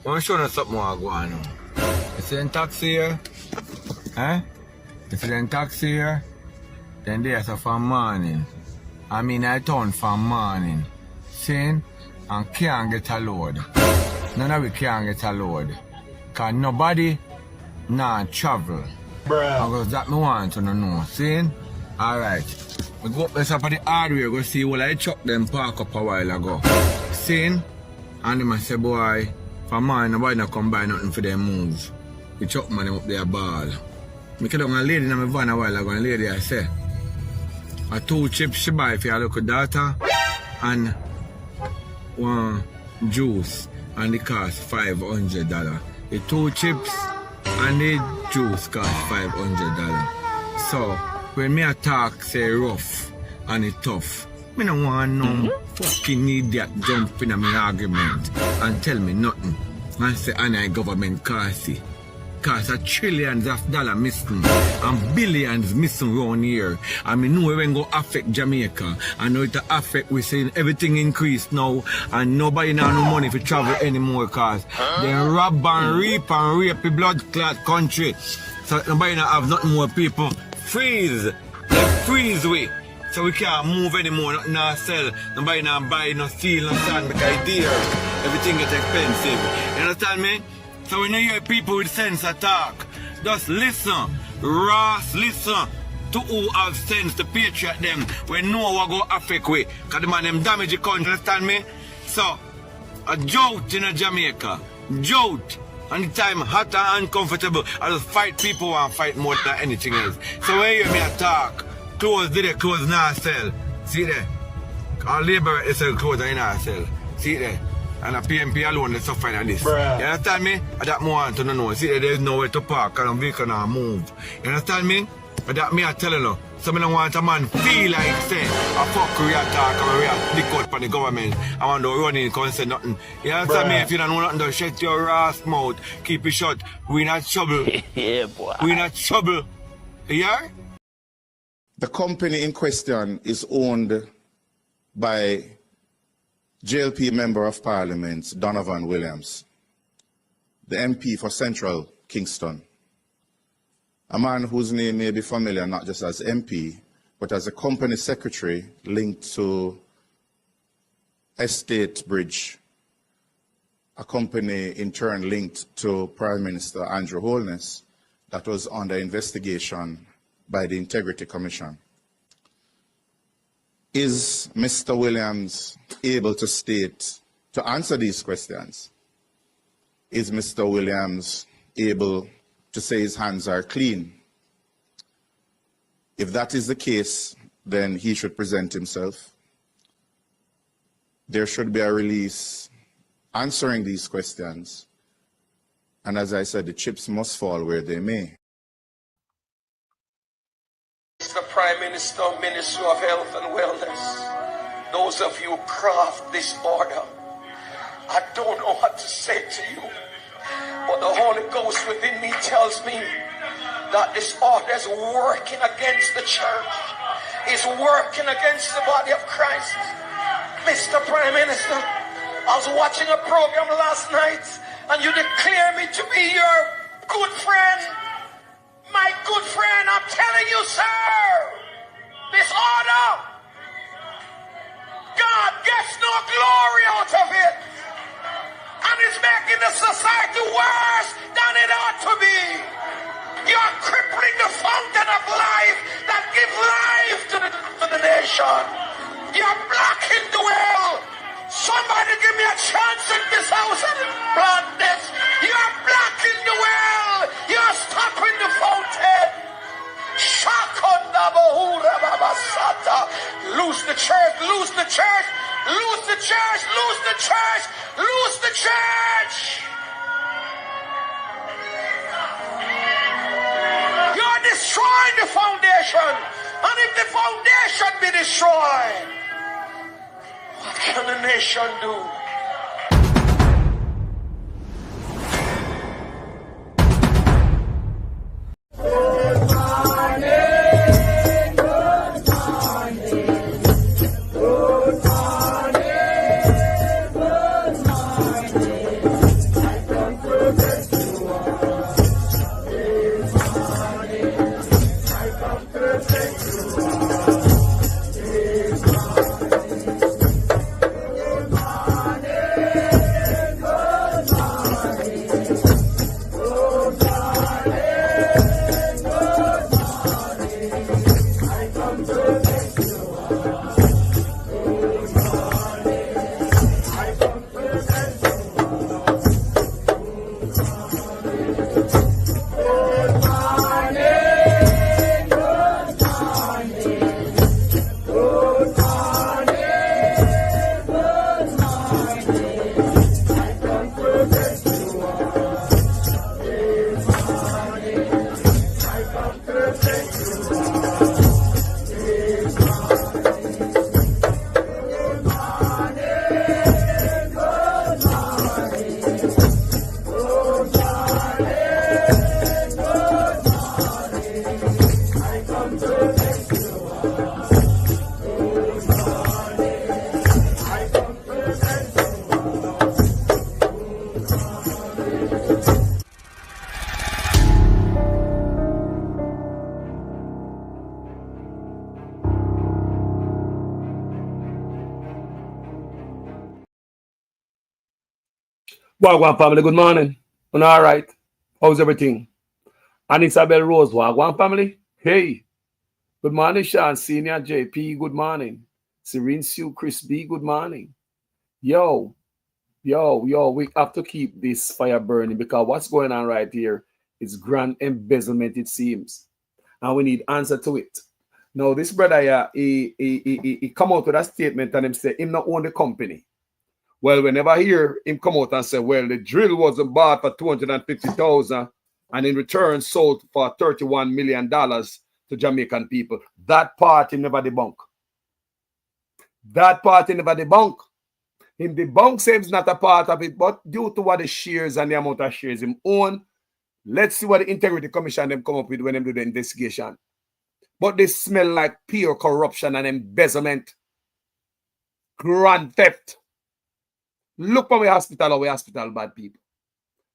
want to show you something more going on. You see in taxi here? Eh? You see in taxi here? Then there's a from morning. I mean I turn from morning. Seeing? And can't get a load. None of we can't get a load. Cause nobody nah travel. Because that me want to know. Seeing? Alright. We go up there for the hardware, go see what I chuck them park up a while ago. Seeing? And them say, boy, for mine, nobody not come buy nothing for them move. We chuck money up there ball. I came down a lady in my van a while ago, and a lady I say, a 2 chips she buy for your local daughter, and 1 juice, and it cost $500. The 2 chips and the juice cost $500. So, when me talk say rough and it tough, me no want no fucking idiot jump in a me argument and tell me nothing and say anti-government cause a trillions of dollars missing and billions missing around here. And me know when go affect Jamaica and know it affect we saying everything increased now and nobody now no money for travel anymore cause they rob and rape the blood clot country. So nobody now have nothing more people. Freeze! They freeze we. So we can't move anymore, nothing now sell. Nobody now buy, no steel, no sand because it's dear. Everything gets expensive. You understand me? So when you hear people with sense attack, just listen. Ross, listen to who have sense, the patriot them, when no one go affect we. Because the man them damage the country, understand me? So, a jolt in a Jamaica. Jolt. And the time hot and uncomfortable, I just fight people and fight more than anything else. So when you hear me attack, clothes did it, clothes now sell. See there? Our labor is sell clothes and not sell. See there? And a PMP alone is suffering at this. Bruh. You understand me? I that more want to know. See there, there's nowhere to park and a vehicle now move. You understand me? But that me I telling you. Some don't want a man feel like say a fuck we attack and we are dick out for the government. I want to run in and say nothing. You understand me? If you don't know nothing, just shut your ass mouth. Keep it shut. We not trouble. Yeah, boy. We not trouble. You hear? The company in question is owned by JLP Member of Parliament Donovan Williams, the MP for Central Kingston. A man whose name may be familiar not just as MP, but as a company secretary linked to Estate Bridge, a company in turn linked to Prime Minister Andrew Holness that was under investigation by the Integrity Commission. Is Mr. Williams able to state, to answer these questions? Is Mr. Williams able to say his hands are clean? If that is the case, then he should present himself. There should be a release answering these questions. And as I said, the chips must fall where they may. Mr. Prime Minister, Minister of Health and Wellness, those of you who craft this order, I don't know what to say to you. But the Holy Ghost within me tells me that this order is working against the church. It's working against the body of Christ. Mr. Prime Minister, I was watching a program last night and you declare me to be your good friend. My good friend, I'm telling you, sir, this order, God gets no glory out of it. And it's making the society worse than it ought to be. You're crippling the fountain of life that gives life to the nation. You're blocking the well. Somebody give me a chance in this house and plant this. You're blocking the well. You're stopping the fountain. Shakonda Bahura Babasata. Lose the church, lose the church. Lose the church, lose the church, lose the church. You're destroying the foundation. And if the foundation be destroyed, what can the nation do? Wagwan family, good morning. All right. How's everything? And Isabel Rose, Wagwan family. Hey. Good morning, Sean Senior JP. Good morning. Serene Sue, Chris B. Good morning. Yo, we have to keep this fire burning because what's going on right here is grand embezzlement, it seems. And we need answer to it. Now, this brother here, he come out with a statement and him say him not own the company. Well, whenever I hear him come out and say, well, the drill wasn't bought for $250,000 and in return sold for $31 million to Jamaican people, that part he never debunk. That part he never debunk. Him debunk says not a part of it, but due to what the shares and the amount of shares him own, let's see what the Integrity Commission them come up with when they do the investigation. But they smell like pure corruption and embezzlement. Grand theft. Look how we hospital bad people.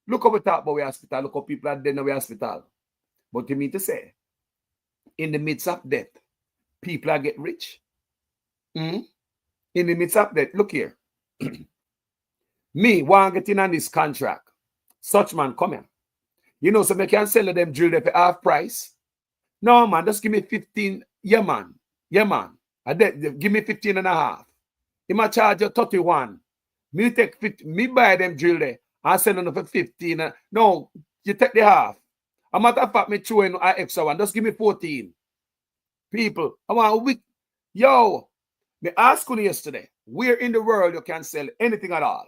Look how we talk about we hospital. Look how people are dead in we hospital. But you mean to say, in the midst of death, people are get rich. In the midst of death, look here. Me, want to get in on this contract. Such man, come here. You know, so they can sell them drill there for half price. No, man, just give me 15. Yeah, man. Yeah, man. Give me 15 and a half. He might charge you 31. Me take 50, me buy them drill there. I sell them for 15. No, you take the half. A matter of fact, me throw in an extra one. Just give me 14. People, I want a week. Yo, me asked you yesterday, where in the world you can sell anything at all?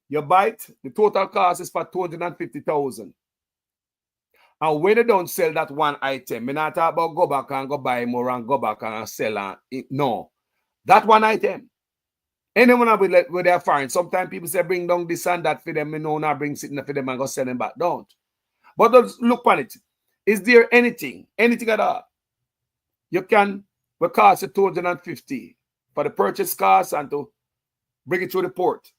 You buy it, the total cost is for $250,000. And when they don't sell that one item, me not talk about go back and go buy more and go back and sell. No, that one item. Anyone will they find. Sometimes people say bring down this and that for them. Me know not bring sitting for them and go sell them back. Don't. But just look on it. Is there anything at all? You can cost you $250 for the purchase cost and to bring it to the port.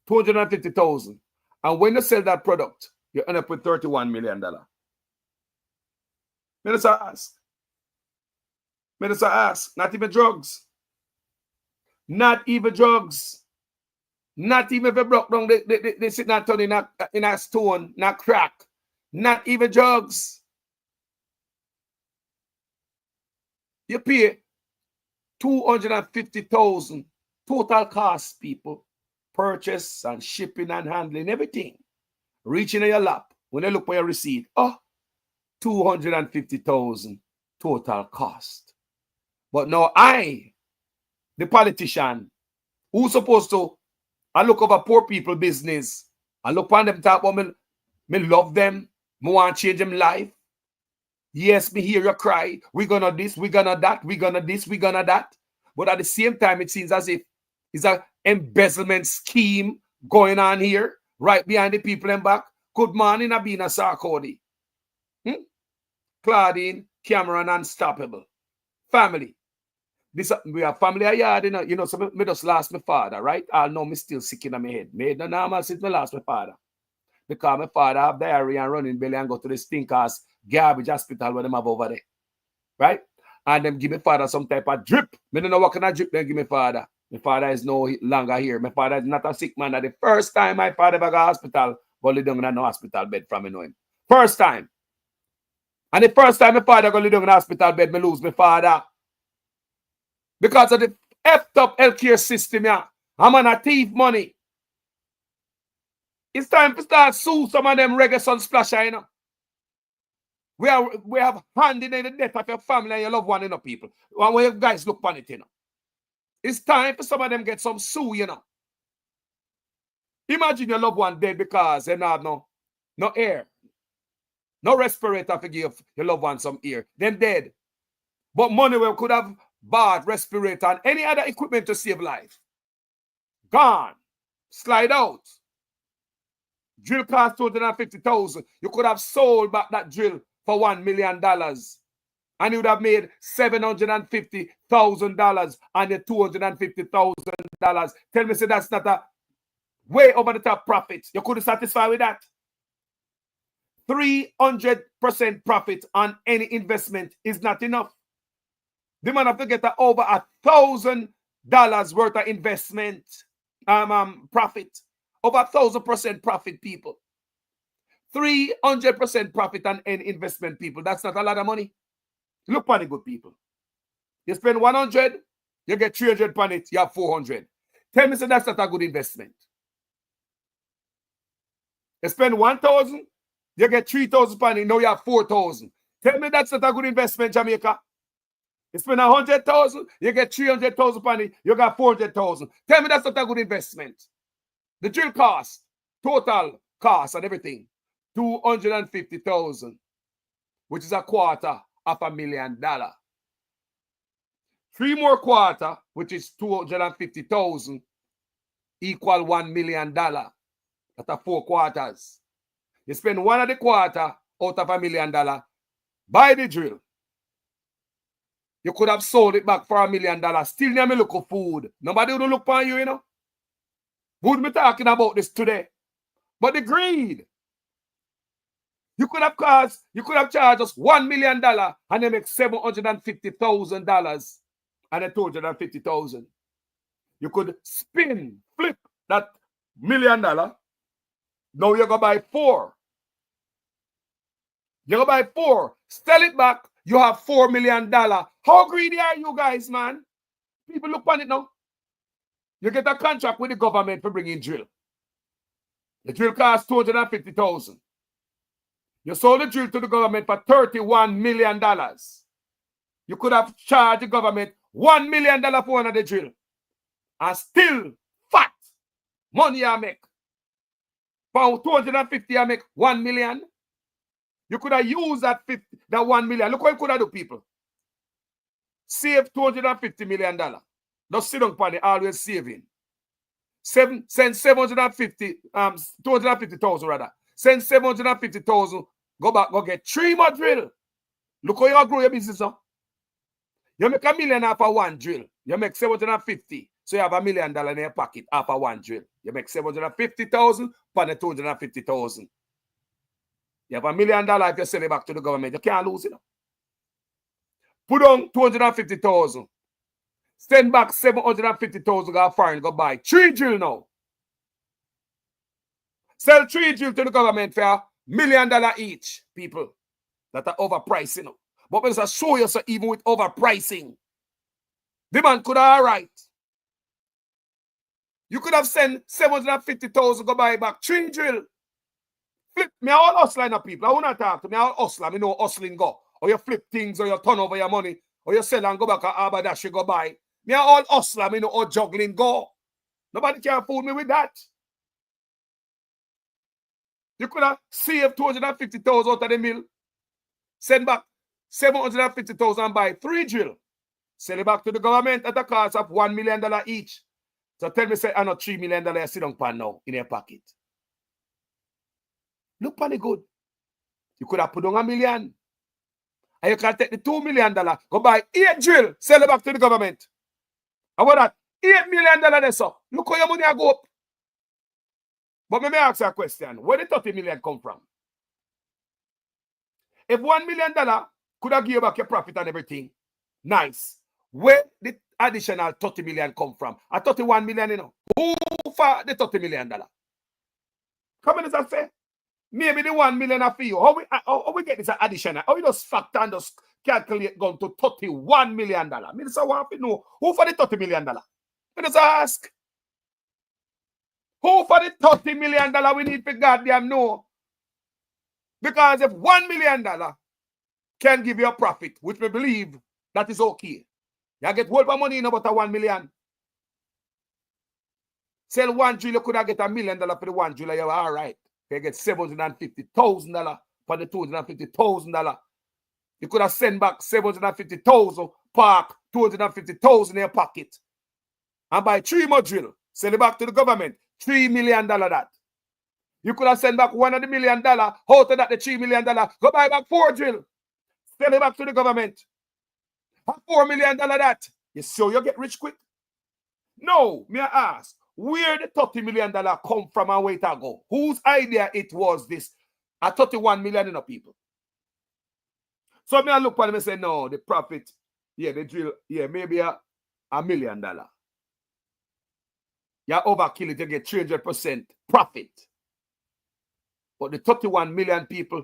$250,000. And when you sell that product, you end up with $31 million. Minister ask. Not even drugs. Not even drugs. Not even if they broke down, they sit not turn in a stone, not crack. Not even drugs. You pay $250,000 total cost, people. Purchase and shipping and handling, everything. Reaching in your lap. When you look for your receipt, $250,000 total cost. But now I, the politician, who's supposed to, I look over poor people business. I look on them talk about me love them. Me want to change them life. Yes, me hear you cry. We gonna this, we gonna that, we gonna this, we gonna that. But at the same time, it seems as if it's an embezzlement scheme going on here, right behind the people and back. Good morning, Abina Sarkodie. Claudine, Cameron, Unstoppable. Family. This we have family a yard, you know, so me just lost my father, right? I know me still sick in my head. Me no normal since me lost my father. Because my father have diarrhea and running belly and go to the stinkers garbage hospital where them have over there. Right? And them give me father some type of drip. Me don't know what kind of drip they give me father. My father is no longer here. My father is not a sick man. That the first time my father ever got hospital, go lay down in no hospital bed from me know him. First time. And the first time my father go lay down in hospital bed, me lose my father. Because of the effed up healthcare system, yeah. I'm on a thief money. It's time to start sue some of them reggae sun splasher, you know. We have handed in the death of your family and your loved one, you know, people. When you guys look on it, you know. It's time for some of them get some sue, you know. Imagine your loved one dead because they don't have no air. No respirator to give your loved one some air. Them dead. But money we could have bought respirator and any other equipment to save life. Gone. Slide out. Drill cost $250,000. You could have sold back that drill for $1 million. And you would have made $750,000 on your $250,000. Tell me, say that's not a way over the top profit. You couldn't satisfy with that. 300% profit on any investment is not enough. The man have to get over $1,000 worth of investment profit Over 1,000% profit, people. 300% profit and investment, people. That's not a lot of money. Look for the good people. You spend 100, you get 300 on it, you have 400. Tell me, so that's not a good investment. You spend 1,000, you get 3,000 on it, now you have 4,000. Tell me that's not a good investment, Jamaica. You spend 100,000, you get 300,000 on it, you got 400,000. Tell me that's not a good investment. The drill cost, total cost and everything, 250,000, which is $250,000. 3 more quarter, which is 250,000, equal $1 million. That's 4 quarters. You spend one of the quarter out of $1 million, buy the drill. You could have sold it back for $1 million. Still never look for food. Nobody would look for you, you know. Would be talking about this today. But the greed. You could have charged us $1 million and they make $750,000 and they $250,000. You could flip that $1 million. Now you're going to buy 4. You're going to buy 4. Sell it back. You have $4 million. How greedy are you guys, man? People look on it now. You get a contract with the government for bringing drill. The drill costs $250,000. You sold the drill to the government for $31 million. You could have charged the government $1 million for one of the drill. And still fat money I make. For 250 I make 1 million. You could have used that 1 million. Look what you could have done, people. Save $250 million. Don't sit on it, always saving. Send 250,000 rather. Send 750,000. Go back, go get 3 more drill. Look how you grow your business up. You make $1 million after 1 drill. You make 750. So you have $1 million in your pocket after 1 drill. You make 750,000 for the 250,000. You have $1 million if you sell it back to the government. You can't lose it. Put on 250,000. Send back 750,000 go foreign, go buy 3 drill now. Sell 3 drill to the government for $1 million each, people. That are overpricing. But when I show you, so even with overpricing, the man could have all right. You could have sent 750,000 go buy back 3 drill. Flip me all hustling of people. I want to talk to me all hustler. Me know hustling go. Or you flip things, or you turn over your money, or you sell and go back to Abadash, you go buy. Me all hustler, me know all juggling go. Nobody can fool me with that. You could have saved 250,000 out of the mill. Send back 750,000 and buy 3 drill. Sell it back to the government at a cost of $1 million each. So tell me, say, I know $3 million you sit on pan now in your pocket. Look for the good. You could have put on $1 million. And you can take the $2 million, go buy 8 drill, sell it back to the government. And what that? $8 million there, so. Look how your money go up. But let me ask you a question. Where did $30 million come from? If $1 million could have given you back your profit and everything, nice. Where did additional $30 million come from? At $31 million, you know. Who for the $30 million? Come on, is that fair? Maybe the 1 million for you. How we get this additional? How we just factor and just calculate going to $31 million? Me just want to know who for the $30 million? Me just ask. Who for the $30 million we need to goddamn know? Because if $1 million can give you a profit, which we believe that is okay. You get whole money in about $1 million. Sell 1 drill, you could have get $1 million for the 1 drill. You're all right. You get $750,000 for the $250,000. You could have sent back $750,000, park $250,000 in your pocket, and buy 3 more drill. Send it back to the government. $3 million that. You could have sent back $1 million. Out of that, the $3 million. Go buy back 4 drill. Send it back to the government. $4 million that. You see how you get rich quick? No, me I ask. Where the $30 million come from and where it go? Whose idea it was this? At 31 million in people. So me I look at them and say, no, the profit, yeah, the drill, yeah, maybe $1 million. You overkill it, you get 300% profit. But the 31 million people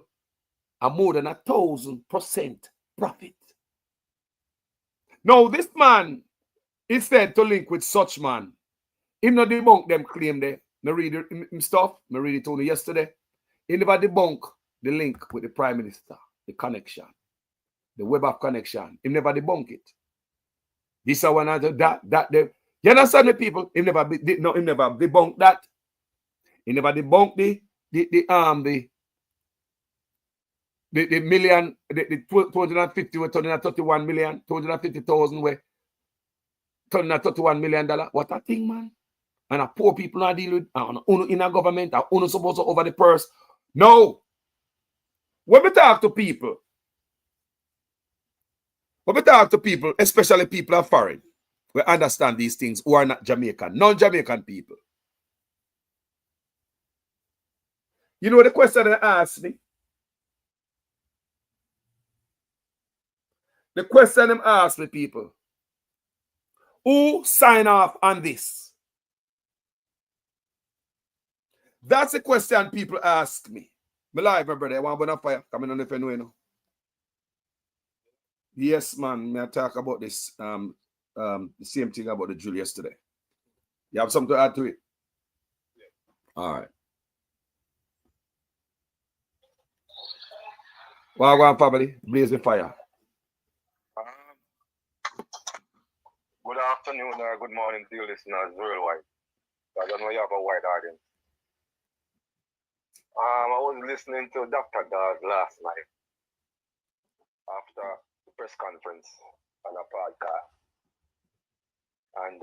are more than 1,000% profit. Now, this man is said to link with such man. He not debunk them claim there. I read him stuff. I read it only yesterday. He never debunk the link with the Prime Minister, the connection, the web of connection. He never debunk it. This is one other that you understand me, people? He never debunked that. He never debunked the million, the 250 were turning at 31 million, 250,000 were turning at $31 million. What a thing, man. And a poor people not deal with in a government, are supposed to over the purse. No. When we talk to people, especially people of foreign, we understand these things who are not Jamaican, non-Jamaican people. You know the question they asked me? The question them asked me, people, who sign off on this? That's the question people ask me. My life, my brother, I want to burn a fire. Coming on if you know, you know. Yes, man. May I talk about this? The same thing about the drill yesterday. You have something to add to it? Yeah. All right. Wagwan family, blazing fire. Good afternoon or good morning to you listeners worldwide. I don't know you have a wide audience. I was listening to Dr. Dawes last night after the press conference on a podcast. And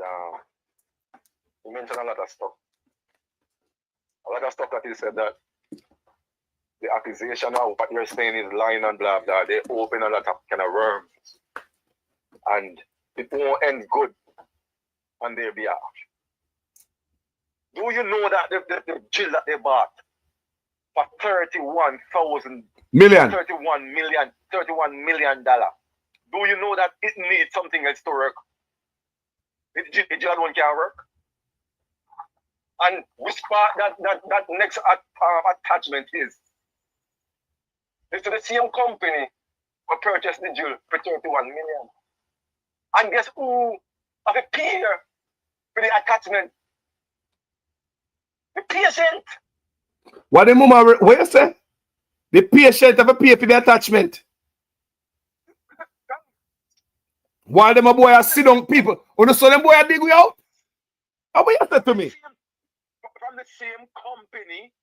he mentioned a lot of stuff. A lot of stuff that he said that the accusation of what you're saying is lying and blah, blah. They open a lot of kind of worms. And it won't end good on their behalf. Do you know that the jail that they bought for $31 million? Do you know that it needs something else to work? The jail one can't work. And which part that next attachment is? It's the same company who purchased the jail for $31 million. And guess who have a peer for the attachment? The patient. What the mama, what you say? The patient have a pay for the attachment. Why them a boy are sit down people? When you saw them boy are dig we out? How you say to me? From the same company.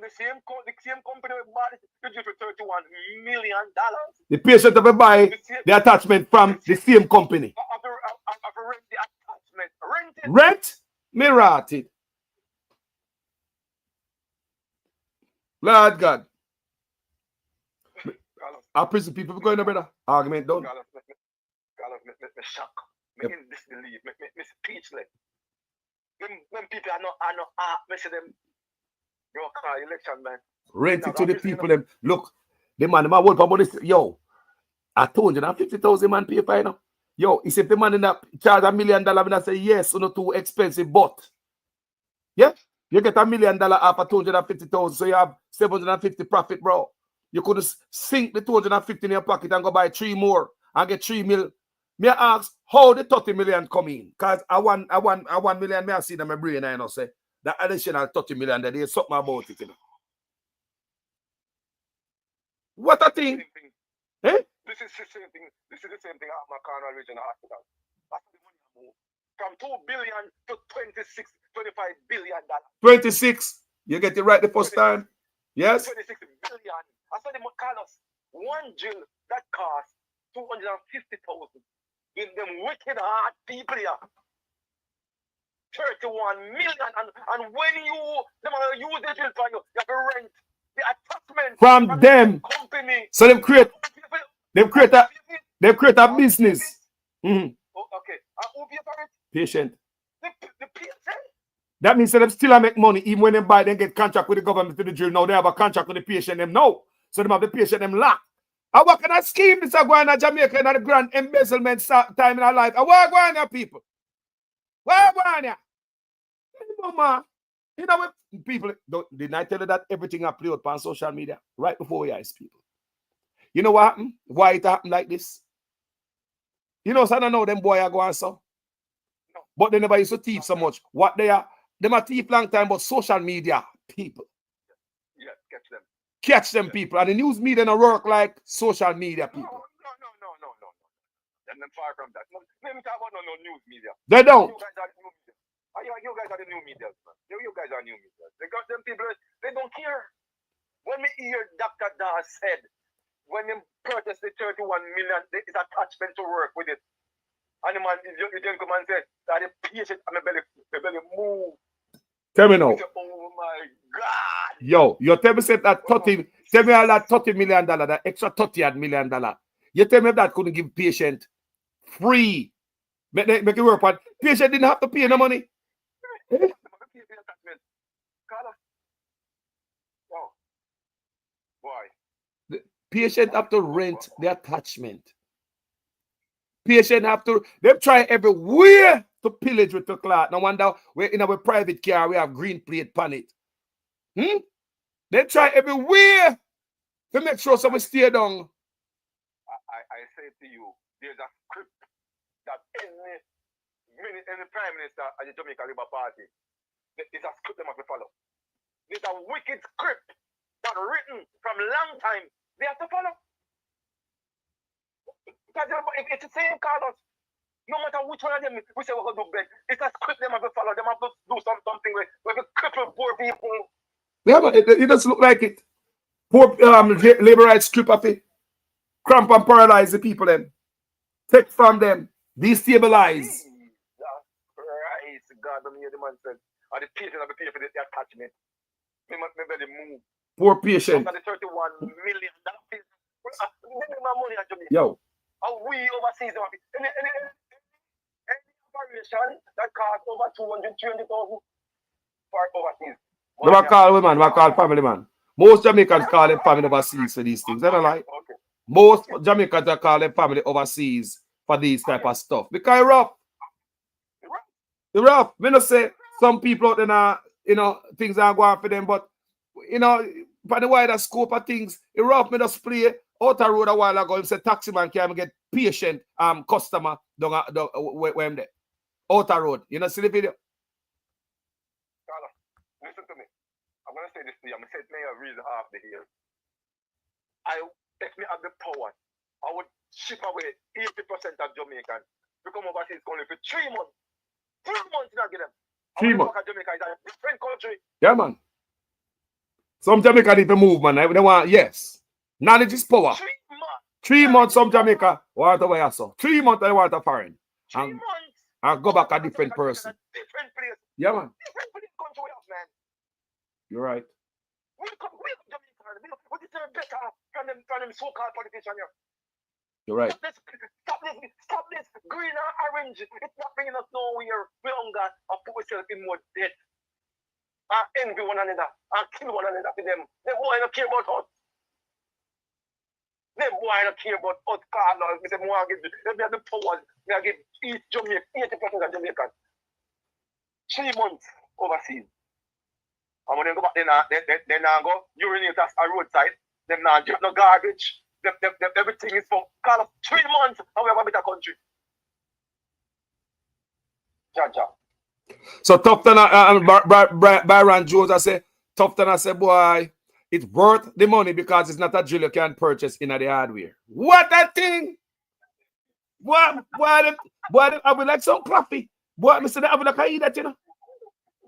The same company we bought it for $31 million. The patient have a buy the attachment from the same company. I've rent the attachment. Rent it. Rent? Me rat it. Lord God. Our prison people going, brother. Argument done. Me shock. Me in disbelief. Me speechless. When people are not me see them. Election, man. Rent it to the people. Them. Look, the man, my word about this. Yo, I told you, 50,000 man pay for you know. Yo, he said the man in that charge $1 million, and I say yes, so not too expensive, but yeah, you get $1 million after 250,000, so you have 750 profit, bro. You could sink the 250 in your pocket and go buy 3 more and get 3 mil. Me ask how the 30 million come in, cause I want 1 million. Me I see them my brain, I know say. The additional 30 million that there's something about it, you know. What a thing. Eh? This is the same thing. This is the same thing at McConnell Regional Hospital. That's the money move. From $2 billion to $25 billion. 26. You get it right the first time. Yes. 26 billion. I said the McConnell's one jail that cost $250,000. With them wicked hard people here. 31 million, and when you use the jail for you, you have to rent the attachment from them company. So they create a business. Mm-hmm. Oh, okay. Who pay for it? Patient. The patient. That means that they still make money even when they buy, they get contract with the government to the jail. Now they have a contract with the patient them now. So they have the patient them locked. And what kind of scheme this is going on Jamaica in the grand embezzlement time in our life? And where are going on people? Where are going on? man. You know what people didn't I tell you that everything I play out on social media right before your eyes, people? You know what happened? Why it happened like this? You know, so I don't know them boy are going so. But they never used to thief so much. What they are, them are thief long time, but social media people. Yeah, catch them. Catch them people. And the news media don't work like social media people. No. Them far from that. No, let me talk about no news media. They don't. You guys are the new media. You guys are the new media, man. You guys are new media. Because them people, they don't care. When we hear Dr. Dawes said, when they purchased the 31 million, it's attachment to work with it. And the man, the gentleman said, that the patient and the belly move. Tell me now. Oh my God. Yo, you tell me say that 30, tell me all that $30 million, that extra $30 million. You tell me if that couldn't give patient free. Make it work, but patient didn't have to pay no money. Why? The patient have to rent the attachment. Patient have to, they try everywhere to pillage with the cloth. No wonder we're in our private car, we have green plate on it. They try everywhere to make sure someone stay down. I say to you, there's a script that any prime minister at the Jamaica Labour Party, it's a script they must follow. There's a wicked script that written from long time they have to follow. It's the same Carlos. No matter which one of them we say we're going to do best, it's a script they have to follow. They have to do something where we cripple poor people. Yeah, but it doesn't look like it. Poor labor rights script of it. Cramp and paralyze the people then. Take from them. Destabilize. Christ, God, the man said, and the patient have to pay for the attachment. Me move. Poor patient. After the $31 million. My money at Jamaica. Yo. And we overseas. Any operation that costs over 220,000 for overseas. Never call women, never call family man. Most Jamaicans call them family overseas for these things. I don't like. Okay. Most Jamaicans call them family overseas for these type of stuff. Because it's rough. It's rough. We don't say some people out there, you know, things are going for them, but you know, for the wider scope of things, it's rough. Me just play out the road a while ago. He said taxi man can get patient customer down where I'm there. Out the road. You know, see the video? Carla, listen to me. I'm gonna say this to you. I'm gonna say it may have reason half the year. If me have the power, I would ship away 80% of Jamaicans to come overseas only for 3 months. 3 months not get them. 3 months. Jamaica is a different country. Yeah, man. Some Jamaica need to move, man. They want, yes. Knowledge is power. 3 months. 3 months, some Jamaica want to wear so. 3 months, they want a foreign. 3 months. And go back a different person. Different place. Yeah, man. Different place country we have, man. You're right. We come Jamaica. We deserve better from them so-called politicians here. You're right. Stop this green and orange. It's not bringing us nowhere. We don't got to put ourselves in more debt. And envy one another. And kill one another for them. Them boy don't care about us. Them boy don't care about us, Carlos. We say, we have the powers. We have East Jamaica, 80% of Jamaicans. 3 months overseas. And when they go back, they now go urinate at a roadside. Them now drop no garbage. Everything is for Carlos 3 months. And we have a better country. Jaja. So Tufton Byron Jones, I say, Tufton, I say, boy, it's worth the money because it's not a drill you can purchase in the hardware. What a thing! Boy, I would like some coffee. Boy, I said, I would like to eat that, you know.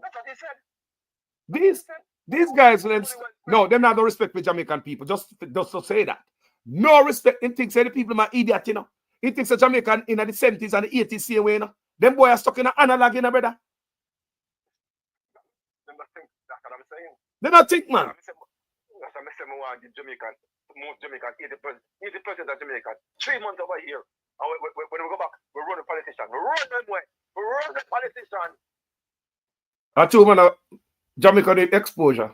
That's what they said. These guys, no, they're not no respect for Jamaican people. Just to say that. No respect. He thinks the people are idiot, you know. He thinks the Jamaican in the 70s and the 80s same way, you know. Them boys are stuck in an analog, you know, brother. That's what I'm saying. They don't think, man. That's what I'm saying. I want to give Jamaican, most Jamaican, 80% of Jamaican, 3 months over here. And when we go back, we run the politician. We run them way. We run the politician. I told man, Jamaica need exposure.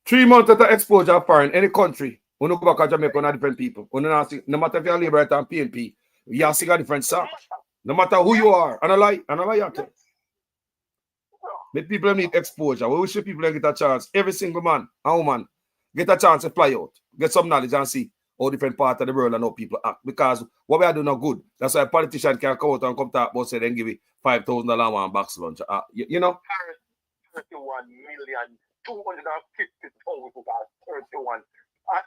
3 months of exposure foreign any country. When you go back to Jamaica, on different people. No matter if you're a Labour and PNP, you have to see a different song. No matter who you are. And I like you. The people need exposure. We wish the people get a chance. Every single man and woman get a chance to fly out, get some knowledge and see how different parts of the world and how people act. Because what we are doing not good. That's why a politician can come out and come talk about say then give you $5,000 one box lunch. You know? 31,250,000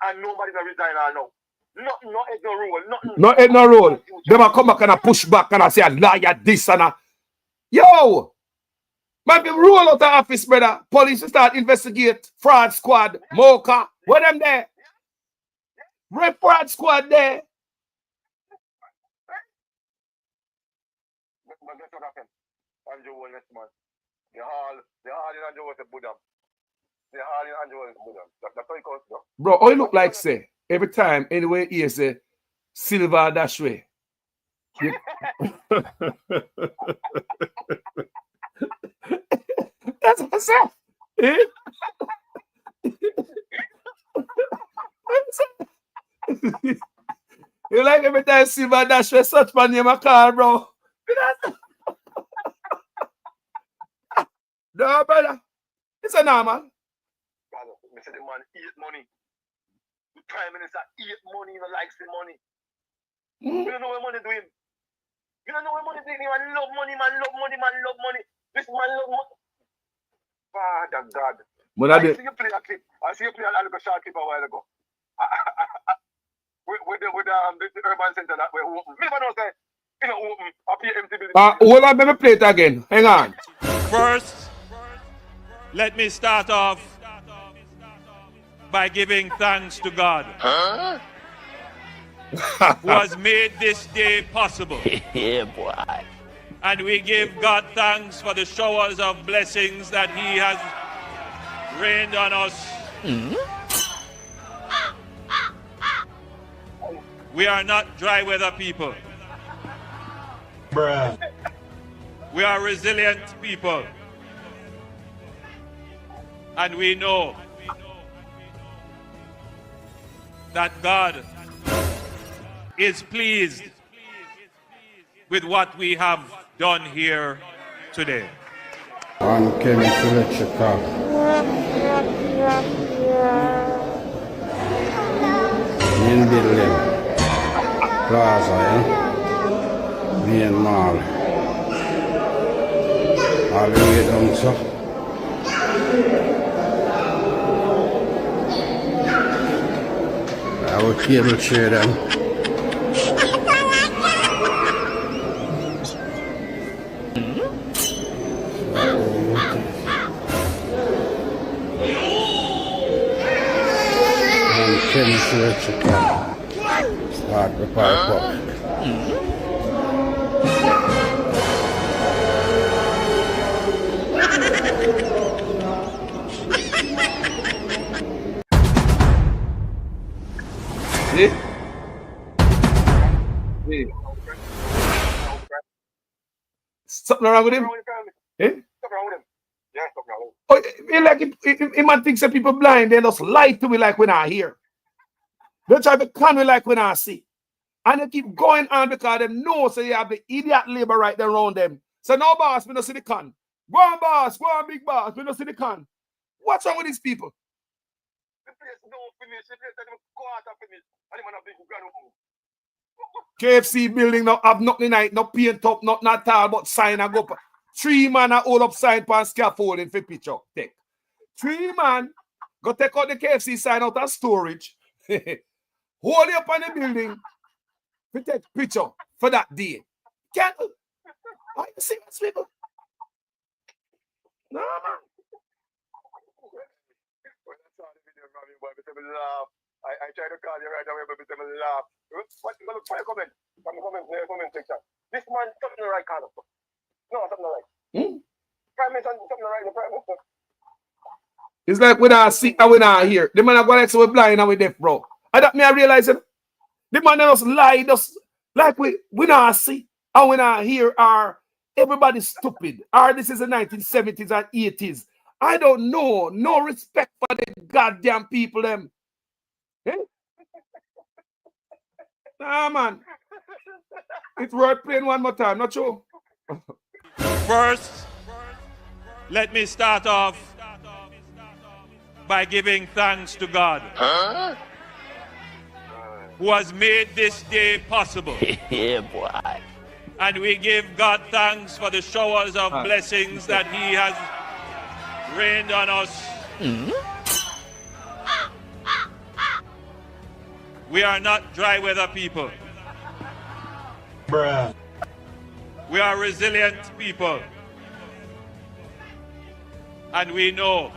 and nobody's a resigner now. No head no rule. No head no rule. They might come back and push back and I say a liar this and a yo. Might be roll out of office, brother. Police start investigate. Fraud squad, Mocha. What them there? Red fraud squad there. But guess what happened? Andrew won next month. The hall in Andrew was a Buddha. The hall in Andrew was a Buddha. That's how it goes, bro. Bro, all you look like say every time anyway he say silver dash way. You... That's what I said. Eh? You like every time silver dash way such my name a car, bro. No, brother. It's a normal. Brother, I said the man eat money. The Prime Minister eat money, he likes the money. You don't know what money doing. You don't know what money doing. Man love money, man love money, man love money. This man love money. Father God. I see you play a clip. I see you play a little short clip a while ago. With the urban center that way open. Me don't say, you know, open. I pay empty building. Hold on, let me play it again. Hang on. First, let me start off by giving thanks to God, who has made this day possible. Yeah, boy. And we give God thanks for the showers of blessings that He has rained on us. We are not dry weather people. Bruh. We are resilient people. And we know that God is pleased with what we have done here today. On chemical electrical. Main building. Plaza, yeah? Main mall. All the way down, so. I will cable share them. And chemical electrical. Start the pipe up. See? Something wrong with him? Eh? Something wrong with him. Yeah, something wrong with him. Oh, like he man thinks that people blind, they just lie to me like when I hear. They try to con me like when I see. And they keep going on because they know so you have the idiot labor right there around them. So no boss, we don't see the con. Go on boss, go on big boss, we don't see the con. What's wrong with these people? The place don't finish, the place don't quarter finish. And the man a big grand move. KFC building no have nothing night, no paint up, not at all, but sign and go up. 3 man a hold up sign pan scaffolding for picture. Take. 3 man go take out the KFC sign out of storage. Hold it up on the building. We take picture for that day. Can't are you serious, people? No, man. When I saw the video from you, boy, I laugh. I tried to call you right away, but I laugh. What you look for your comment? From the comment section. This man something right, kind of. No, something right. Prime Minister, something right, the Prime Minister. It's like when I see and when I hear. The man are going like so we're blind and we're deaf, bro. And that me I realize it. The man just lie, just like we not see and when I hear are everybody's stupid. Or this is the 1970s and 80s. I don't know. No respect for the goddamn people them. Eh? Nah, man. It's worth playing one more time, not true. First, Let me start off by giving thanks to God, who has made this day possible. Yeah, boy. And we give God thanks for the showers of blessings that He has rained on us. We are not dry weather people. Bruh. We are resilient people. And we know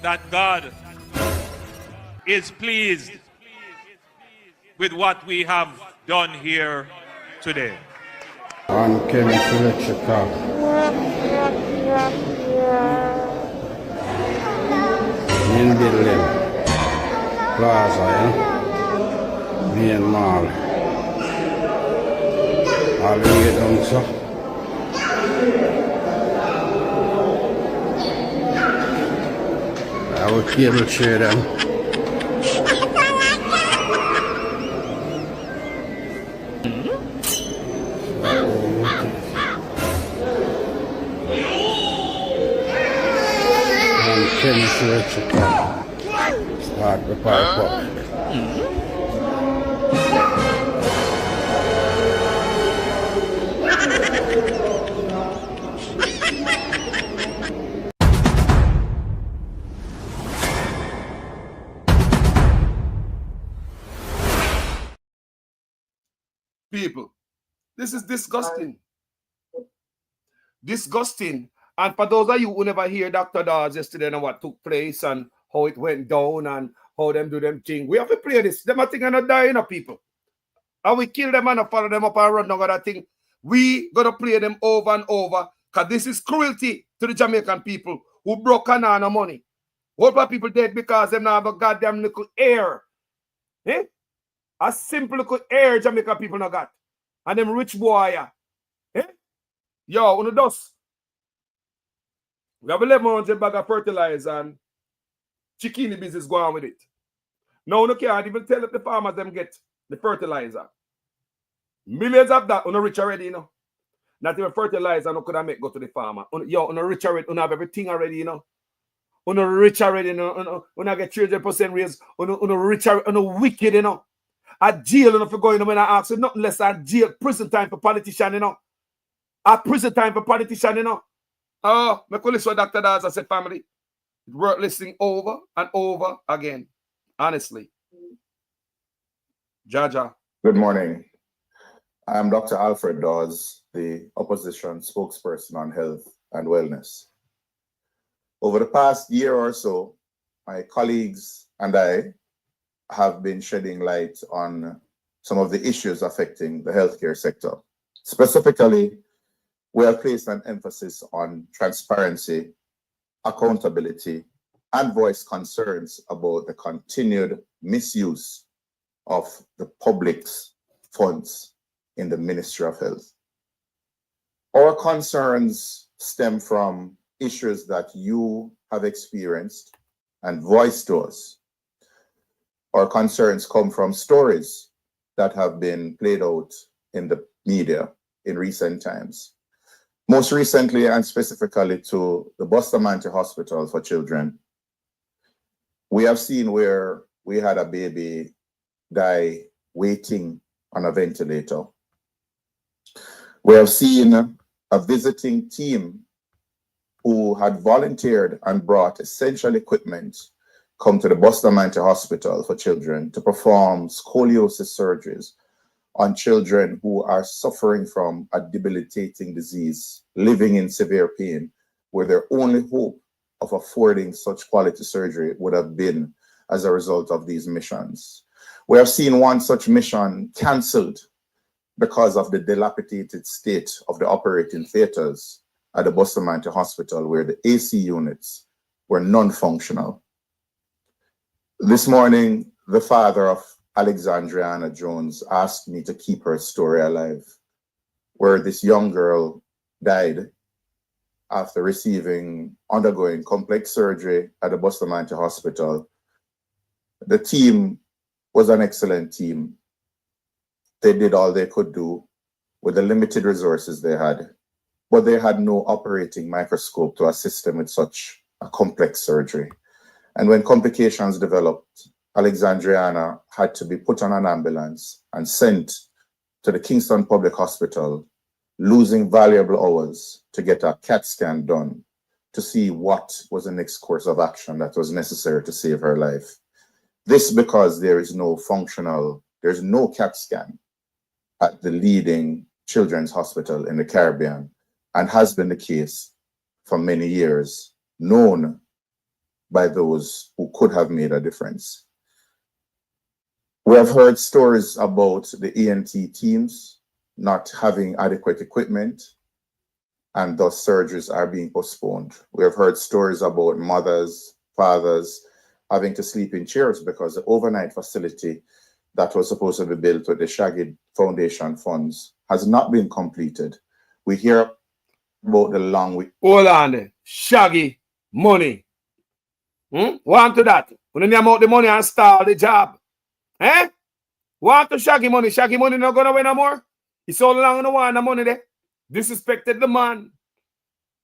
that God is pleased with what we have done here today. On Chemist Electrical. Embezzlement. Plaza, yeah? Main Mall. All the way down, so. I will cable share them. And Chemist Electrical. Start the park up. People, this is disgusting. Disgusting. And for those of you who never hear Dr. Dawes yesterday and what took place and how it went down and how them do them thing, we have to play this. Them a thing and not dying of people. And we kill them and follow them up and run down that thing. We gotta play them over and over because this is cruelty to the Jamaican people who broke an of money. What about people dead because them now have a goddamn little air? Eh? A simple little air Jamaican people not got. And them rich boy, yeah. Eh? Yo, on the dust. We have 1,100 bag of fertilizer and chicken business go on with it. Now you can't even tell if the farmers them get the fertilizer. Millions of that, on rich already, you know. Not even fertilizer, no could I make go to the farmer. Yo, on rich already, on have everything already, you know. On rich already, you know. On get 300% raise, on rich already, on wicked, you know. At jail, you know, for going, when I ask you, nothing less than jail, prison time for politician, you know. A prison time for politician, you know. Oh, my colleagues for Dr. Dawes, I said, family, worth listening over and over again. Honestly. Jaja. Good morning. I'm Dr. Alfred Dawes, the opposition spokesperson on health and wellness. Over the past year or so, my colleagues and I have been shedding light on some of the issues affecting the healthcare sector. Specifically, we have placed an emphasis on transparency, accountability, and voiced concerns about the continued misuse of the public's funds in the Ministry of Health. Our concerns stem from issues that you have experienced and voiced to us. Our concerns come from stories that have been played out in the media in recent times. Most recently, and specifically to the Bustamante Hospital for Children, we have seen where we had a baby die waiting on a ventilator. We have seen a visiting team who had volunteered and brought essential equipment come to the Bustamante Hospital for Children to perform scoliosis surgeries on children who are suffering from a debilitating disease, living in severe pain, where their only hope of affording such quality surgery would have been as a result of these missions. We have seen one such mission canceled because of the dilapidated state of the operating theaters at the Bustamante Hospital, where the AC units were non-functional. This morning, the father of Alexandriana Jones asked me to keep her story alive, where this young girl died after undergoing complex surgery at the Bustamante Hospital. The team was an excellent team. They did all they could do with the limited resources they had. but they had no operating microscope to assist them with such a complex surgery. And when complications developed, Alexandriana had to be put on an ambulance and sent to the Kingston Public Hospital, losing valuable hours to get a CAT scan done to see what was the next course of action that was necessary to save her life. This because there's no CAT scan at the leading children's hospital in the Caribbean, and has been the case for many years, known by those who could have made a difference. We have heard stories about the ENT teams not having adequate equipment, and thus surgeries are being postponed. We have heard stories about mothers, fathers having to sleep in chairs because the overnight facility that was supposed to be built with the Shaggy Foundation funds has not been completed. We hear about the long week. Hold on there. Shaggy money. Want to that? When you amount the money and start the job. Eh? Want to Shaggy money? Shaggy money not gonna win no more. It's all along in the one the money there. Disrespected the man.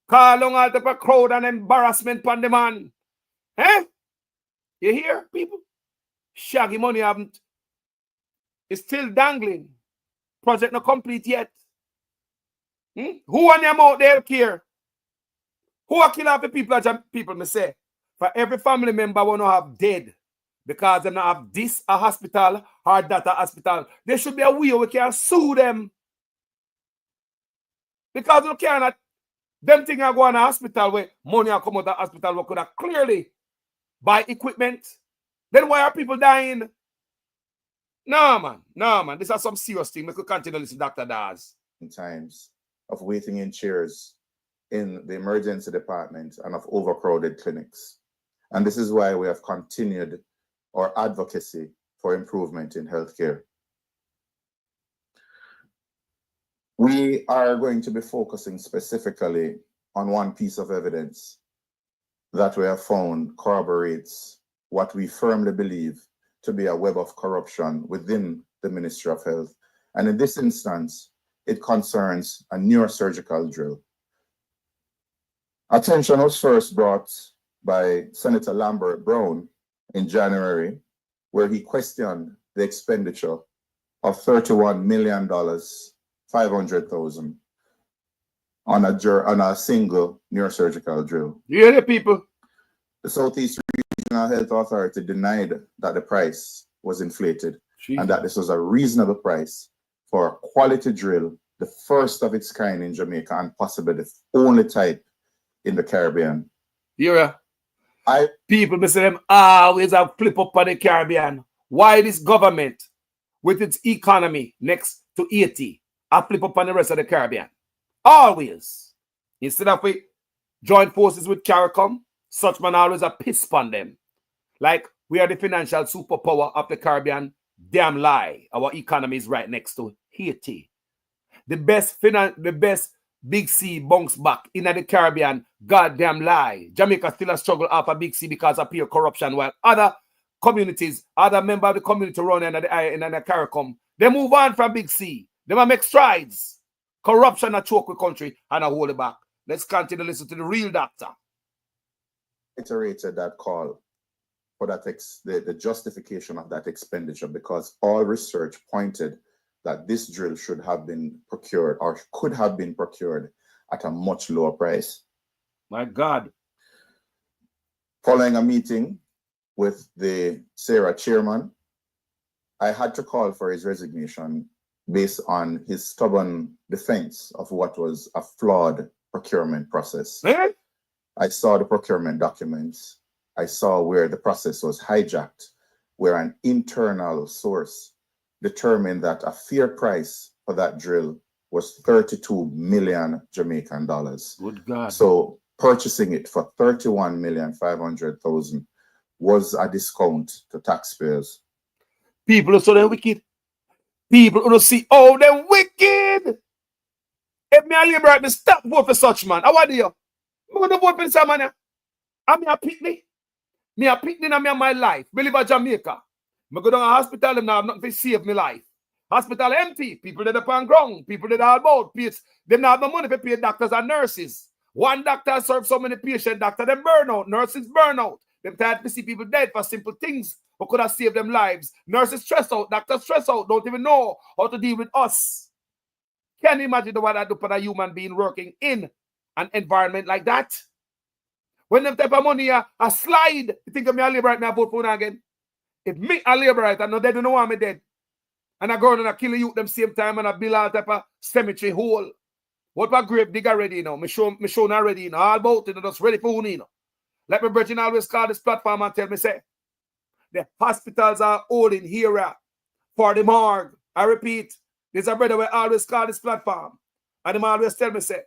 Call on out of a crowd and embarrassment upon the man. Eh? You hear, people? Shaggy money haven't. It's still dangling. Project not complete yet. Who on them out there care? Who are killing off the people? People me say. For every family member want to have dead because they not have this a hospital or that a hospital. There should be a way we can sue them. Because you cannot. Them things are going to hospital where money are come out of hospital we could have clearly buy equipment. Then why are people dying? No, man. No, man. This is some serious thing. We could continue to listen to Dr. Daz. Times of waiting in chairs in the emergency department and of overcrowded clinics. And this is why we have continued our advocacy for improvement in healthcare. We are going to be focusing specifically on one piece of evidence that we have found corroborates what we firmly believe to be a web of corruption within the Ministry of Health. And in this instance, it concerns a neurosurgical drill. Attention was first brought by Senator Lambert Brown in January, where he questioned the expenditure of $31,500,000 on a single neurosurgical drill. You hear the people? The Southeast Regional Health Authority denied that the price was inflated and that this was a reasonable price for a quality drill, the first of its kind in Jamaica and possibly the only type in the Caribbean. Yeah. People say them always have flip up on the Caribbean. Why this government with its economy next to 80 a flip up on the rest of the Caribbean? Always. Instead of we join forces with CARICOM, such man always a piss on them. Like we are the financial superpower of the Caribbean. Damn lie. Our economy is right next to Haiti. The best Big C bounce back in the Caribbean. Goddamn lie. Jamaica still a struggle after Big C because of pure corruption, while other communities, other members of the community run in the CARICOM, they move on from Big C. They might make strides. Corruption a choke with country and a hold it back. Let's continue to listen to the real doctor. Iterated that call for that the justification of that expenditure because all research pointed that this drill should have been procured or could have been procured at a much lower price. My God. Following a meeting with the SARA chairman, I had to call for his resignation based on his stubborn defense of what was a flawed procurement process. I saw the procurement documents. I saw where the process was hijacked, where an internal source determined that a fair price for that drill was 32 million Jamaican dollars. Good God. So purchasing it for 31,500,000 was a discount to taxpayers. People are so wicked. People don't see, oh, they're wicked. If me a liberate, me stop vote for such man. How do you? I'm going to vote for some man. I'm a picnic. Me a picnic and me my life. Me live in Jamaica. I go down to the hospital and I have nothing to save my life. Hospital empty. People dead upon ground. People dead all about. They not have no money to pay doctors and nurses. One doctor serves so many patients. Doctor them burn out. Nurses burn out. Them tired to see people dead for simple things who could have saved them lives. Nurses stress out. Doctors stress out. Don't even know how to deal with us. Can you imagine what I do for a human being working in an environment like that? When them type of money a slide, you think of me a labor right now, vote for again? If me a labor right, I know they don't know why I'm dead. And I go and I kill you them same time and I build all type of cemetery hole. What about grave digger ready, you know? Me show not ready, you know. All about it, just ready for who, you know. Like my brethren always call this platform and tell me, say, the hospitals are holding here for the morgue. I repeat, there's a brother will always call this platform. And him always tell me, say,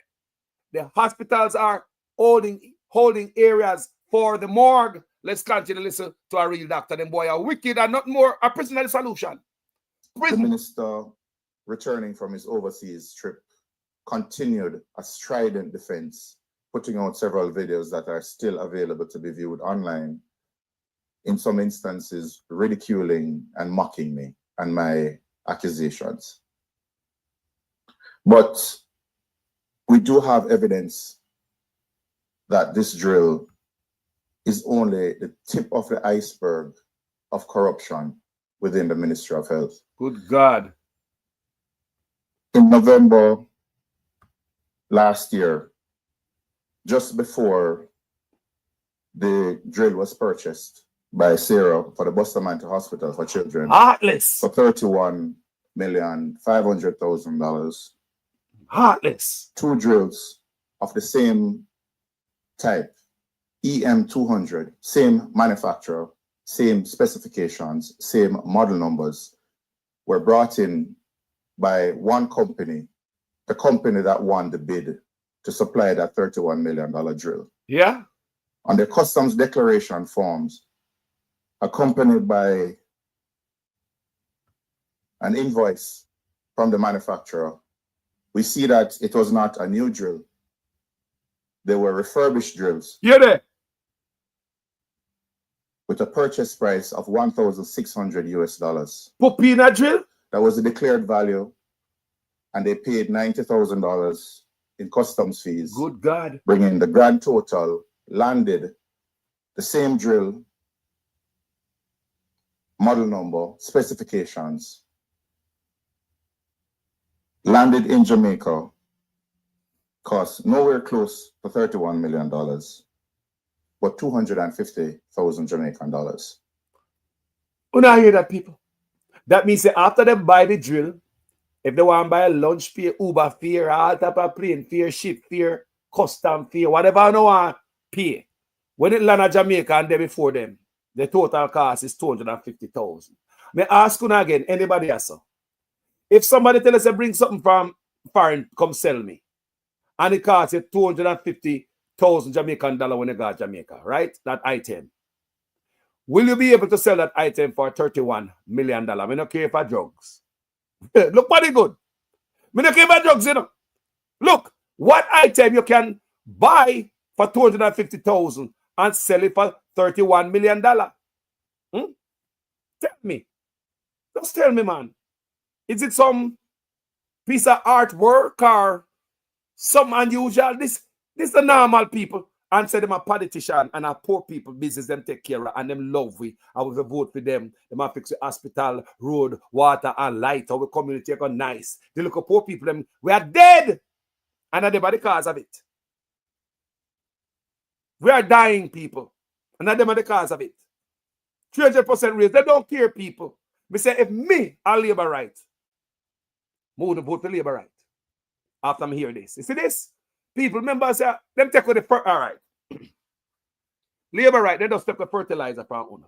the hospitals are holding areas for the morgue. Let's continue to listen to a real doctor. Them boy are wicked and not more a prisoner solution. The minister, returning from his overseas trip, continued a strident defense, putting out several videos that are still available to be viewed online, in some instances ridiculing and mocking me and my accusations. But we do have evidence that this drill is only the tip of the iceberg of corruption within the Ministry of Health. Good God. In November last year, just before the drill was purchased by Sarah for the Bustamante Hospital for Children Heartless. for $31,500,000. Heartless. 2 drills of the same type, EM200, same manufacturer, same specifications, same model numbers, were brought in by one company, the company that won the bid to supply that $31 million drill. Yeah. On the customs declaration forms, accompanied by an invoice from the manufacturer, we see that it was not a new drill. They were refurbished drills. Yeah, there. With a purchase price of $1,600 US. Pupina drill? That was the declared value, and they paid $90,000 in customs fees. Good God. Bringing the grand total, landed the same drill, model number, specifications, landed in Jamaica, cost nowhere close to $31 million, but 250,000 Jamaican dollars. You know, I hear that, people. That means that after they buy the drill, if they want to buy a lunch fare, Uber fare, all type of plane fare, ship fare, custom fare, whatever you want to pay, when it land at Jamaica and there before them, the total cost is 250,000. May I ask you again, anybody else? If somebody tell us to bring something from foreign, come sell me, and it costs you 250,000 Jamaican dollar when you got Jamaica, right? That item. Will you be able to sell that item for $31 million? We don't care for drugs. Look pretty good. We don't care about drugs, you know. Look, what item you can buy for 250,000 and sell it for $31 million? Tell me. Just tell me, man. Is it some piece of artwork or some unusual? This the normal people. And say them a politician and a poor people business them take care of and them love we. I will vote for them. Them a fix the hospital, road, water, and light. Our community are nice. They look at poor people, them we are dead. And that's the cause of it. We are dying, people. And that's the cause of it. 300% raise. They don't care, people. We say if me a labor right, I would vote for labor right. After I hear this. You see this? People, remember, say, them take with the first, all right. Labor right, they just take the fertilizer from owner.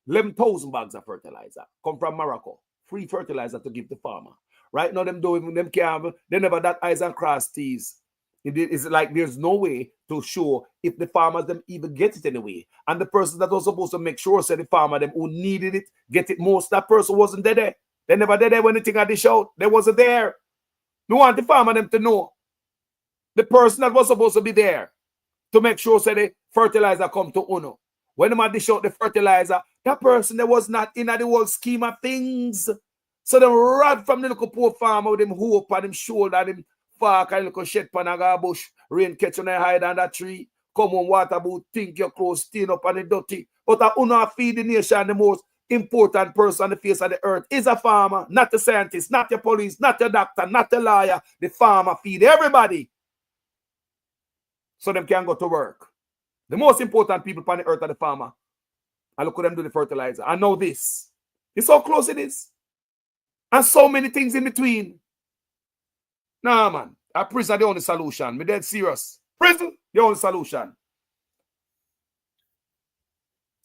11,000 bags of fertilizer come from Morocco. Free fertilizer to give the farmer. Right now, them doing them can't, they never that eyes and cross T's. It's like there's no way to show if the farmers them even get it anyway. And the person that was supposed to make sure said the farmer them who needed it get it most. That person wasn't there. They never did there when the thing had the shout. They wasn't there. We want the farmer them to know. The person that was supposed to be there to make sure say the fertilizer come to Uno. When they dish out the fertilizer, that person that was not in the whole scheme of things. So them rod from the little poor farmer with them hope on them shoulder, them fark and little shed pan a bush, rain catch on the hide on that tree, come on water boot, think your clothes, stain up on the dirty. But I wanna feed the nation the most important person on the face of the earth is a farmer, not the scientist, not the police, not the doctor, not the lawyer. The farmer feed everybody. So them can go to work. The most important people on the earth are the farmer. And look at them do the fertilizer. I know this. It's how close it is. And so many things in between. Nah, man. A prison the only solution. Me dead serious. Prison, the only solution.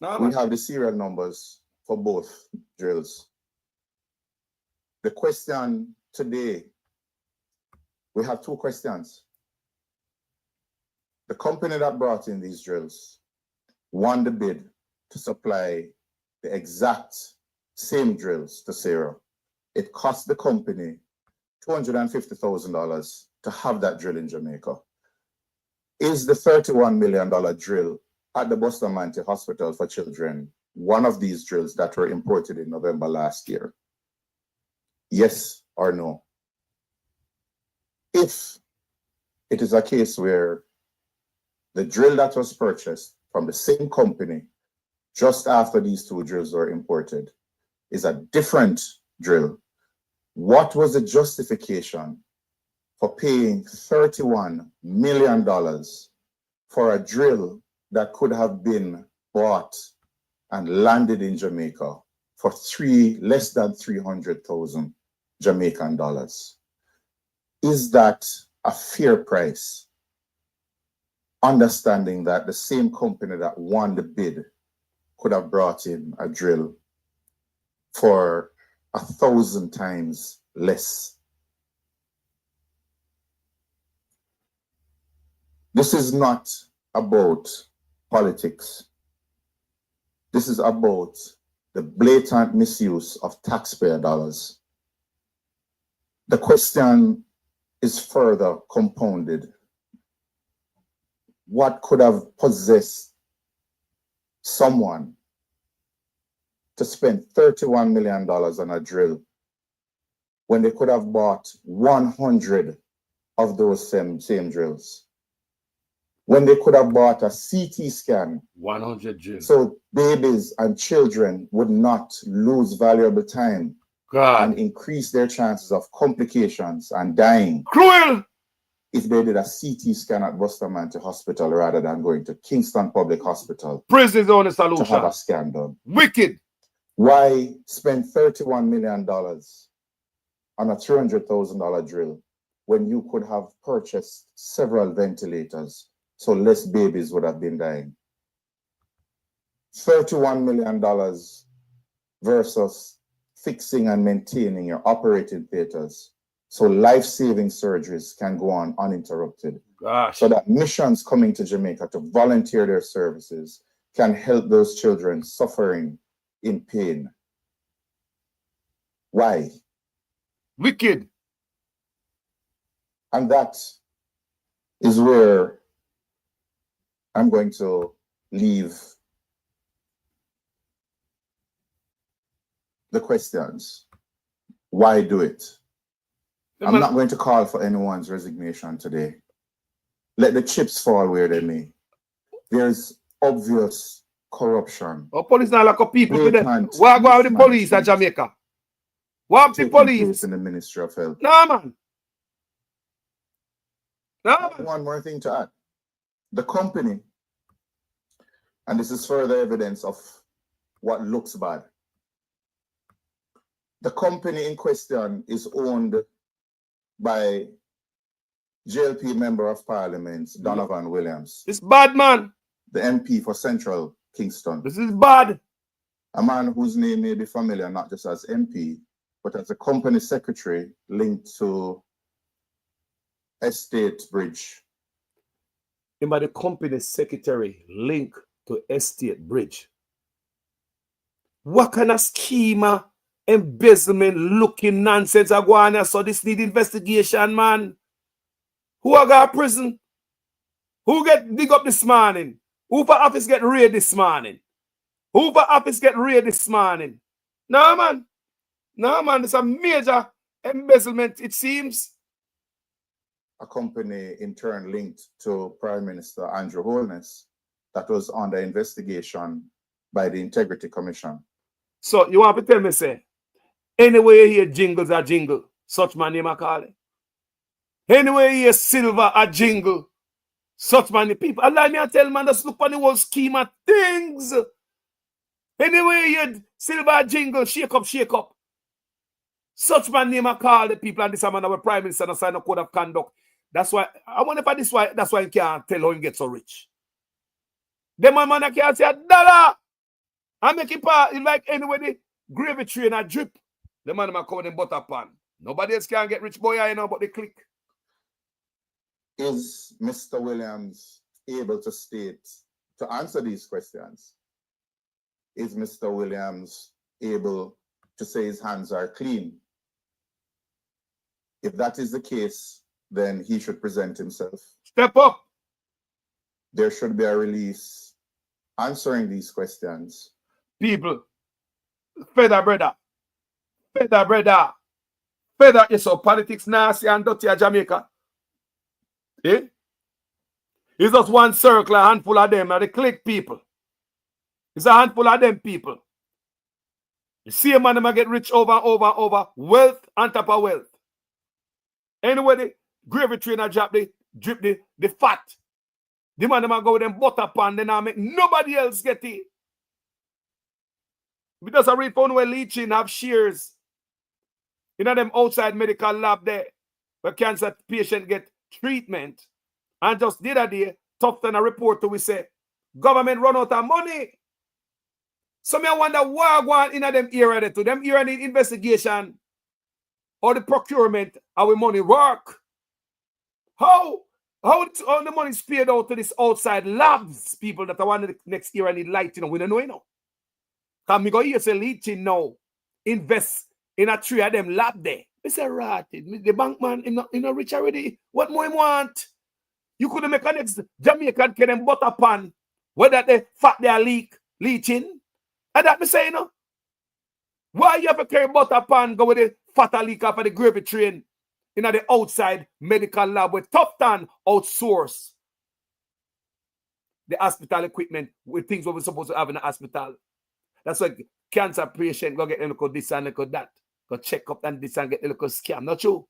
Nah, man. We have the serial numbers for both drills. The question today, we have two questions. The company that brought in these drills won the bid to supply the exact same drills to Sarah. It cost the company $250,000 to have that drill in Jamaica. Is the $31 million drill at the Bustamante Hospital for Children one of these drills that were imported in November last year? Yes or no? If it is a case where the drill that was purchased from the same company just after these two drills were imported is a different drill, what was the justification for paying $31 million for a drill that could have been bought and landed in Jamaica for less than 300,000 Jamaican dollars? Is that a fair price? Understanding that the same company that won the bid could have brought in a drill for 1,000 times less. This is not about politics. This is about the blatant misuse of taxpayer dollars. The question is further compounded. What could have possessed someone to spend $31 million on a drill when they could have bought 100 of those same drills? When they could have bought a CT scan 100 drills, so babies and children would not lose valuable time and increase their chances of complications and dying. Cruel! If they did a CT scan at Bustamante Hospital rather than going to Kingston Public Hospital. Prison is the only solution. To have a scan done. Wicked. Why spend $31 million on a $300,000 drill when you could have purchased several ventilators so less babies would have been dying? $31 million versus fixing and maintaining your operating theaters so life-saving surgeries can go on uninterrupted. So that missions coming to Jamaica to volunteer their services can help those children suffering in pain. Why? Wicked. And that is where I'm going to leave the questions. Why do it? I'm not going to call for anyone's resignation today. Let the chips fall where they may. There's obvious corruption. Oh, police not lock up people with them. Why go with the police at Jamaica? What the police in the Ministry of Health? No, man. No, man. One more thing to add. The company, and this is further evidence of what looks bad. The company in question is owned by JLP Member of Parliament, Donovan Williams. It's bad, man. The MP for Central Kingston. This is bad. A man whose name may be familiar, not just as MP, but as a company secretary linked to Estate Bridge. Him by the company secretary linked to Estate Bridge. What kind of schema, embezzlement looking nonsense are going on? So this need investigation, man. Who are got prison? Who get dig up this morning? Who for office get raid this morning? Who for office get raid this morning? No, man. No, man, it's a major embezzlement, it seems. A company in turn linked to Prime Minister Andrew Holness that was under investigation by the Integrity Commission. So you want to tell me, say, anyway you hear jingles a jingle, such man name I call it. Anyway you hear silver a jingle, such man people. Allow me to tell man, just look on the whole scheme of things. Anyway you hear silver a jingle, shake up, shake up. Such man name I call the people, and this man our Prime Minister and sign a code of conduct. That's why I wonder if this why that's why you can't tell how you get so rich. Them man I can't say $1. I make it part like anyway the gravy train a drip. The man come in butter pan. Nobody else can get rich boy, you know, but they click. Is Mr. Williams able to state, to answer these questions? Is Mr. Williams able to say his hands are clean? If that is the case, then he should present himself. Step up. There should be a release answering these questions. People, feather brother, feather brother, feather is so politics nasty and dirty at Jamaica. Eh? It's just one circle, a handful of them, and they click people. It's a handful of them people. You see a man them get rich over and over and over, wealth on top of wealth. Anyway, the gravy train drop the drip the fat. The man them go with them butter pan, then I make nobody else get it. Because I read phone where leeching have shears. You know them outside medical lab there where cancer patient get treatment. And just the other day, Tufton a report to we say, government run out of money. So me I wonder why going in them area there to them area need investigation or the procurement how the money work. How the money is paid out to this outside labs people that I want the next year need light, you know, we don't know, you know. Because me go here say leeching now, invest in a tree of them lab there. It's a rat. The bank man, him not rich already. What more him want? You could make a next Jamaican get them butter pan, whether they fat they are leeching. And that me say, you know. Why you have to carry butter pan, go with the fat leak off of the gravy train in the outside medical lab with Tufton outsource the hospital equipment with things what we're supposed to have in the hospital. That's why cancer patient go get a look this and look that. Go check up and this and get a look scan. Not true.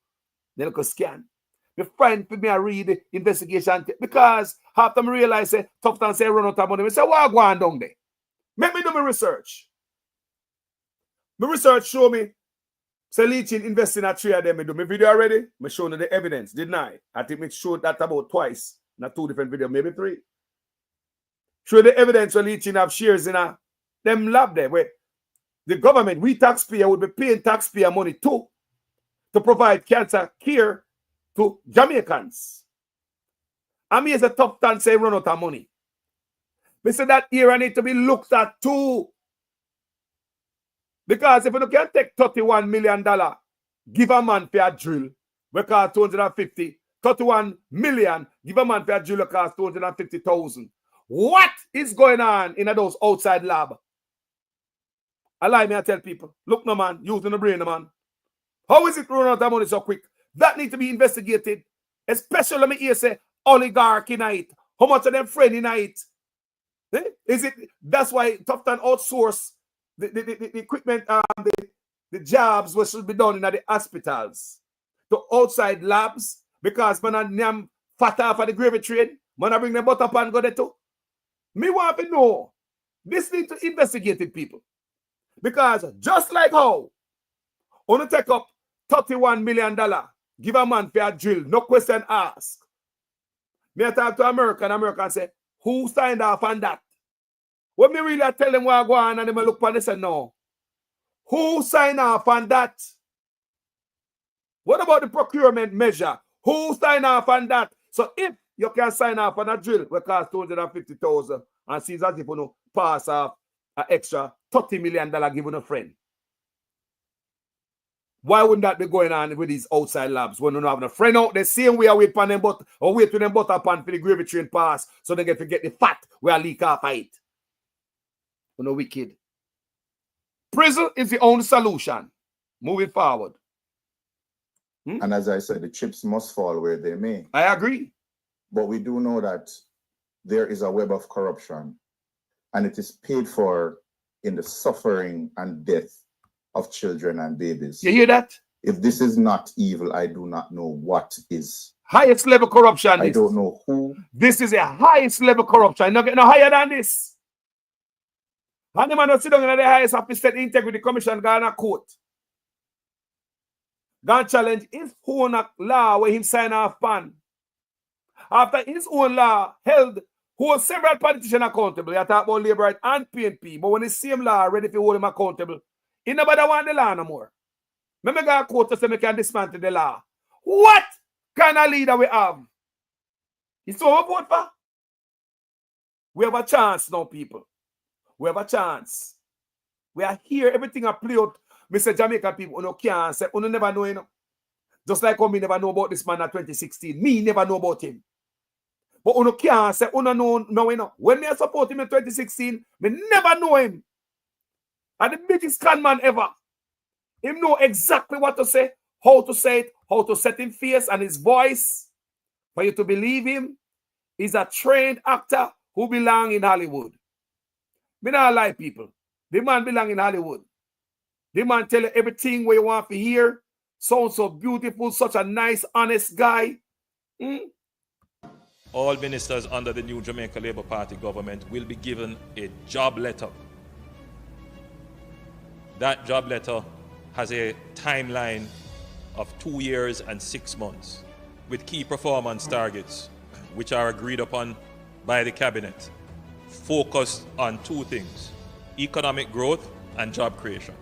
They look scan. My friend for me I read the investigation because half time realize say Tufton say run out of money. I say, why go on down there? Make me do my research. My research show me say leeching invest in a tree of them. I do my video already. I show you the evidence, didn't I? I think I showed that about twice. Not 2 different videos, maybe 3. Show the evidence where leeching have shares in a them lab there where the government, we taxpayer, would be paying taxpayer money too to provide cancer care to Jamaicans. I mean, it's a tough time say run out of money. We say that era need to be looked at too. Because if you can take $31 million, give a man for a drill, we cost 250, 31 million, give a man for a drill, we cost 250,000. What is going on in those outside lab? Allow me to tell people, look no man, using the brain no man. How is it running out of money so quick? That needs to be investigated. Especially let me hear say Oligarchy night. How much of them friendly night? Eh? Is it that's why Tufton outsource the equipment the jobs what should be done in the hospitals to outside labs because man and fat off of the gravy train, man I bring the butter pan go there too. Me want to know. This need to investigate it, people. Because just like how want to take up $31 million, give a man for a drill, no question asked. Me I talk to American say, who signed off on that? When me really tell them what I go on and they look for this and no. Who signed off on that? What about the procurement measure? Who signed off on that? So if you can sign off on a drill, we cost 250,000 and see as if you know pass off an extra $30 million given a friend. Why wouldn't that be going on with these outside labs when you don't have a friend out there same way I wait for them but or wait to them butter pan for the gravy train pass so they get to get the fat where I leak off of it? You know, wicked. Prison is the only solution. moving forward. And as I said, the chips must fall where they may. I agree. But we do know that there is a web of corruption, and it is paid for in the suffering and death of children and babies. You hear that? If this is not evil, I do not know what is. Highest level corruption. I don't know who. This is the highest level corruption. I'm not getting no higher than this. And the man not sit down in the highest office, State Integrity Commission, go in a court. Go challenge his own law where him sign off pan. After his own law held several politicians accountable. You talk about labor right and PNP, but when the same law ready to hold him accountable, he nobody want the law no more. Remember go to court to say we can dismantle the law. What kind of leader we have? It's what we vote for. We have a chance now, people. We have a chance. We are here. Everything I play out. Mr. Jamaican people, you can't say, you never know, you know. Just like me never know about this man in 2016. Me never know about him. But you can't say, you know, you know. When I support him in 2016, me never know him. And the biggest con man ever. Him know exactly what to say, how to say it, how to set him face and his voice for you to believe him. He's a trained actor who belong in Hollywood. Me not lie, people. The man belong in Hollywood. The man tell you everything what you want to hear. Sounds so beautiful, such a nice, honest guy. All ministers under the new Jamaica Labour Party government will be given a job letter. That job letter has a timeline of 2 years and 6 months with key performance targets, which are agreed upon by the cabinet, focused on two things: economic growth and job creation.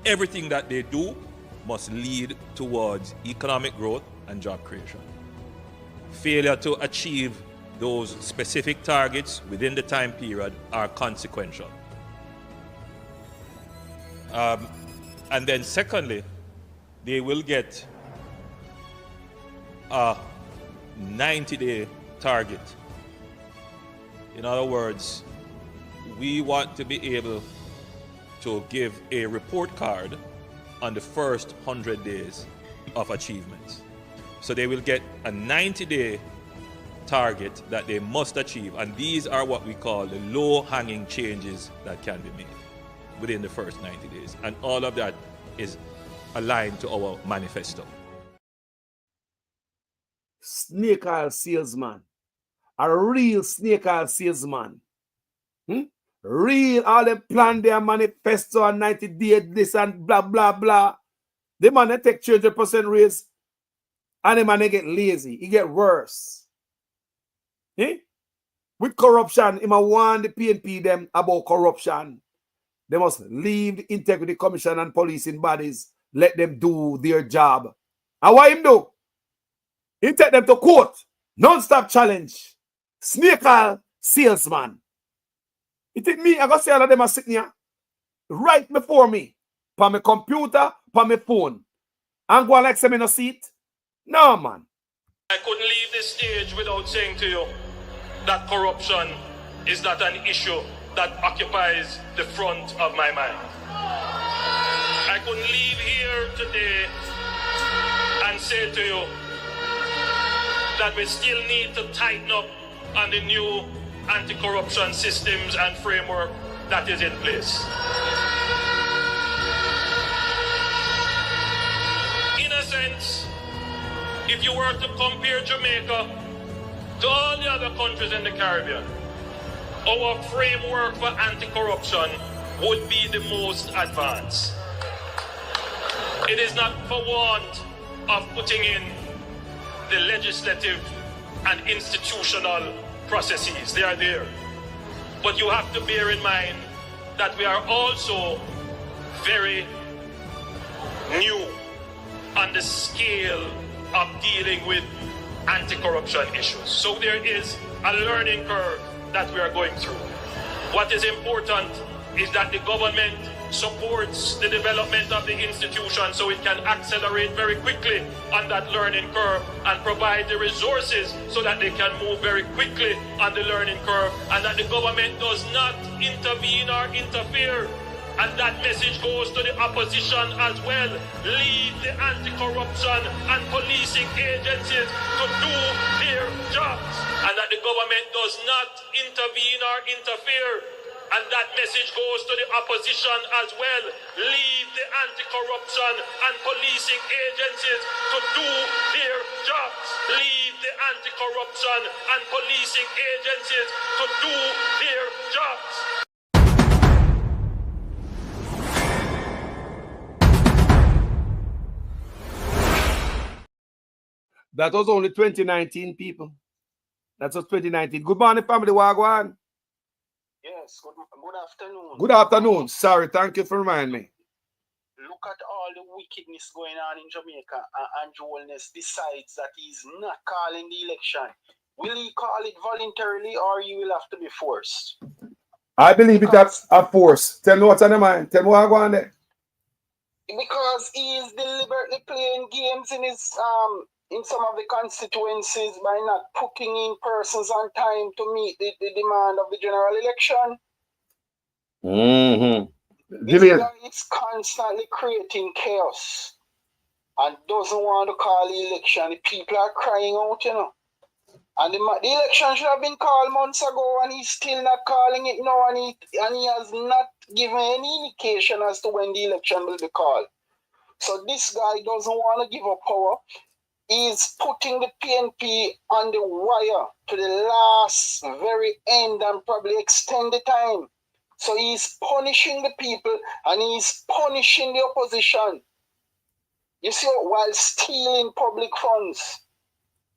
Everything that they do must lead towards economic growth and job creation. Failure to achieve those specific targets within the time period are consequential. And then secondly, they will get a 90-day target. In other words, we want to be able to give a report card on the first 100 days of achievements. So they will get a 90-day target that they must achieve, and these are what we call the low-hanging changes that can be made within the first 90 days. And all of that is aligned to our manifesto. Snake oil salesman. A real snake oil salesman. Real, all them plan their manifesto and 90 days this and blah, blah, blah. The man they take 200% raise and the man they get lazy. He get worse. With corruption, he might want the PNP them about corruption. They must leave the Integrity Commission and policing bodies. Let them do their job. And what him do? He take them to court. Non-stop challenge. Snake oil salesman. You think me, I got to see all of them are sitting here right before me. On my computer, on my phone. And go like some in a seat? No, man. I couldn't leave this stage without saying to you that corruption is not an issue that occupies the front of my mind. I couldn't leave here today and say to you that we still need to tighten up on the new anti-corruption systems and framework that is in place. In a sense, if you were to compare Jamaica to all the other countries in the Caribbean, our framework for anti-corruption would be the most advanced. It is not for want of putting in the legislative and institutional processes. They are there. But you have to bear in mind that we are also very new on the scale of dealing with anti-corruption issues. So there is a learning curve that we are going through. What is important is that the government supports the development of the institution so it can accelerate very quickly on that learning curve and provide the resources so that they can move very quickly on the learning curve, and that the government does not intervene or interfere And that message goes to the opposition as well. Leave the anti-corruption and policing agencies to do their jobs. And that the government does not intervene or interfere. And that message goes to the opposition as well. Leave the anti-corruption and policing agencies to do their jobs. Leave the anti-corruption and policing agencies to do their jobs. That was only 2019, people. That's just 2019. Good morning, family. Wagwan. Yes, good afternoon. Good afternoon. Sorry, thank you for reminding me. Look at all the wickedness going on in Jamaica, and Andrew Wellness decides that he's not calling the election. Will he call it voluntarily, or you will have to be forced? I believe it's a force. Tell me what's on the mind. Tell me what I go on there. Because he is deliberately playing games in his in some of the constituencies by not putting in persons on time to meet the demand of the general election. This guy is constantly creating chaos and doesn't want to call the election. The people are crying out, you know. And the election should have been called months ago, and he's still not calling it now, and he has not given any indication as to when the election will be called. So this guy doesn't want to give up power. He's putting the PNP on the wire to the last very end and probably extend the time. So he's punishing the people and he's punishing the opposition. You see, while stealing public funds.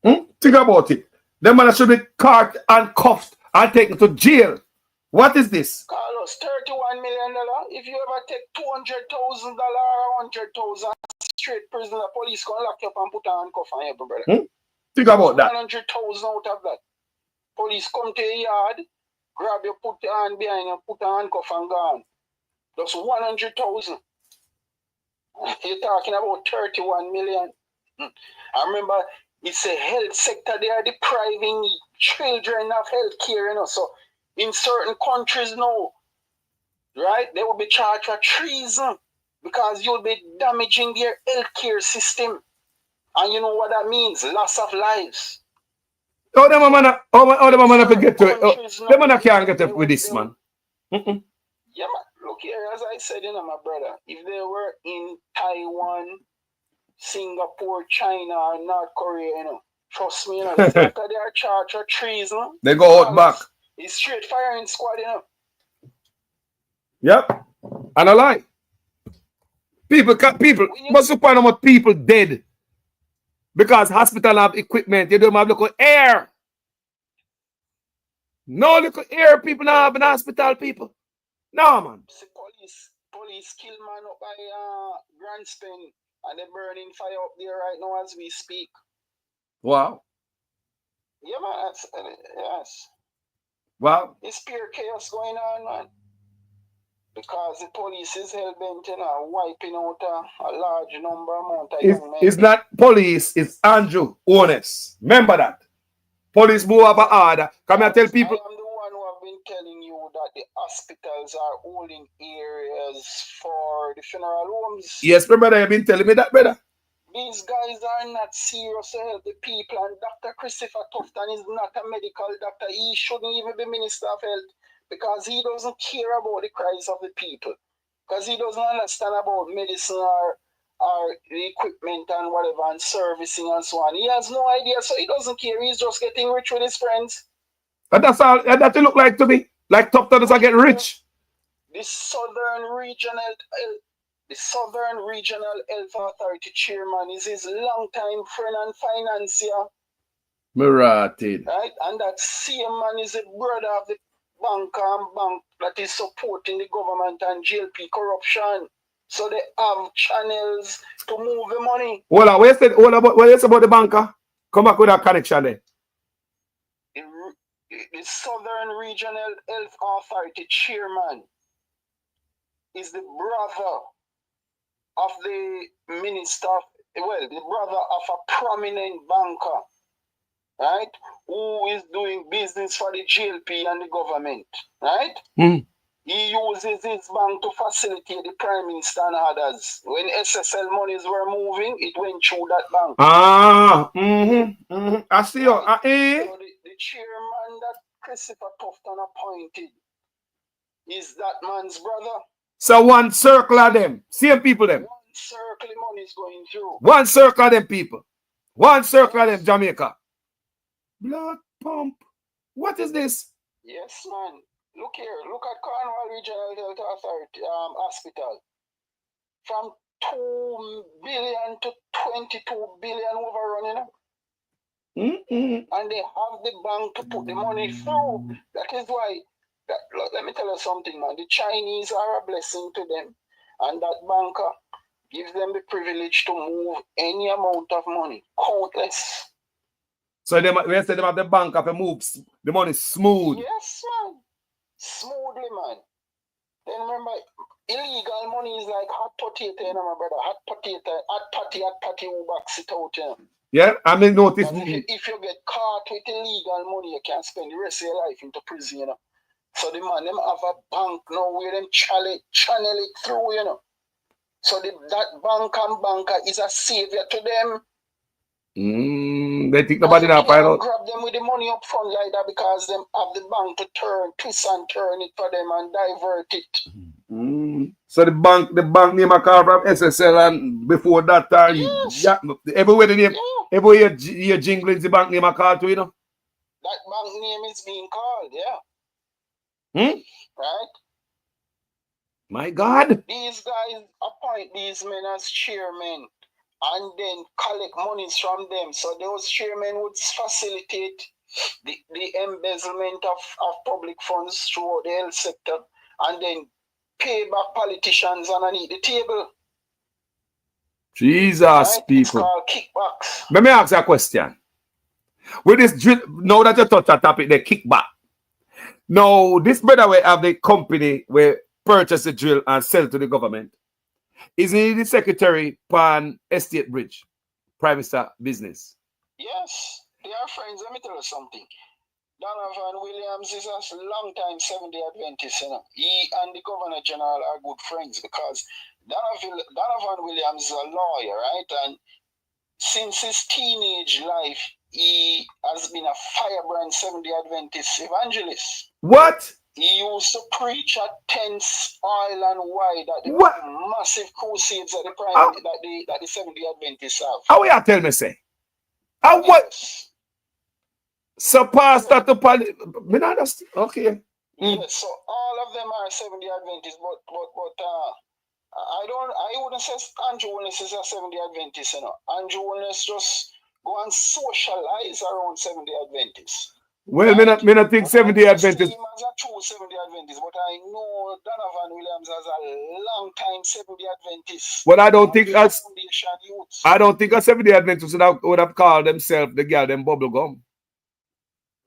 Think about it. Them man should be caught and cuffed and taken to jail. What is this? Carlos, $31 million. If you ever take $200,000 or $100,000 straight prison, the police can lock you up and put a handcuff on you, brother. Think about that. 100,000 out of that. Police come to your yard, grab you, put your hand behind you, put a handcuff and gone. That's 100,000. You're talking about 31 million. I remember it's a health sector. They are depriving children of health care, you know. So in certain countries now, right, they will be charged for treason because you'll be damaging their health care system. And you know what that means? Loss of lives. Oh, them man forget to it. Them man can't get up with this, man. Yeah, man. Look here, as I said, you know, my brother, if they were in Taiwan, Singapore, China, or North Korea, you know, trust me, you know, they are charged for treason. They go out back. It's straight firing squad, you know. Yep. And a lie. People, what's the point of people dead? Because hospital have equipment, they don't have local air. No local air people now have in hospital, people. No, man. See, police kill man up by Grand Spain, and they're burning fire up there right now as we speak. Wow. Yeah, man. Yes. Wow. It's pure chaos going on, man. Because the police is hell-bent, you know, wiping out a large amount of young men. It's not police, it's Andrew Honest. Remember that. Police move up an order. Come and tell people. I am the one who have been telling you that the hospitals are holding areas for the funeral homes. Yes, brother, you've been telling me that, brother. These guys are not serious to help the people, and Dr. Christopher Tufton is not a medical doctor. He shouldn't even be Minister of Health because he doesn't care about the cries of the people. Because he doesn't understand about medicine or the equipment and whatever and servicing and so on. He has no idea, so he doesn't care. He's just getting rich with his friends. And that's all that look like to me. Like Tufton doesn't get rich. The Southern Regional Health Authority chairman is his longtime friend and financier. Marated. Right? And that same man is a brother of the bank that is supporting the government and GLP corruption. So they have channels to move the money. What you said about the banker? Come back with that connection there. The Southern Regional Health Authority chairman is the brother of the minister, the brother of a prominent banker, right, who is doing business for the GLP and the government, right? He uses his bank to facilitate the Prime Minister and others. When SSL monies were moving, it went through that bank. I see you. So the chairman that Christopher Tufton appointed is that man's brother. So one circle of them, same people them. One circle of money is going through. One circle of them people. One circle of them Jamaica. Blood pump. What is this? Yes, man. Look here. Look at Cornwall Regional Health Authority Hospital. From 2 billion to 22 billion overrunning. And they have the bank to put the money through. That is why, look, let me tell you something, man. The Chinese are a blessing to them. And that banker gives them the privilege to move any amount of money. Countless. So we say them have the bank up and moves the money smooth. Yes, man. Smoothly, man. Then remember, illegal money is like hot potato, you know, my brother. Hot patty, who backs it out, you know. Yeah, I mean, notice. If you get caught with illegal money, you can spend the rest of your life into prison, you know. So the man, them have a bank now where them channel it through, you know. So that bank and banker is a savior to them. They think nobody now find out. Grab them with the money up front like that because them have the bank to twist and turn it for them and divert it. So the bank name a call from SSL and before that time, yes. everywhere the name, everywhere you jingling the bank name a call to, you know. That bank name is being called, Right? My God. These guys appoint these men as chairmen and then collect monies from them. So those chairmen would facilitate the embezzlement of public funds throughout the health sector and then pay back politicians underneath the table. Jesus, right? people. It's called kickbacks. Let me ask you a question. With this drill, now that you touch that topic, the kickback. Now, this brother will have the company where purchase the drill and sell to the government. Isn't he the secretary pan Estate Bridge, Prime Minister business? Yes, they are friends. Let me tell you something. Donovan Williams is a long time Seventh-day Adventist. You know? He and the Governor General are good friends because Donovan Williams is a lawyer, right? And since his teenage life, he has been a firebrand Seventh-day Adventist evangelist. What? He used to preach at tents, oil and wide at the massive crusades that the Seventh-day Adventists have. How will you tell me, say? How what? So pastor to me not understand. Okay. Yes, so all of them are Seventh-day Adventists, but I wouldn't say Andrew Wilness is a Seventh-day Adventist, you know. Andrew Wilness just go and socialize around Seventh-day Adventists. Well, right? me not think Seventh-day Adventist. He as a true Seventh-day Adventist, but I know Donovan Williams as a long time Seventh-day Adventist. Well, I don't think a Seventh-day Adventist would have called themselves the girl them bubble gum.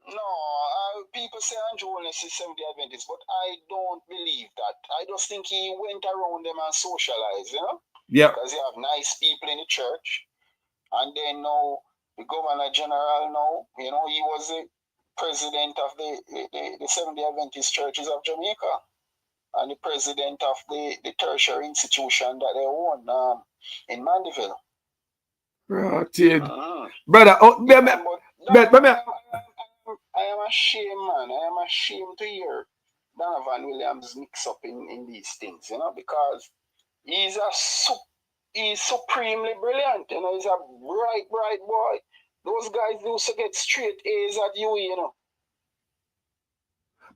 No, people say Andrew Wilness is Seventh-day Adventist, but I don't believe that. I just think he went around them and socialized, you know? Yeah. Because you have nice people in the church. And then now the Governor General now, you know, he was the president of the Seventh-day Adventist Churches of Jamaica and the president of the tertiary institution that they own in Mandeville. Brother, I am ashamed, man. I am ashamed to hear Donovan Williams mix up in these things, you know, because he's supremely brilliant, you know. He's a bright boy. Those guys used to get straight A's at UE, you know.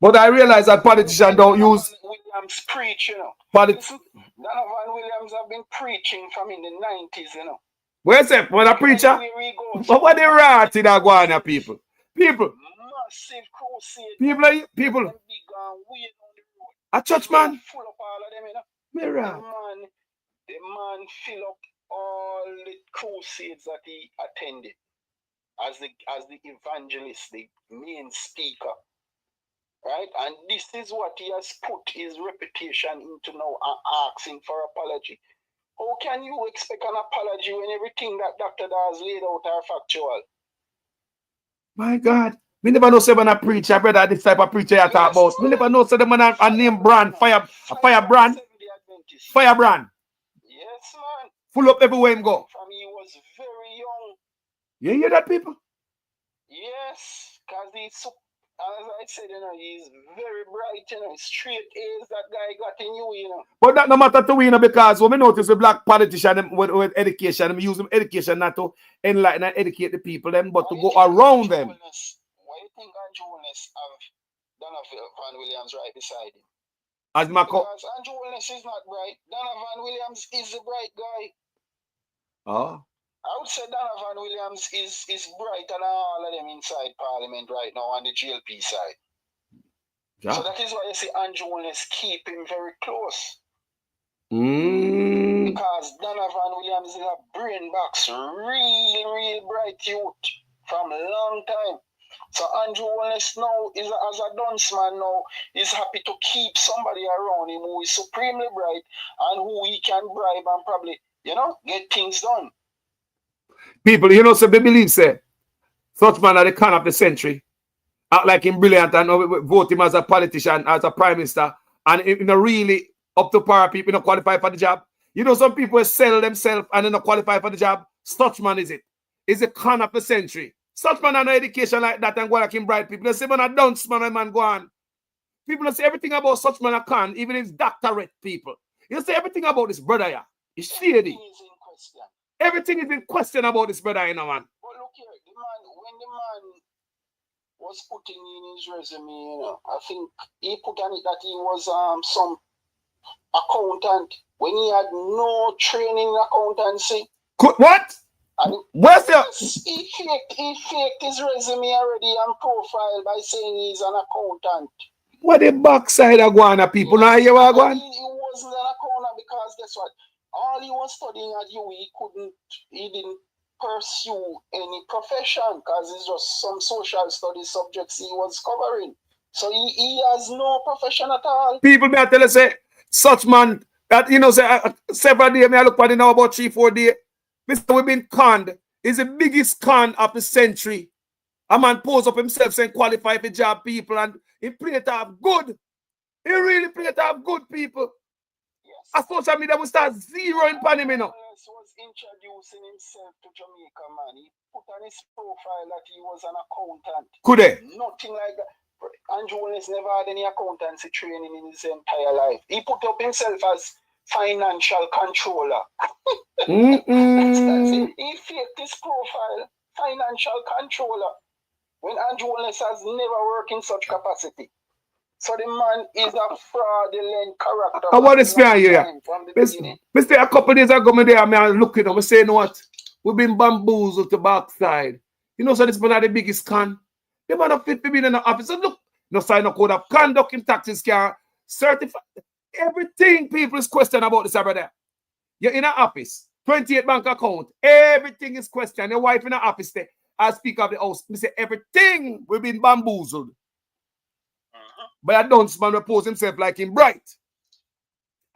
But I realize that politicians don't use Williams preach, you know. Donovan Williams have been preaching from in the 90s, you know. Where's it? When a preacher? But what they rot in Aguana people? People. Massive crusade. People. A church man. Full up all of them, you know. Mirror. The man fill up all the crusades that he attended as the evangelist, the main speaker. Right? And this is what he has put his reputation into now and asking for apology. How can you expect an apology when everything that Dr. Dawes laid out are factual? My God. We never know say when I preach, brother, this type of preacher you talk about. We never know say the man a name brand, fire brand. Fire brand. Yes, man. Full up everywhere him go. From he was very young. You hear that, people? Yes, because he's, as I said, you know, he's very bright, you know, straight A's that guy got in you know. But that no matter to we, you know, because when we notice the black politician with education, them use them education not to enlighten and educate the people, them, but to go around them. Why do you think Andrew Wilness have Donovan Williams right beside him? As my because Andrew Wilness is not bright. Donovan Williams is the bright guy. Oh. I would say Donovan Williams is brighter than all of them inside Parliament right now on the GLP side. Yeah. So that is why you see Andrew Wilness keep him very close. Because Donovan Williams is a brain box, real bright youth from a long time. So Andrew Wilness now is as a dunce man now is happy to keep somebody around him who is supremely bright and who he can bribe and probably, you know, get things done. People, you know, so they believe, say, such man are the con of the century. Act like him brilliant and vote him as a politician, as a prime minister, and you know, really up to par people not qualify for the job. You know, some people sell themselves and they not qualify for the job. Such man is it. Is the con of the century. Such man have no education like that and go like him bright people. They say, man, a dunce man go on. People say everything about such man a con, even his doctorate people. You say everything about this brother here. It's shady. Everything is in question about this brother, you know, man. But look here, the man, when the man was putting in his resume, you know, I think he put on it that he was some accountant when he had no training in accountancy. What? Where's the... He faked his resume already and profile by saying he's an accountant. What the backside of Guana people? Now you are going? He wasn't an accountant because guess what? All he was studying at you, he didn't pursue any profession because it's just some social studies subjects he was covering. So he has no profession at all. People may tell us, say, such man, that, you know, say, several days, may I look at it now about 3-4 days. Mr. We've been conned. It's the biggest con of the century. A man pose up himself saying qualify for job people and he play to have good. He really play to have good people. Yes. A social media will start zeroing upon him, you know. He was introducing himself to Jamaica, man. He put on his profile that he was an accountant. Could he? Nothing like that. Andrew Wilness never had any accountancy training in his entire life. He put up himself as financial controller. He faked his profile, financial controller, when Andrew Wilness has never worked in such capacity. So the man is a fraudulent character. I want to spare you here. Mr. A couple days ago, I'm looking up, I'm saying what? We've been bamboozled to backside. You know, so this man are the biggest con. The man not fit to be in the office. So look, no sign of code of conduct in taxes can certify. Everything people is questioned about this brother. You're in an office, 28 bank account, everything is questioned. Your wife in an office there, as speaker of the house. Me say everything we've been bamboozled. But a dunce man repose himself like him bright.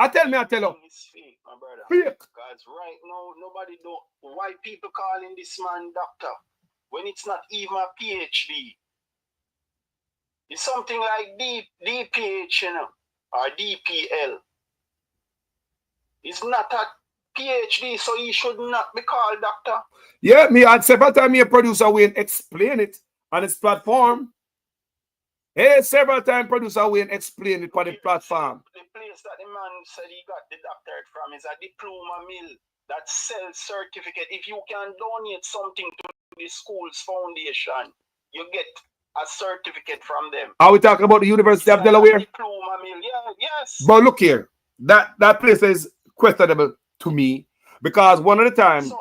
I tell you. It's fake, my brother. Fake. Because right now, nobody know why people calling this man doctor when it's not even a PhD. It's something like DPH, you know, or DPL. It's not a PhD, so he should not be called doctor. Yeah, me had several times me a producer Wayne explain it on his platform. Hey, several times producer Wayne explain it on the platform. The place that the man said he got the doctorate from is a diploma mill that sells certificate. If you can donate something to the school's foundation, you get a certificate from them. Are we talking about the University of Delaware? Diploma mill, yeah, yes. But look here, that place is questionable to me because one of the time,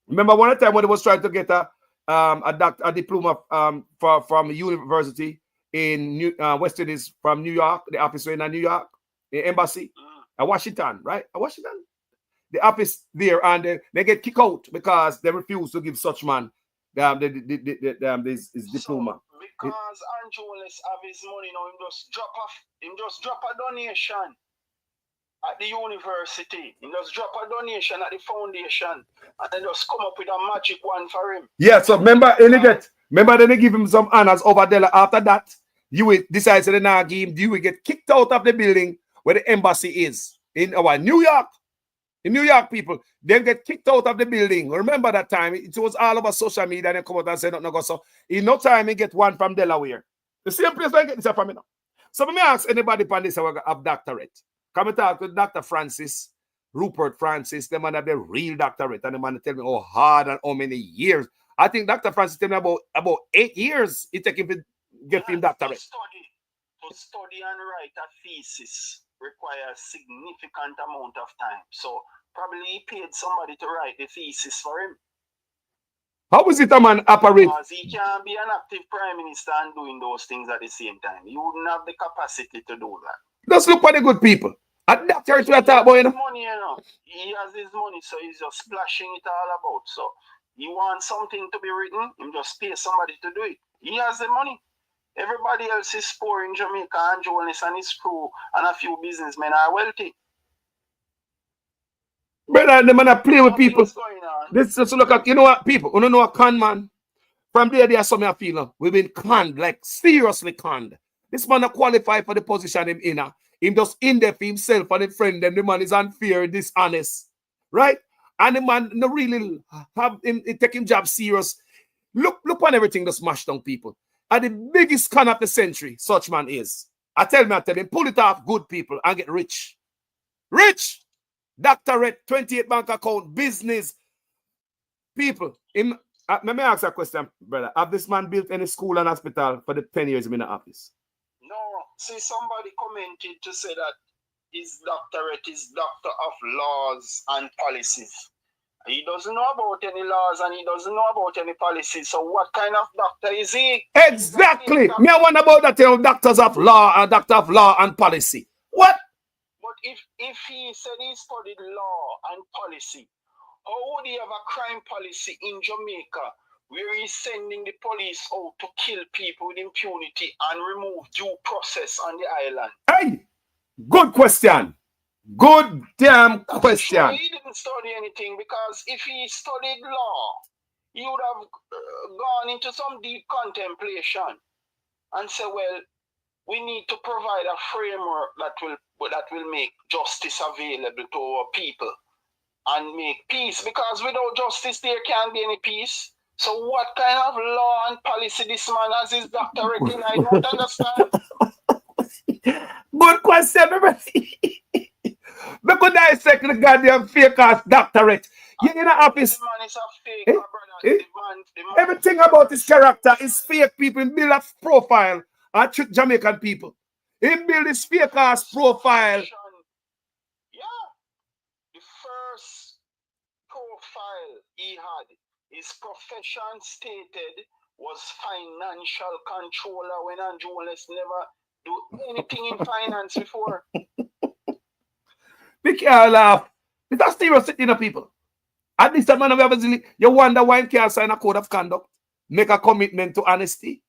remember one of the time when they was trying to get a diploma from a university in West Indies from New York, the office in New York, the embassy, at Washington, right? At Washington, the office there, and they get kicked out because they refuse to give such man his diploma. So, because Andrew Wilness have his money now, him just drop a donation at the university. He just drop a donation at the foundation and then just come up with a magic one for him. Yeah, so remember, Remember, then they give him some honors over there. After that, you will decide to now give him, you will get kicked out of the building where the embassy is in our New York. In New York, people, they get kicked out of the building. Remember that time? It was all over social media and they come out and say, no, go. So in no time, he get one from Delaware. The same place where I get this from me now. So let me ask anybody on this have doctorate. Come and talk to Dr. Francis, Rupert Francis, the man have the real doctorate, and the man tell me how hard and how many years. I think Dr. Francis tell me about 8 years it take him to get him doctorate. To study and write a thesis requires significant amount of time. So probably he paid somebody to write the thesis for him. How is it a man operate? Because he can't be an active prime minister and doing those things at the same time. He wouldn't have the capacity to do that. Let's look for the good people. At that church we are talking about, you know. Money, you know. He has his money, so he's just splashing it all about. So he wants something to be written, he just pay somebody to do it. He has the money. Everybody else is poor in Jamaica, and Jonas and his crew and a few businessmen are wealthy. Brother, the man that play with people. This just look at, you know what, people, you don't know a con man. From there, there's something I feel. We've been conned, like seriously conned. This man not qualified for the position him in. Him just in there for himself and his friend. Then the man is unfair, dishonest, right? And the man no really have him take him job serious. Look on everything that smash down people. And the biggest con of the century, such man is. I tell him, pull it off, good people, and get rich. Rich! Doctorate, 28 bank account, business. People. Let me ask you a question, brother. Have this man built any school and hospital for the 10 years in the office? No. See, somebody commented to say that his doctorate is doctor of laws and policies. He doesn't know about any laws and he doesn't know about any policies. So what kind of doctor is he? Exactly. Me I wonder about that, doctors of law and doctor of law and policy. What? But if he said he studied law and policy, how would he have a crime policy in Jamaica where he's sending the police out to kill people with impunity and remove due process on the island? Hey, good question. Good damn question. Sure he didn't study anything, because if he studied law, he would have gone into some deep contemplation and say, well, we need to provide a framework that will make justice available to our people and make peace, because without justice there can't be any peace. So what kind of law and policy this man has his doctorate in? I don't understand. Good question, everybody. Look at that second goddamn fake ass doctorate. You in the office. The man is a fake, brother. The man Everything about his character is fake. People build a profile and trick Jamaican people. He build his fake ass profile. Yeah. The first profile he had, his profession stated was financial controller, when Anjoles never do anything in finance before. We can't laugh. It's a stereotype, you know, people. At least a man of ever you wonder why he can't sign a code of conduct, make a commitment to honesty.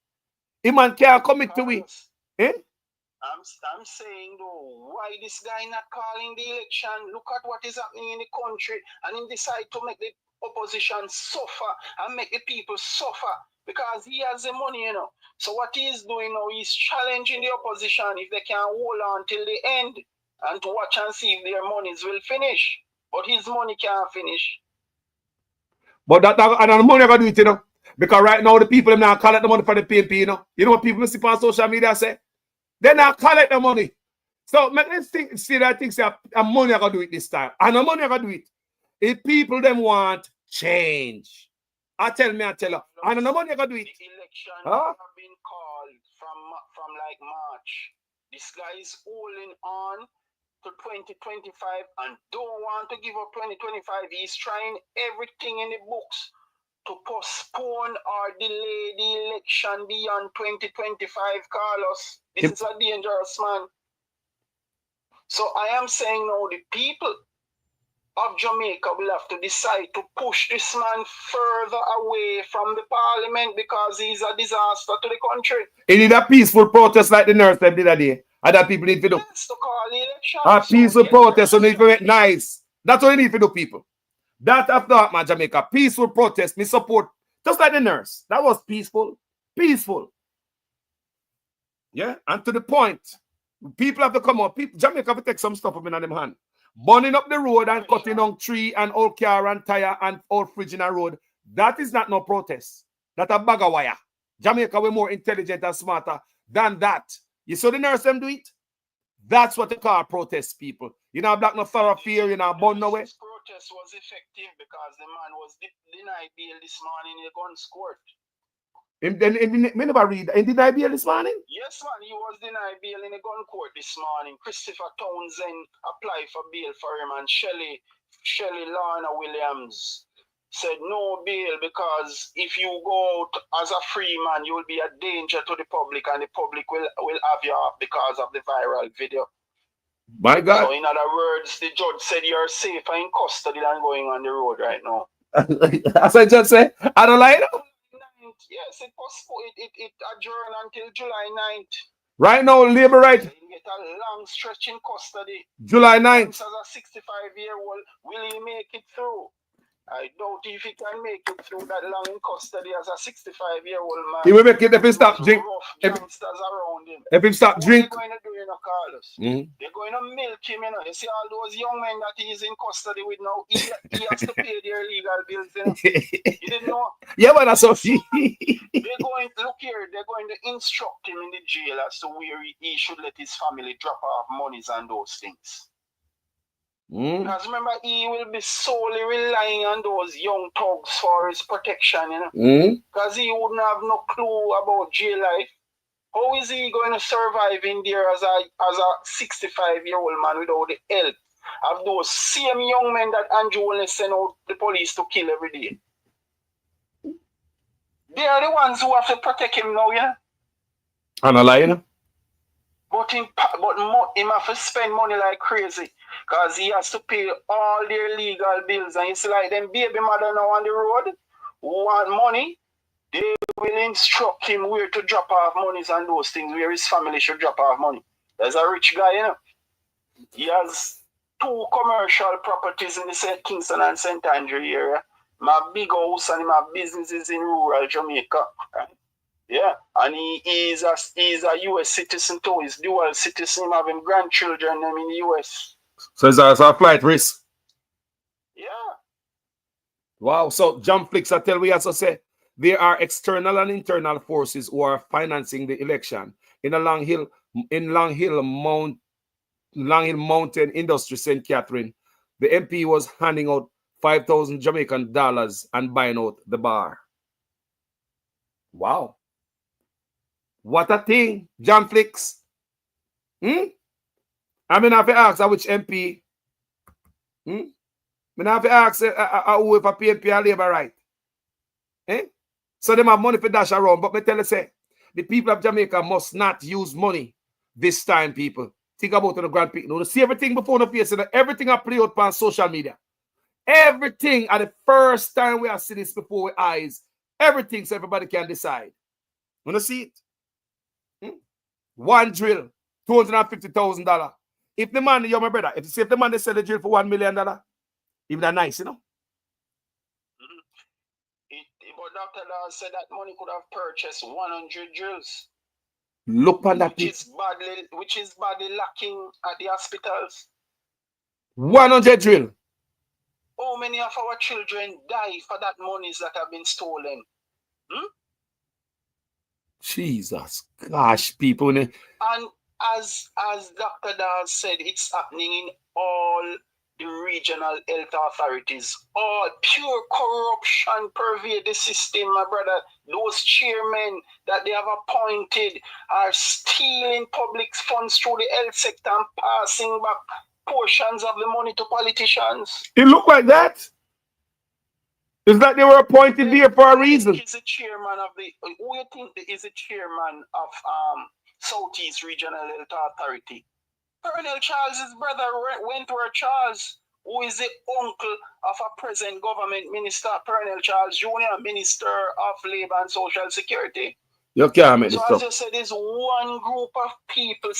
A man can't commit to it. Eh? I'm saying though, why this guy not calling the election? Look at what is happening in the country, and he decide to make the opposition suffer and make the people suffer because he has the money, you know. So what he's doing now, he's challenging the opposition if they can hold on till the end and to watch and see if their monies will finish. But his money can't finish. But that and the money I gotta do it, you know. Because right now the people them now collect the money for the PNP, you know. You know what people see on social media say? They now collect the money. So make this thing see that things say money I gotta do it this time. And the money I gotta do it. If people them want change. I tell you. And the money I gotta do it. The election have been called from like March. This guy is holding on to 2025 and don't want to give up 2025. He's trying everything in the books to postpone or delay the election beyond 2025, Carlos. This is a dangerous man. So I am saying now the people of Jamaica will have to decide to push this man further away from the parliament because he's a disaster to the country. He need a peaceful protest like the nurse did that day. And that people need to do. Yes, to call the election. A peaceful protest, so need to make nice. That's what you need to do, people. That after that, man, Jamaica. Peaceful protest. Me support Just like the nurse. That was peaceful. Peaceful. Yeah, and to the point. People have to come out. People, Jamaica have to take some stuff up in them hand. Burning up the road and cutting down tree and old car and tire and old fridge in a road. That is not no protest. That's a bag of wire. Jamaica were more intelligent and smarter than that. You saw the nurse them do it? That's what they call protest, people. You know, black no thoroughfare, you know, born no way. This protest was effective because the man was denied bail this morning in a gun court. Me never read. And did I bail this morning? Yes, man, he was denied bail in a gun court this morning. Christopher Townsend applied for bail for him, and Shelley Lorna Williams said no bail because if you go out as a free man, you will be a danger to the public, and the public will have you up because of the viral video. My God. So in other words, the judge said you're safer in custody than going on the road right now. As I just say, I don't like it. Yes, it adjourned until July 9th. Right now, labor right. You get a long stretch in custody. July 9th. As a 65-year-old, will he make it through? I doubt if he can make it through that long in custody as a 65-year-old man. He will make it if he stop drink. Around him. If he stop drink. What are they going to do, you know, Carlos? They're going to milk him, you know. You see all those young men that he's in custody with now, he has to pay their legal bills, you know. You didn't know? Yeah, but that's what they're going to, look here, they're going to instruct him in the jail as to where he should let his family drop off monies and those things. Because remember, he will be solely relying on those young thugs for his protection, you know. Because he wouldn't have no clue about jail life. How is he going to survive in there as a 65-year-old man without the help of those same young men that Andrew will send out the police to kill every day? They are the ones who have to protect him now, yeah? I'm not lying. But him have to spend money like crazy because he has to pay all their legal bills. And it's like them baby mother now on the road who want money, they will instruct him where to drop off monies and those things, where his family should drop off money. There's a rich guy, you know. He has 2 commercial properties in the St. Kingston and St. Andrew area. My big house and my businesses in rural Jamaica. Right? Yeah, and he is a US citizen too. He's dual citizen, having grandchildren in the US. So it's a flight risk. Yeah. Wow. So John Flicks, I tell we also say there are external and internal forces who are financing the election. In Long Hill Mountain Industry, St. Catherine, the MP was handing out 5,000 Jamaican dollars and buying out the bar. Wow. What a thing, John Flicks. I mean, I have to ask which MP. I have to ask who if a PNP or Labour right. So they have money for dash around. But me tell you, say, the people of Jamaica must not use money this time, people. Think about the grand people. You see everything before the face. Everything I play out on social media. Everything at the first time we are seeing this before our eyes. Everything so everybody can decide. Want to see it? One drill, $250,000. If the man, you're my brother, if the man they sell the drill for $1 million, even that nice, you know? But Dr. Dawes said that money could have purchased 100 drills. Look on that. Which is badly lacking at the hospitals. 100 drill. How many of our children die for that monies that have been stolen? Jesus, gosh, people. And as Dr. Dawes said, it's happening in all the regional health authorities. All pure corruption pervade the system, my brother. Those chairmen that they have appointed are stealing public funds through the health sector and passing back portions of the money to politicians. It looked like that. It's like they were appointed there for a reason. He's the chairman of the. Who you think is the chairman of Southeast Regional Health Authority? Colonel Charles's brother Wentworth Charles, who is the uncle of a present government minister, Colonel Charles Jr., Minister of Labor and Social Security. You can't make this so up. As you said, there's one group of people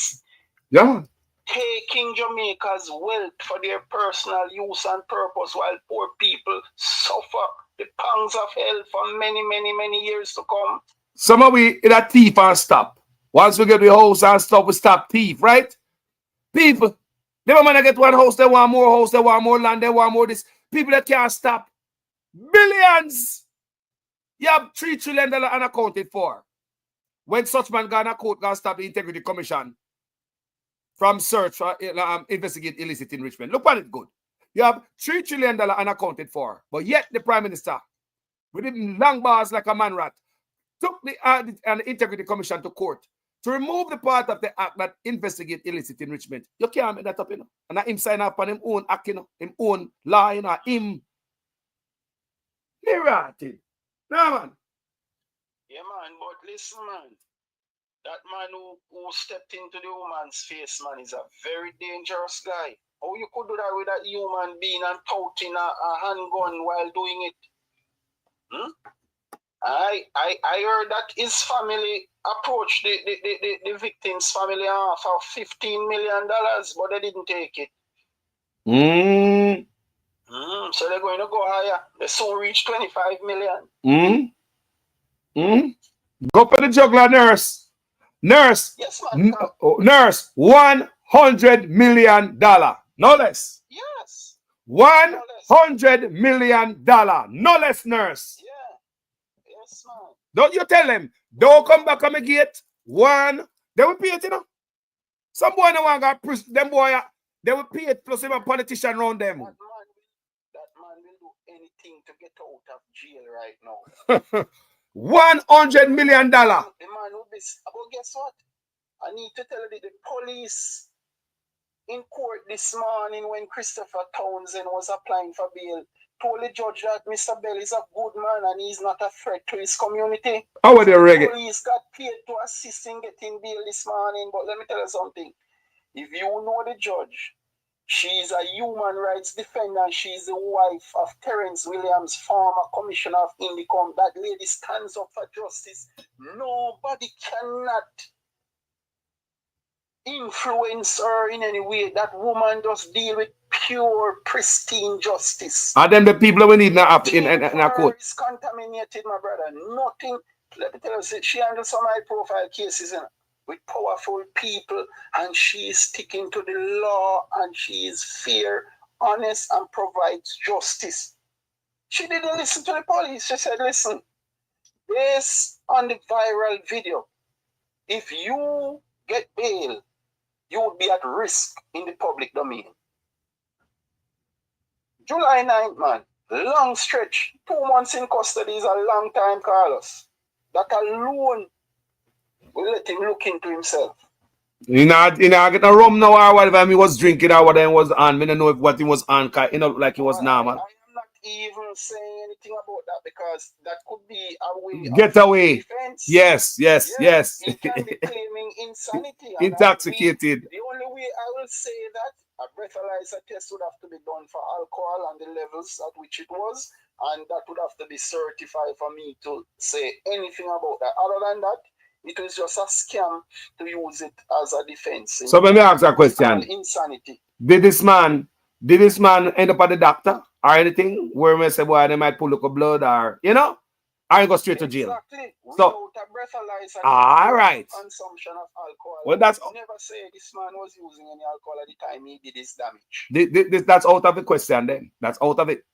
taking Jamaica's wealth for their personal use and purpose while poor people suffer the pangs of hell for many, many, many years to come. Some of we in a thief and stop. Once we get the house and stop, we stop thief, right? People, they want to get one house, they want more house, they want more land, they want more this. People that can't stop. Billions. You have $3 trillion unaccounted for. When such man gonna court gonna stop the Integrity Commission from search for investigate illicit enrichment. Look at it good. You have $3 trillion unaccounted for, but yet the Prime Minister, with him long bars like a man rat, took the Integrity Commission to court to remove the part of the act that investigate illicit enrichment. You can't make that up, you know. And him sign up on him own act, you know, him own law, you know, him. Mirated. No, man. Yeah, man, but listen, man. That man who stepped into the woman's face, man, is a very dangerous guy. How you could do that with a human being and touting a handgun while doing it? Hmm? I heard that his family approached the victim's family for $15 million, but they didn't take it. So they're going to go higher. They soon reach 25 million. Go for the juggler, nurse. Nurse. Yes, man. Nurse, $100 million. No less. Yes. $100 million. No less, nurse. Yeah. Yes, man. Don't you tell them. Don't come back on the gate. One. They will pay it, you know. Some boy no one got them boy. They will pay it plus even politician around them. That man will do anything to get out of jail right now. $100 million. The man will be. But guess what? I need to tell you the police in court this morning when Christopher Townsend was applying for bail told the judge that Mr. Bell is a good man and he's not a threat to his community. How are they reggae? The police got paid to assist in getting bail this morning. But let me tell you something. If you know the judge, she's a human rights defender. She's the wife of Terence Williams, former commissioner of Indicom. That lady stands up for justice. Nobody cannot influence her in any way. That woman does deal with pure, pristine justice. Are them the people we need now in a court? Is contaminated, my brother. Nothing. Let me tell you, she handles some high-profile cases with powerful people, and she is sticking to the law, and she is fair, honest, and provides justice. She didn't listen to the police. She said, listen, based on the viral video, if you get bail, you would be at risk in the public domain. July 9th, man, long stretch, 2 months in custody is a long time, Carlos. That alone will let him look into himself. You know, get a rum now or whatever he was drinking or whatever he was on. I don't know if what he was on, you know, like he was normal. I am not even saying anything about that because that could be a way get away. Defense. Yes. He can be claiming insanity. Intoxicated. The only way I will say that a breathalyzer test would have to be done for alcohol and the levels at which it was, and that would have to be certified for me to say anything about that. Other than that, it was just a scam to use it as a defense. So let me ask a question. Insanity. Did this man end up at the doctor or anything? Where we say, boy, they might pull up blood or, you know, or go straight to jail. Exactly. So, without a breathalyzer, all right. Consumption of alcohol. Well, that's never say this man was using any alcohol at the time he did his damage. That's out of the question then. That's out of it.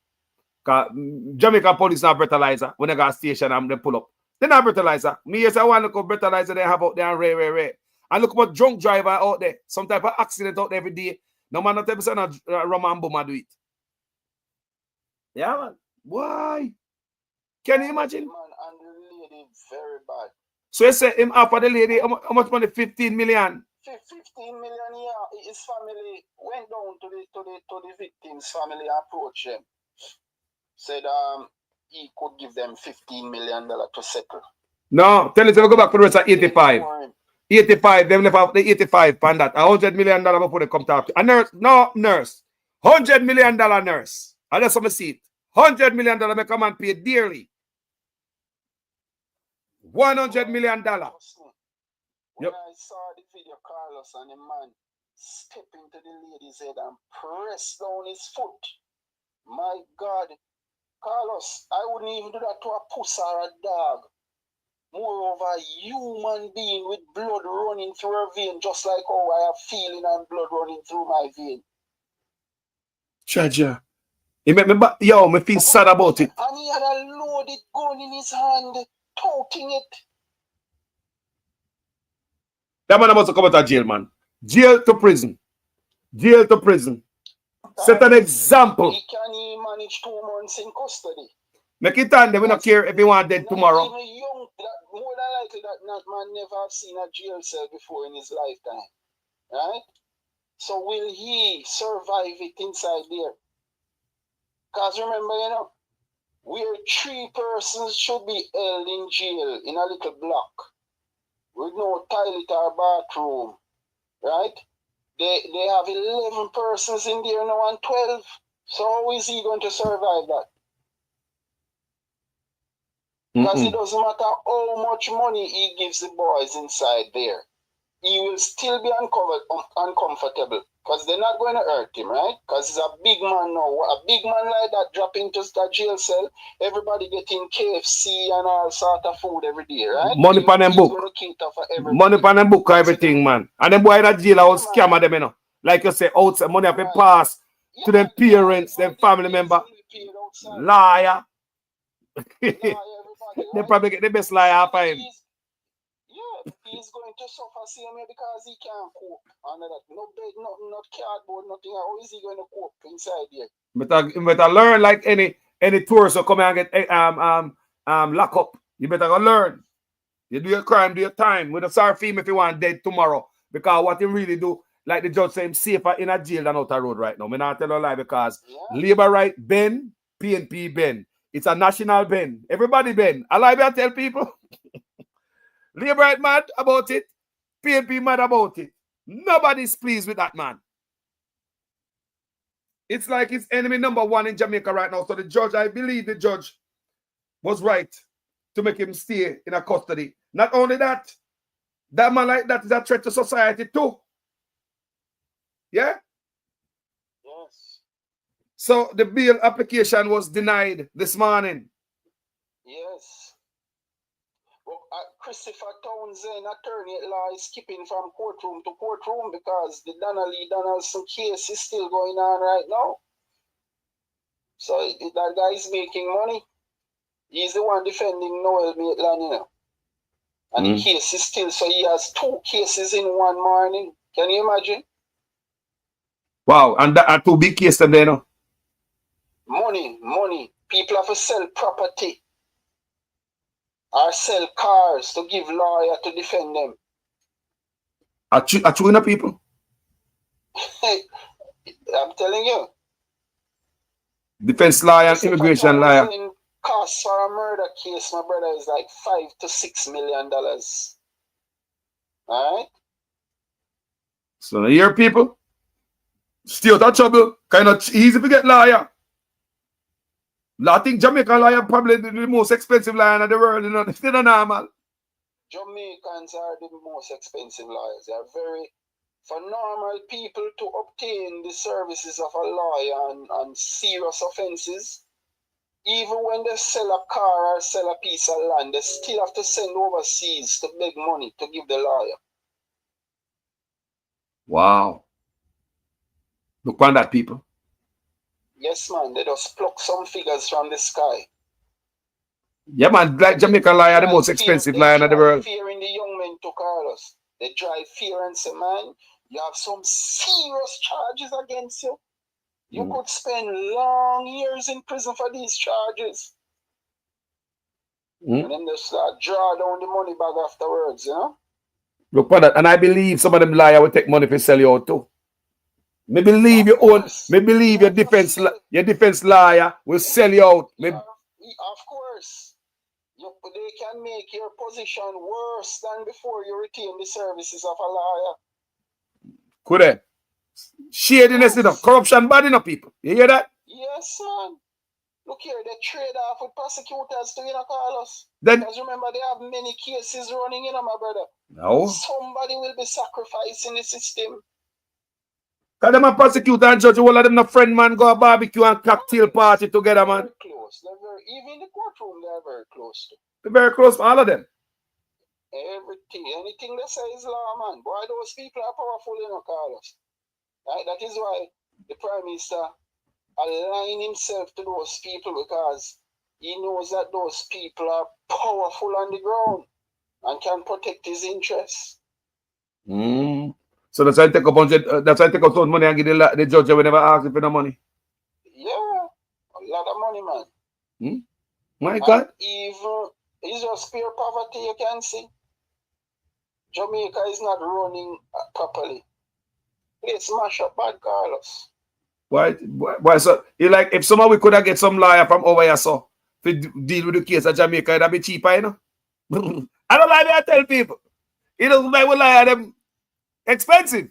Jamaican police have breathalyzer when they got a station and they pull up. They not breathalyzer. Me, yes, I want to look at breathalyzer they have out there and rare. And look about drunk driver out there. Some type of accident out there every day. No man, not 10% of rum and boom do it. Yeah, man. Why? Can you imagine? Man, and the lady very bad. So you say him offer the lady how much money? 15 million. 15 million, yeah. His family went down to the victim's family, approached them. Said he could give them $15 million to settle. No, tell us to go back to the rest of 85. 85, them left out the 85 and that. $100 million before they come talk to. A nurse, no nurse. $100 million nurse. And that's what I see it. $100 million may come and pay dearly. $100 million. When I saw the video, Carlos and the man step into the lady's head and press down his foot. My God, Carlos, I wouldn't even do that to a puss or a dog. Moreover, a human being with blood running through her vein, just like how I have feeling and blood running through my vein. Jaja. He make me me feel sad about it. And he had a loaded gun in his hand, toting it. That man must come out of jail, man. Jail to prison. Jail to prison. Set an example. He can manage 2 months in custody. Make it time, they will not care if he want dead tomorrow. Even young, more than likely that man never have seen a jail cell before in his lifetime. Right? So will he survive it inside there? Because remember, you know, where 3 persons should be held in jail in a little block with no toilet or bathroom, right? They have 11 persons in there now and 12. So how is he going to survive that? Because it doesn't matter how much money he gives the boys inside there. He will still be uncomfortable because they're not going to hurt him, right? Because he's a big man now. A big man like that drop into the jail cell, everybody getting KFC and all sort of food every day, right? Money pan them book. Money pan them book, everything, man. And them boy in that jail, I was scammer them, you know. Like you say, outside money have been passed to them parents, them family member. Liar. They probably get the best liar off of him. Yeah, he's going to suffer same way because he can't cope under that. No bed, nothing, not cardboard, nothing. How is he going to cope inside here? But I learn like any tourist who come and get lock up. You better go learn. You do your crime, do your time. With a sorry for him if you want dead tomorrow. Because what he really do, like the judge say, him safer in a jail than out a road right now. Me not tell a lie because labor right bend, PNP bend. It's a national bend. Everybody bend. I lie, I tell people. Labor right mad about it. PNP mad about it. Nobody's pleased with that man. It's like it's enemy number 1 in Jamaica right now. So the judge, I believe the judge was right to make him stay in a custody. Not only that, that man like that is a threat to society too. Yeah? Yes. So the bail application was denied this morning. Yes. Well, Christopher Townsend, attorney at law, is skipping from courtroom to courtroom because the Donnelly Donaldson case is still going on right now. So that guy is making money. He's the one defending Noel Maitland, you know. And the case is still, so he has 2 cases in one morning. Can you imagine? Wow, and that are 2 big cases then, you know. Money. People have to sell property or sell cars to give lawyer to defend them. Are you in the people? I'm telling you. Defense lawyer and immigration lawyer. Cost for a murder case, my brother, is like $5 to $6 million. Alright? So here people stay out of trouble. Kind of easy to get lawyer. I think Jamaican lawyer probably the most expensive lawyer in the world, you know. It's not normal. Jamaicans are the most expensive lawyers. They are very, for normal people to obtain the services of a lawyer on serious offenses, even when they sell a car or sell a piece of land, they still have to send overseas to beg money to give the lawyer. Wow. Look on that, people. Yes, man. They just pluck some figures from the sky. Yeah, man. Like Jamaican lawyer, the most expensive lawyer in the world. Fear in the young men to Carlos. They drive fear and say, man, you have some serious charges against you. You could spend long years in prison for these charges. And then they start draw down the money bag afterwards, you know? Look at that. And I believe some of them liars will take money to sell you out too. Me believe your own, me believe your defense lawyer will sell you out. Of course. They can make your position worse than before you retain the services of a lawyer. Could they? Shadiness enough, corruption bad enough, people. You hear that? Yes, man. Look here, they trade off with prosecutors too, you know, Carlos. Then, because remember, they have many cases running, you know, my brother. No. Somebody will be sacrificing the system. Because them a prosecutor and judge, all of them no friend, man, go a barbecue and cocktail party together, man. close. They're very, even in the courtroom, they're very close to. They're very close, all of them. Everything, anything they say is law, man. Boy, those people are powerful, you know, Carlos. Right? That is why the Prime Minister align himself to those people, because he knows that those people are powerful on the ground and can protect his interests. So that's why I take a bunch of, that's why I take out some money and give the judge we never ask him for the money. Yeah, a lot of money, man. My God. Even it's just pure poverty, you can see. Jamaica is not running properly. It's smash up bad, Carlos. Why? So you like if somehow we could have get some lawyer from over here so to deal with the case of Jamaica, that'd be cheaper, you know. I don't like that. I tell people, you know, like we lawyer them expensive.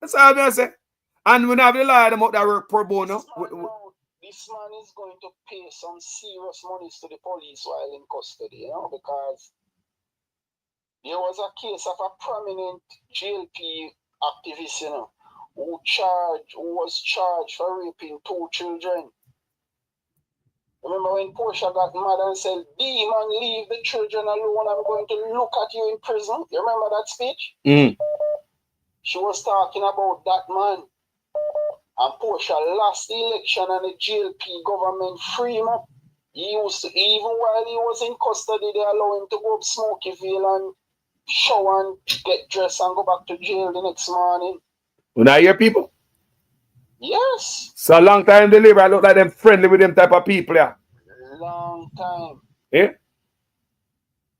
That's all I say. And when I have the lawyer them out there work pro bono. This man is going to pay some serious monies to the police while in custody, you know, because there was a case of a prominent JLP activist, you know, who was charged for raping 2 children. Remember when Portia got mad and said, "Demon, leave the children alone, I'm going to look at you in prison." You remember that speech? She was talking about that man. And Portia lost the election and the JLP government free him up. He used to, even while he was in custody, they allow him to go up Smokyville and shower and get dressed and go back to jail the next morning. When I hear people? Yes. So a long time they live, I look like them friendly with them type of people, yeah. Long time. Yeah?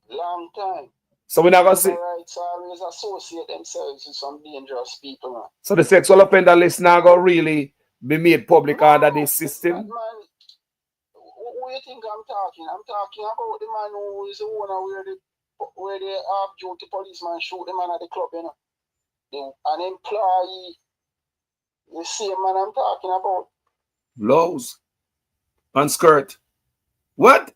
Long time. So we're not gonna see. Rights always associate themselves with some dangerous people, man. So the sexual offender list now gonna really be made public under this system? Man, who you think I'm talking? I'm talking about the man who is the owner where the off-duty policeman shoot the man at the club, you know. An employee, the same man I'm talking about. Blows. And skirt. What?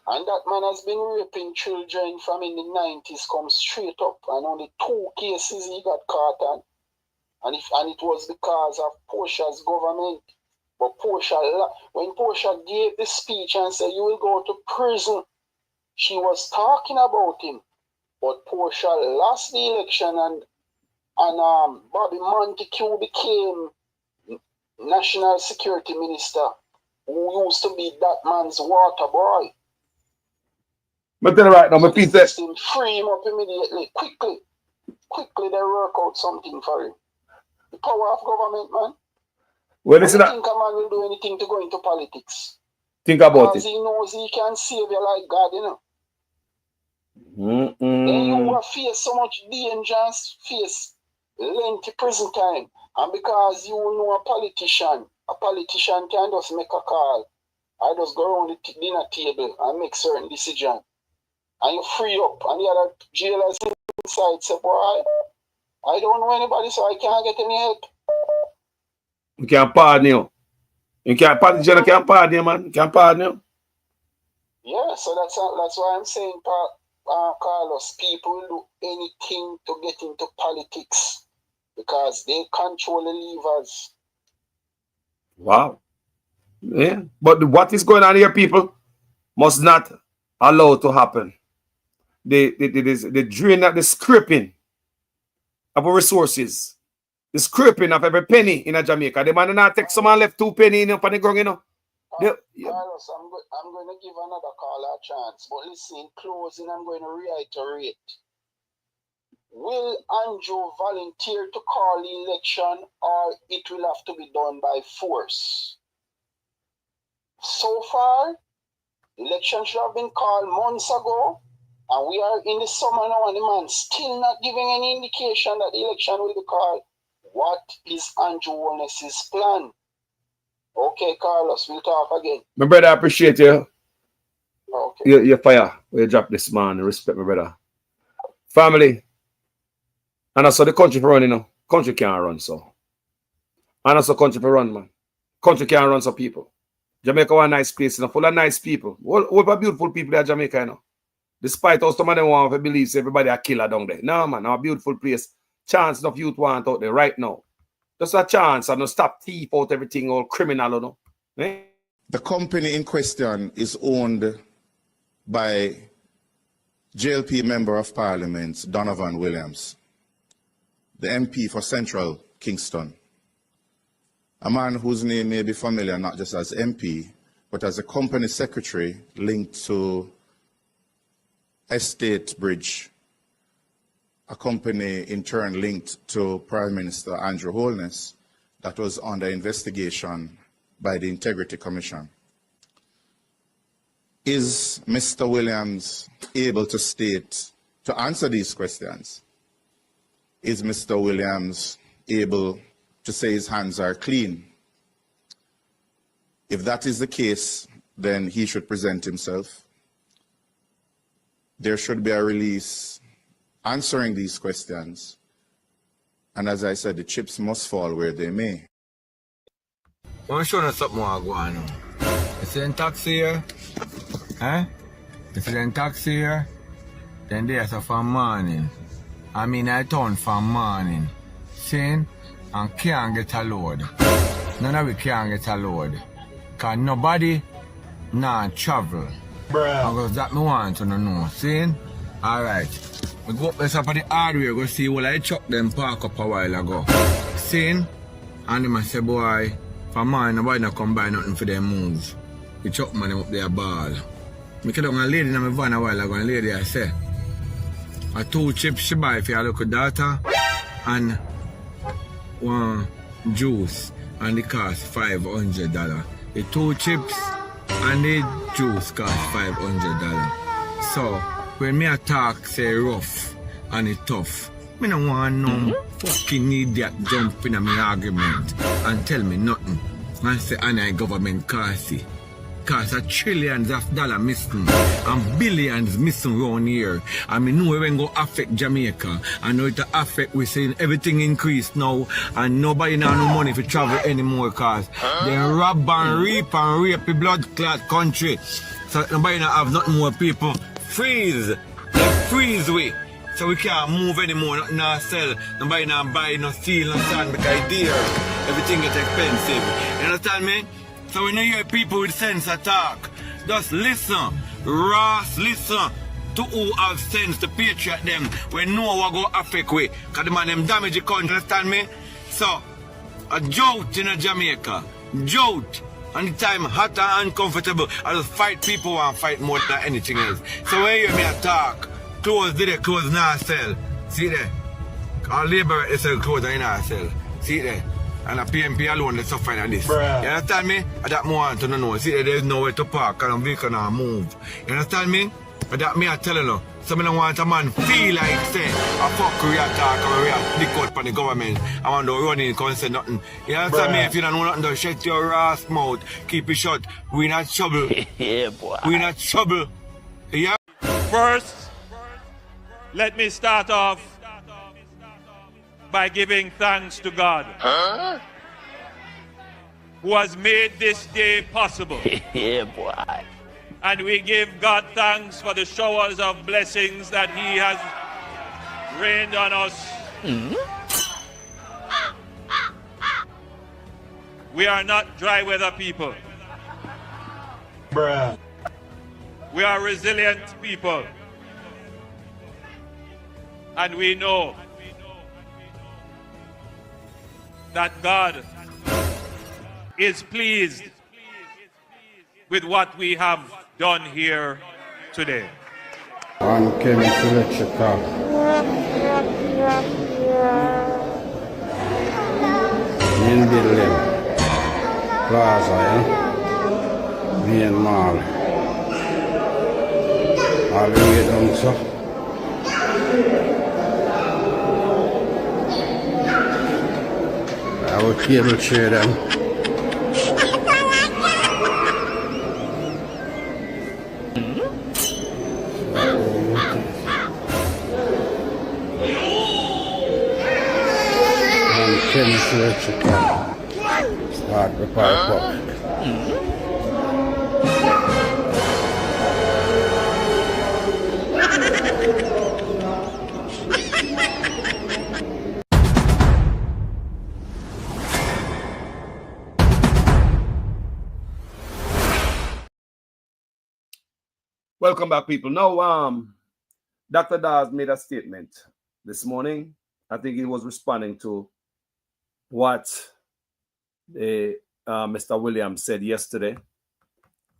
And that man has been raping children from in the 90s, come straight up, and only 2 cases he got caught on. And it was because of Portia's government. But Portia, when Portia gave the speech and said, "You will go to prison," she was talking about him. But Portia lost the election, and Bobby Montague became National Security Minister, who used to be that man's water boy. But then right now, my piece that free him up immediately, quickly they work out something for him. The power of government, man. Well, listen, I think a man will do anything to go into politics. Think about because it. he knows he can save you like God, you know. Then you will face so much danger and face lengthy prison time. And because you know a politician can just make a call. I just go around the dinner table and make certain decision. And you free up, and the other jailers inside say, "Boy, I don't know anybody, so I can't get any help." You can't pardon you. You can't pardon you, can't pardon you, man. You can't pardon you. Yeah, so that's why I'm saying, Carlos, people will do anything to get into politics because they control the levers. Wow. Yeah. But what is going on here, people, must not allow to happen. The drain of the scraping of our resources, the scraping of every penny in a Jamaica. The man not take someone left 2 penny in up on the ground, you know. Carlos, I'm going to give another caller a chance, but listen, in closing, I'm going to reiterate. Will Andrew volunteer to call the election, or it will have to be done by force? So far, the election should have been called months ago, and we are in the summer now, and the man still not giving any indication that the election will be called. What is Andrew Holness's plan? Okay, Carlos, we'll talk again. My brother, I appreciate you. Okay. Your fire. Where you drop this man. Respect, my brother. Family. And also the country for running, you know. Country can't run, so. And also country for run, man. Country can't run, so people. Jamaica was a nice place, you know, full of nice people. What a beautiful people there, Jamaica, you know. Despite how some of them want to believe everybody a killer down there. No, man, a beautiful place. Chance enough youth want out there right now. Just a chance and not stop thief out everything, all criminal, you know. Eh? The company in question is owned by JLP Member of Parliament Donovan Williams, the MP for Central Kingston, a man whose name may be familiar not just as MP, but as a company secretary linked to Estate Bridge, a company in turn linked to Prime Minister Andrew Holness that was under investigation by the Integrity Commission. Is Mr. Williams able to answer these questions? Is Mr. Williams able to say his hands are clean? If that is the case, then he should present himself. There should be a release answering these questions. And as I said, the chips must fall where they may. I want to show you something more going on. You see the taxi here? You see the taxi here? Then there's a from morning. I mean, I turn from morning. Seeing? And can't get a load. None of we can't get a load. Because nobody nah travel. Because that me want to know. Seeing? Alright. We go up this up at the hardware, go see what I chuck them park up a while ago. Seeing? And them say, boy, for mine, nobody not come buy nothing for them move. We chuck money up there ball. I came down a lady in my van a while ago, and lady I say, a 2 chips she buy for your little daughter and 1 juice, and it cost $500. The 2 chips and the juice cost $500. So when me attack say rough and it tough, me no want no fucking idiot jump in my argument and tell me nothing. And say anti-government cause a trillions of dollars missing and billions missing around here. And me know it when go affect Jamaica. I know it affect, we saying everything increased now and nobody now no money for travel anymore cause they rob and rape the blood clot country. So nobody now have nothing more people. Freeze! They freeze we. So we can't move anymore, nothing now sell. Nobody now buy, no steel, no sand because dear. Everything gets expensive. You understand me? So when you hear people with sense attack, just listen. Ross, listen to who have sense, the patriot them. When no one go affect we. Because the man them damage the country, understand me? So, a jolt in a Jamaica. Jolt. And the time hot and uncomfortable. I just fight people and fight more than anything else. So when you hear me attack, clothes did it, clothes now sell. See there? Our labor is sell clothes and not sell. See there? And a PMP alone is suffering at this. Bruh. You understand me? I that more want to know. See there is nowhere to park and a vehicle now move. You understand me? But that me I telling you. So I don't want a man feel like say a fuck we attack or we are dick out from the government. I want to run in and say nothing. You understand me? If you don't know nothing, just shut your ass mouth. Keep it shut. We not trouble. Yeah, boy. We not trouble. Yeah? First, let me start off by giving thanks to God, who has made this day possible. Yeah, boy. And we give God thanks for the showers of blessings that He has rained on us. We are not dry weather people. Bruh. We are resilient people. And we know that God is pleased with what we have done here today. On chemical electrical. Main building. Plaza, yeah? Main mall. All the way down, so. Our cable tray them. And chemical electrical. Start the park up. Welcome back, people. Now, Dr. Dawes made a statement this morning. I think he was responding to what Mr. Williams said yesterday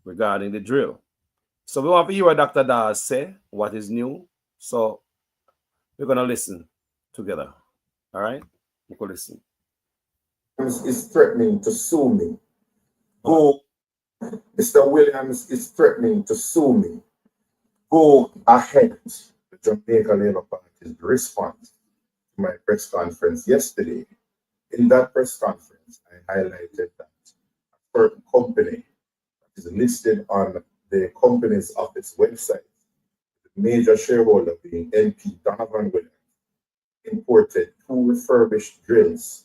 regarding the drill. So we want to hear what Dr. Dawes say, what is new. So we're going to listen together. All right? We can listen. Is threatening to sue me. Go, Mr. Williams is threatening to sue me. Go ahead. The Jamaica Labour Party's response to my press conference yesterday. In that press conference, I highlighted that a certain company that is listed on the Companies Office website, the major shareholder being MP Donovan Williams, imported 2 refurbished drills,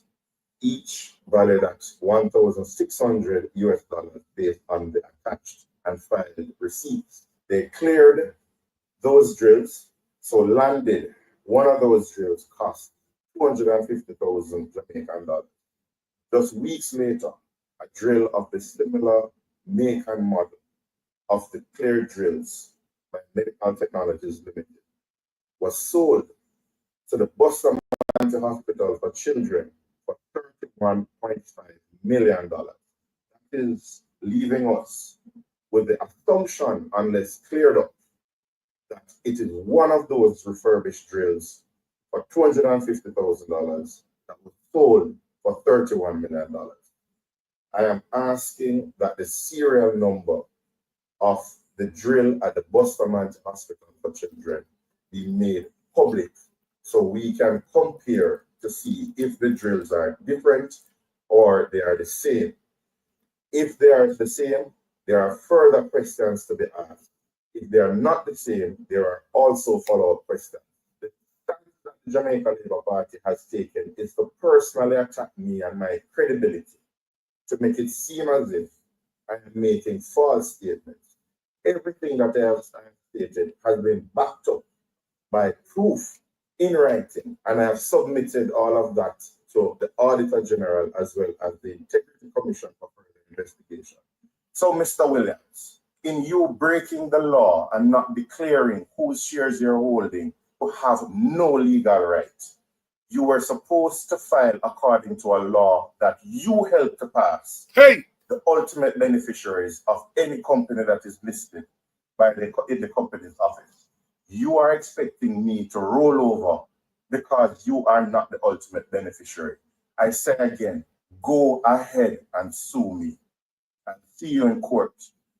each valued at $1,600 based on the attached and filed receipts. They cleared those drills, so landed one of those drills cost 250,000 Jamaican dollars. Just weeks later, a drill of the similar make and model of the cleared drills by Medical Technologies Limited was sold to the Boston Hospital for Children for $31.5 million. That is leaving us with the assumption, unless cleared up, that it is one of those refurbished drills for $250,000 that was sold for $31 million. I am asking that the serial number of the drill at the Bustamante Hospital for Children be made public so we can compare to see if the drills are different or they are the same. If they are the same, there are further questions to be asked. If they are not the same, there are also follow-up questions. The stance that the Jamaica Labour Party has taken is to personally attack me and my credibility, to make it seem as if I am making false statements. Everything that I have stated has been backed up by proof in writing, and I have submitted all of that to the Auditor General as well as the Integrity Commission for further investigation. So, Mr. Williams, in you breaking the law and not declaring whose shares you're holding, you have no legal right. You were supposed to file according to a law that you helped to pass. Hey! The ultimate beneficiaries of any company that is listed in the Companies Office. You are expecting me to roll over because you are not the ultimate beneficiary. I say again, go ahead and sue me and see you in court.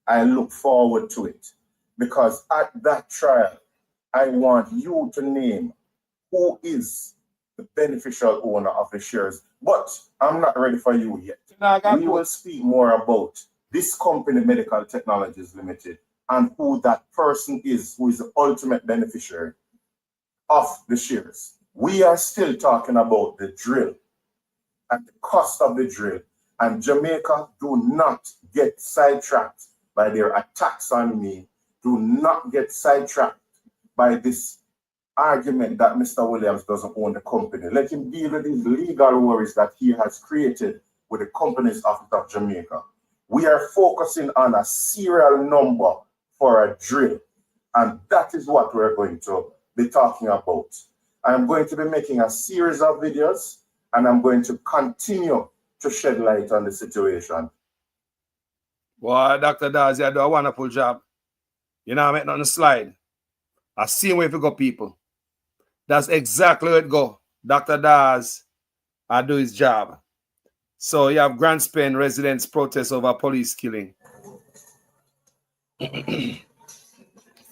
I look forward to it because at that trial, I want you to name who is the beneficial owner of the shares. But I'm not ready for you yet. We will speak more about this company, Medical Technologies Limited, and who that person is, who is the ultimate beneficiary of the shares. We are still talking about the drill and the cost of the drill. And Jamaica, do not get sidetracked by their attacks on me. Do not get sidetracked by this argument that Mr. Williams doesn't own the company. Let him deal with his legal worries that he has created with the Companies Office of Jamaica. We are focusing on a serial number for a drill, and that is what we're going to be talking about. I'm going to be making a series of videos, and I'm going to continue to shed light on the situation. Boy, Dr. Dawes, you do a wonderful job. You know, I'm making on the slide. I see where you go, people. That's exactly where it go. Dr. Dawes, I do his job. So you have Grand Spain residents protest over police killing.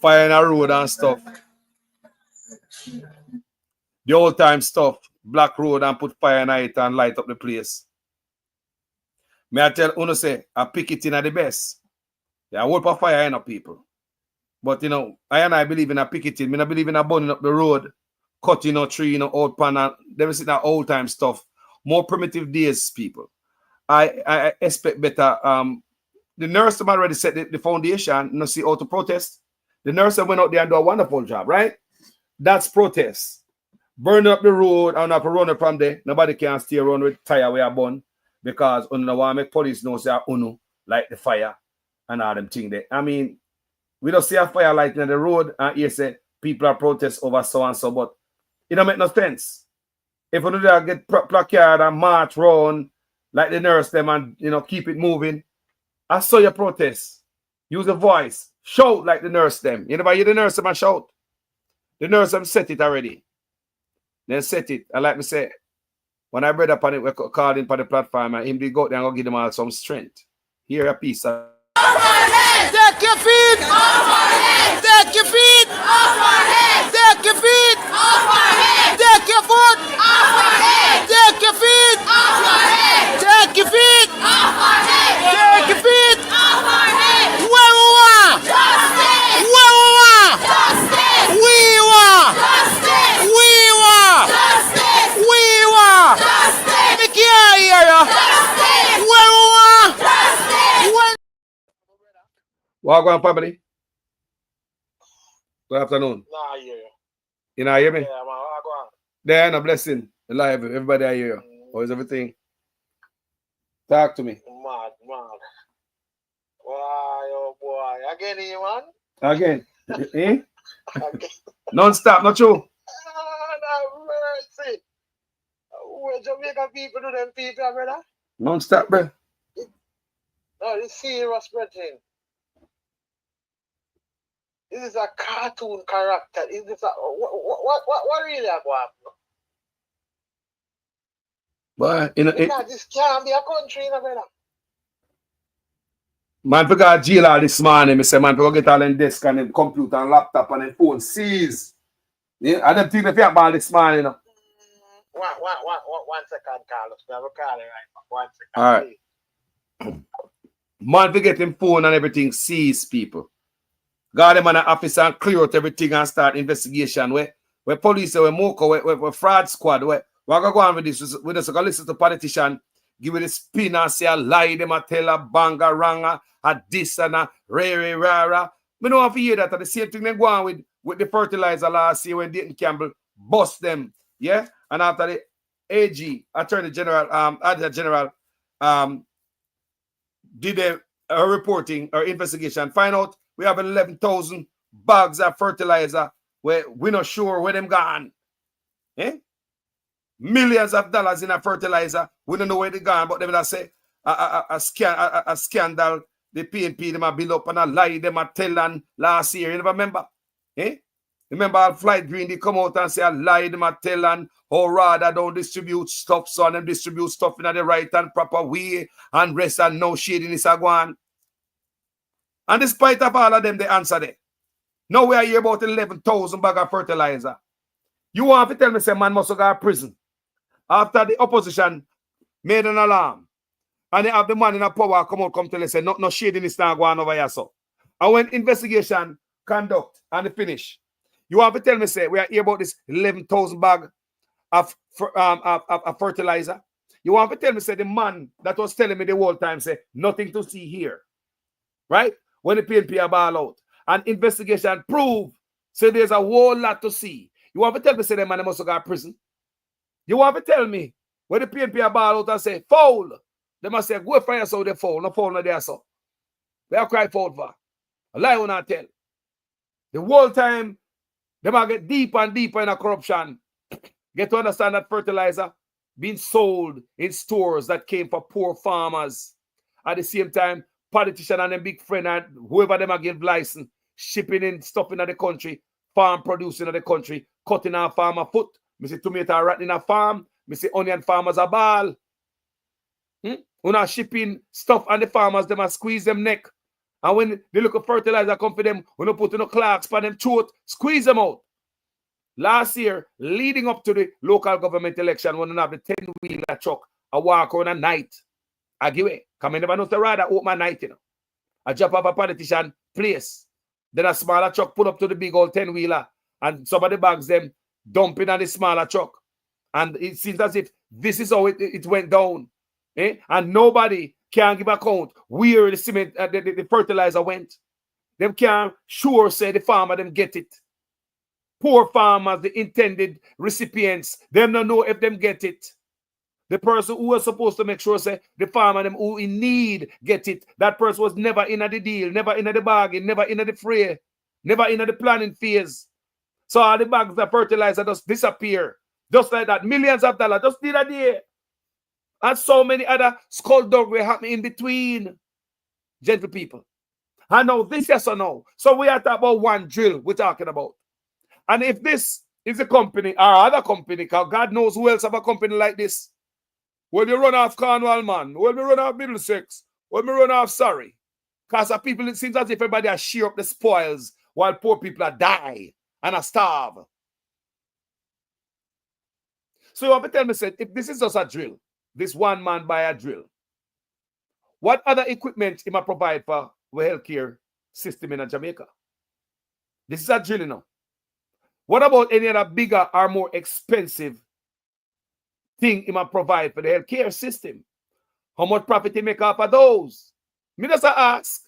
Fire in a road and stuff. The old time stuff. Black road and put fire in it and light up the place. May I tell Uno say, I pick it in at the best. Yeah, I work for fire in people. But you know, I believe in a picketing. I believe in a burning up the road, cutting a tree, old pan, and them is that old time stuff. More primitive days, people. I expect better. The nurse have already set the foundation, see how to protest. The nurse went out there and do a wonderful job, right? That's protest. Burn up the road and have to run it from there. Nobody can stay around with tire where I burn because Uno want to make police know say Uno like the fire and all them things there. I mean, We don't see a fire light in the road and you say people are protest over so and so, but it don't make no sense. If we do that, get placard and march round like the nurse them and keep it moving. I saw your protest. Use a voice. Shout like the nurse them. You never hear the nurse them and shout. The nurse them set it already. Then set it. And like me say, when I read up on it, we called in for the platform and him did go there and go give them all some strength. Here a piece of Take your feet off our head. Take your feet off our head. Take your feet off our head. Take your foot off our head. Take your feet off our head. Take your feet off our head. Take your feet off our head. Where we want justice. Where we want justice. We want justice. We want justice. We want justice. Me can't hear you. Justice. Where we want justice. Wagwan family. Good afternoon. Nah, yeah. You know, hear me? Yeah, man. Wagwan. There, no blessing. Alive. Everybody I hear you. How is everything? Talk to me. Mad. Why, oh boy. Again, you man? Again. Eh? Again. Non-stop, not true. No mercy. Where Jamaican people do them people, brother? Non-stop, bro. No, this serious thing. This is a cartoon character. Is this a what really a go happen? But Because this can't be a country, brother. man, we got jail all this morning. I say, man, we go get all them desk and them computer and laptop and them phone seized. Yeah, and them things they think about this morning, One second, Carlos. We have a call right now. 1 second. All right. Man, we get them phone and everything seized, people. Got them on an office and clear out everything and start investigation. Where police, where Moko, where fraud squad, where we're going to go on with this. We're just going to listen to politician, give it a spin and say a lie, them a tell a banga, ranga, a this and a rara. We don't have to hear that. The same thing they go on with the fertilizer last year when Dayton Campbell bust them. Yeah? And after the AG, Attorney General, Adjutant General, did a reporting or investigation, find out we have 11,000 bags of fertilizer where we're not sure where them gone. Eh? Millions of dollars in a fertilizer. We don't know where they gone, but they will say a scandal. The PNP them a build up and a lie them a tell and last year. You never remember? Eh? Remember all Flight Green they come out and say a lie them a tell and how rather don't distribute stuff, so them distribute stuff in the right and proper way and rest and no shadiness are going. And despite of all of them, they answer there. Now we are here about 11,000 bag of fertilizer. You want to tell me, say, man must go to prison. After the opposition made an alarm, and they have the man in a power come tell us, say, no shadiness now going over here, so. And when investigation conduct and the finish, you want to tell me, say, we are here about this 11,000 bag of fertilizer. You want to tell me, say, the man that was telling me the whole time, say, nothing to see here. Right? When the PNP are ball out. And investigation prove, say, there's a whole lot to see. You want to tell me, say, the man must go to prison? You want to tell me, when the PNP are ball out and say, foul, they must say, go fire so they foul, no foul, no there, so. They are cry foul for. A lie will not tell. The whole time, they might get deeper and deeper in a corruption. Get to understand that fertilizer being sold in stores that came for poor farmers. At the same time, politicians and them big friend and whoever them give license, shipping in stuff in the country, farm producing in the country, cutting our farmer foot. Me see tomato rat in a farm. Me see onion farmers a ball. When are shipping stuff and the farmers, them a squeeze them neck. And when they look at fertilizer come for them, when they put in the clocks for them throat, squeeze them out. Last year, leading up to the local government election, when they have the 10-wheeler truck, I walk on a night. I give it. Come in, never know to ride out my night, you know. I jump up a politician place. Then a smaller truck pull up to the big old 10-wheeler. And some of the bags them dumping on the smaller truck. And it seems as if this is how it went down. Eh? And nobody can give account where the cement, the fertilizer went. Them can't sure say the farmer them get it. Poor farmers, the intended recipients, them don't know if them get it. The person who was supposed to make sure, say, the farmer them who in need get it. That person was never in the deal, never in the bargain, never in the fray, never in the planning phase. So all the bags of fertilizer just disappear. Just like that. Millions of dollars just did a day. And so many other skullduggery happening in between. Gentle people. I know this, yes or no. So we are talking about one drill we're talking about. And if this is a company or other company, because God knows who else have a company like this. When you run off Cornwall, man. When we run off Middlesex. When we run off Surrey. Because people, it seems as if everybody has share up the spoils while poor people are die and are starve. So you have to tell me, said, if this is just a drill, this one man buy a drill, what other equipment he might provide for the healthcare system in Jamaica? This is a drill, you know. What about any other bigger or more expensive thing he might provide for the healthcare system? How much profit he make off of those? Me just ask.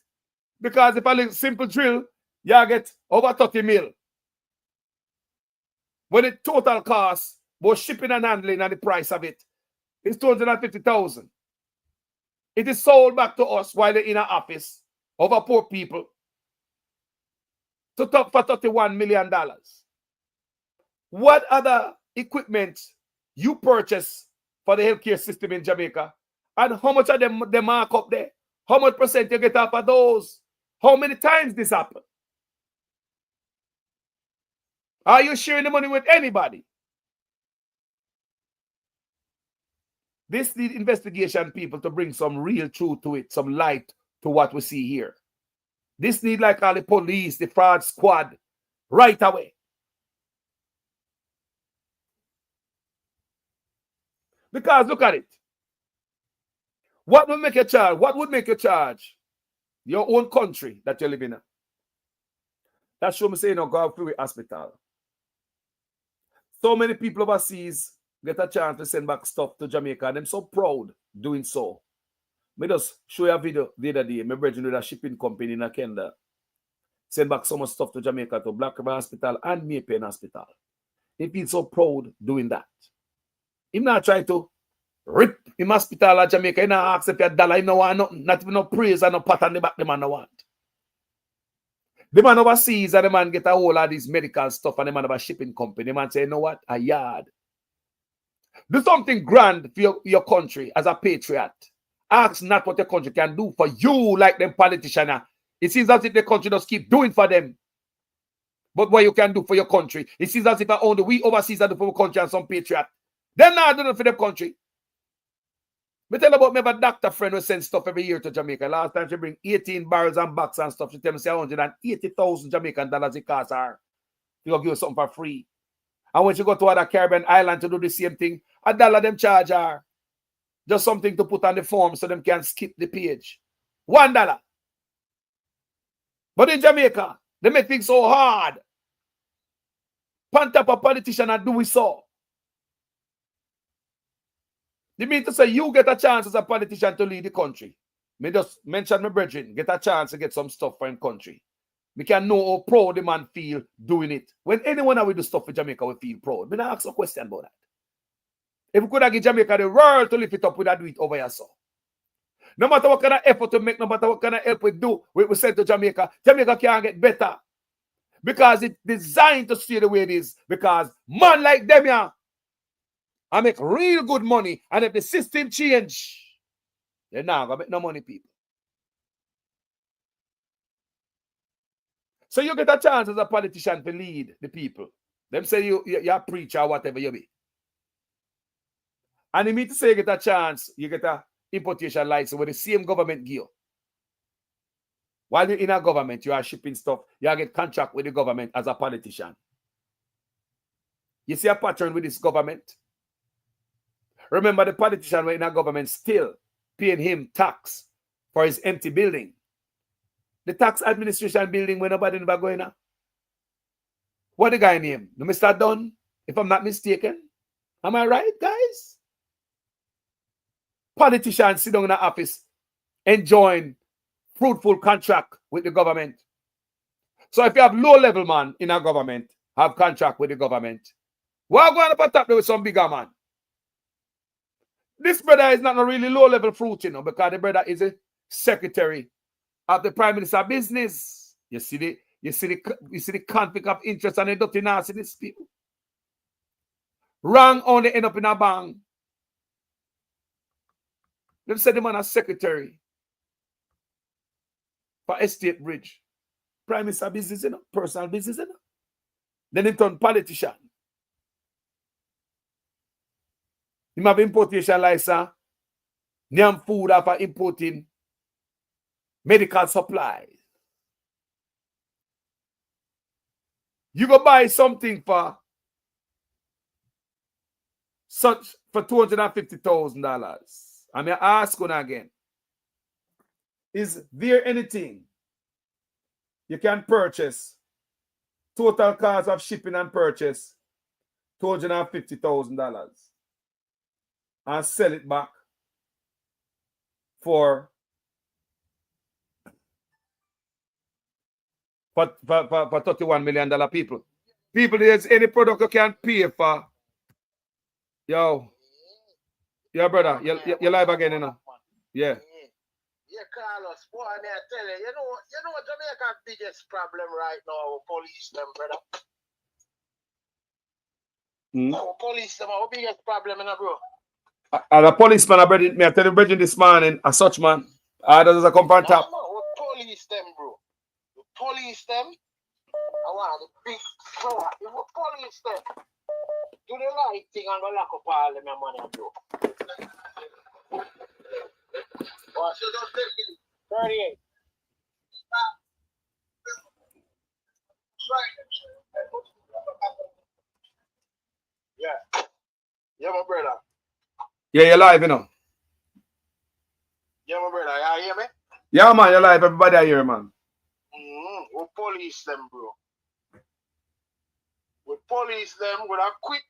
Because if a simple drill, you get over 30 mil. When the total cost, both shipping and handling and the price of it, is 250,000. It is sold back to us while they're in our office over poor people to talk for $31 million. What other equipment you purchase for the healthcare system in Jamaica? And how much of them they mark up there? How much percent you get off of those? How many times this happen? Are you sharing the money with anybody? This needs investigation, people, to bring some real truth to it, some light to what we see here. This need like all the police, the fraud squad, right away. Because look at it. What would make you charge? What would make you charge your own country that you live in? That show me saying, no, go through the hospital. So many people overseas get a chance to send back stuff to Jamaica, and I'm so proud doing so. Me just show you a video the other day. My brother with a shipping company in Kenya send back so much stuff to Jamaica, to Black River Hospital and Maypen Hospital. He feels so proud doing that. He's not trying to rip him hospital at Jamaica. He not ask if a dollar. He no want nothing. Not even no praise and no pat on the back. The man no want. The man overseas and the man get a whole lot of these medical stuff and the man have a shipping company. The man say, you know what? A yard. Do something grand for your country as a patriot. Ask not what your country can do for you like them politicians. It seems as if the country just keep doing for them. But what you can do for your country, it seems as if only we overseas are do for our country and some patriot. They're not doing it for their country. Me tell about me have a doctor friend who sends stuff every year to Jamaica. Last time she bring 18 barrels and box and stuff. She tell me say 180,000 Jamaican dollars it costs her. She gonna give you something for free. And when she go to other Caribbean island to do the same thing, $1 them charge her. Just something to put on the form so them can skip the page. $1. But in Jamaica, they make things so hard. Pant up a politician and do it so. They mean to say you get a chance as a politician to lead the country. Me just mention my brethren, get a chance to get some stuff for him country. We can know how proud the man feel doing it. When anyone that will do stuff for Jamaica will feel proud. Me not ask a question about that. If we could have give Jamaica the world to lift it up, we'd do it over here so. No matter what kind of effort to make, no matter what kind of help we do, we send to Jamaica, Jamaica can't get better. Because it's designed to stay the way it is. Because man like them here, I make real good money. And if the system change, they're not going to make no money, people. So you get a chance as a politician to lead the people. Them say you're a preacher or whatever you be. And you mean to say you get a chance, you get a importation license with the same government give you. While you're in a government, you are shipping stuff, you get contract with the government as a politician. You see a pattern with this government? Remember the politician were in a government still paying him tax for his empty building. The tax administration building where nobody never going on. What the guy name? No, Mr. Dunn, if I'm not mistaken. Am I right, guys? Politicians sit down in the office enjoying fruitful contract with the government. So if you have low-level man in a government, have contract with the government, why go on up top there with some bigger man? This brother is not a really low-level fruit, you know, because the brother is a secretary of the Prime Minister business. You see the conflict of interest and the dirty nastiness, people. Wrong only end up in a bang. Them said the man as secretary for Estate Bridge. Prime Minister business, you know, personal business, you know. Then he turned politician. He have importation license. Nyam food after importing medical supplies. You go buy something for $250,000. I mean, ask one again. Is there anything you can purchase? Total cost of shipping and purchase $250,000 and sell it back for $31 million people. People, there's any product you can pay for. Yo, brother, you're live again, you know. Yeah. Yeah, Carlos, boy, I tell you, you know Jamaica's biggest problem right now, police them, brother. Our police them, our biggest problem, bro. And a policeman, I tell you, brethren, this morning, a such man, does a come from top. We police them, bro. We police them. I want the big power. We police them. Do the right thing and go lock up all them money, bro. Oh, so don't take it. 38. Yeah. Yeah, my brother. Yeah, you're live, you know. Yeah, my brother. You hear me? Yeah, man, you're live. Everybody I hear, man. We police them, bro. We police them with a quick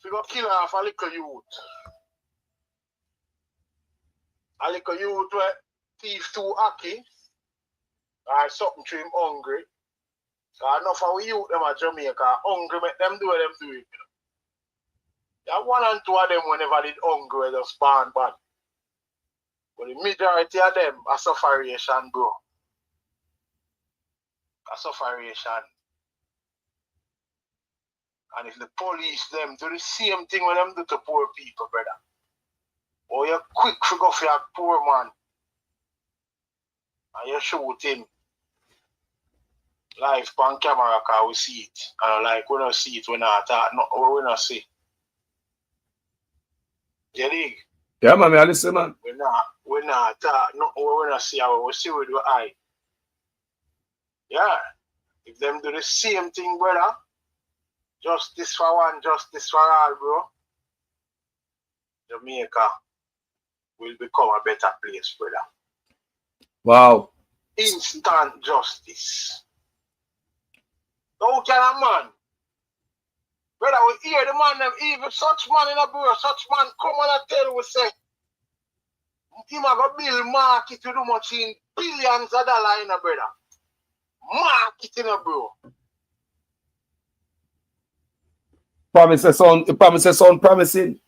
figure kill off a little youth. A little youth where thief too hacky or something to him hungry. So enough of we youth them at Jamaica hungry make them do what them do it. There one and two of them whenever they hungry just born bad. But the majority of them are sufferation, bro. A sufferation. And if the police them do the same thing when them do to poor people, brother. Or you're quick to go for your poor man. And you shoot him. Live on camera because we see it. And like we don't see it, we not talk, we not see. You dig? Yeah, man, I listen, man. We not talk, we not see how we see with the eye. Yeah. If them do the same thing, brother, justice for one, justice for all, bro, Jamaica will become a better place, brother. Wow. Instant justice. How can a man? Brother, we hear the man, them, even such man in a bro, such man come and tell we say, him have a bill market to do much in billions of dollars in a brother. Marketing, bro. Promises sound promising.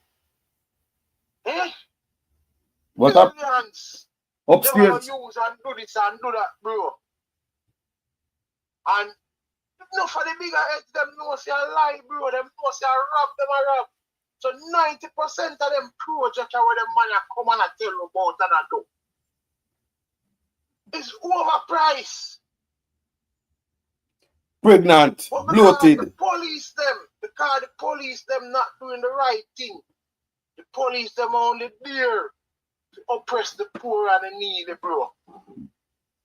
Eh? What up? Billions. Upstairs. They want to use and do this and do that, bro. And enough for the bigger heads, them know say a lie, bro. Them know say a rob, them a rob. So 90% of them projects where them money come and tell you about and do. It's overpriced. Pregnant, bloated. The police them not doing the right thing. The police them only there to oppress the poor and the needy, bro.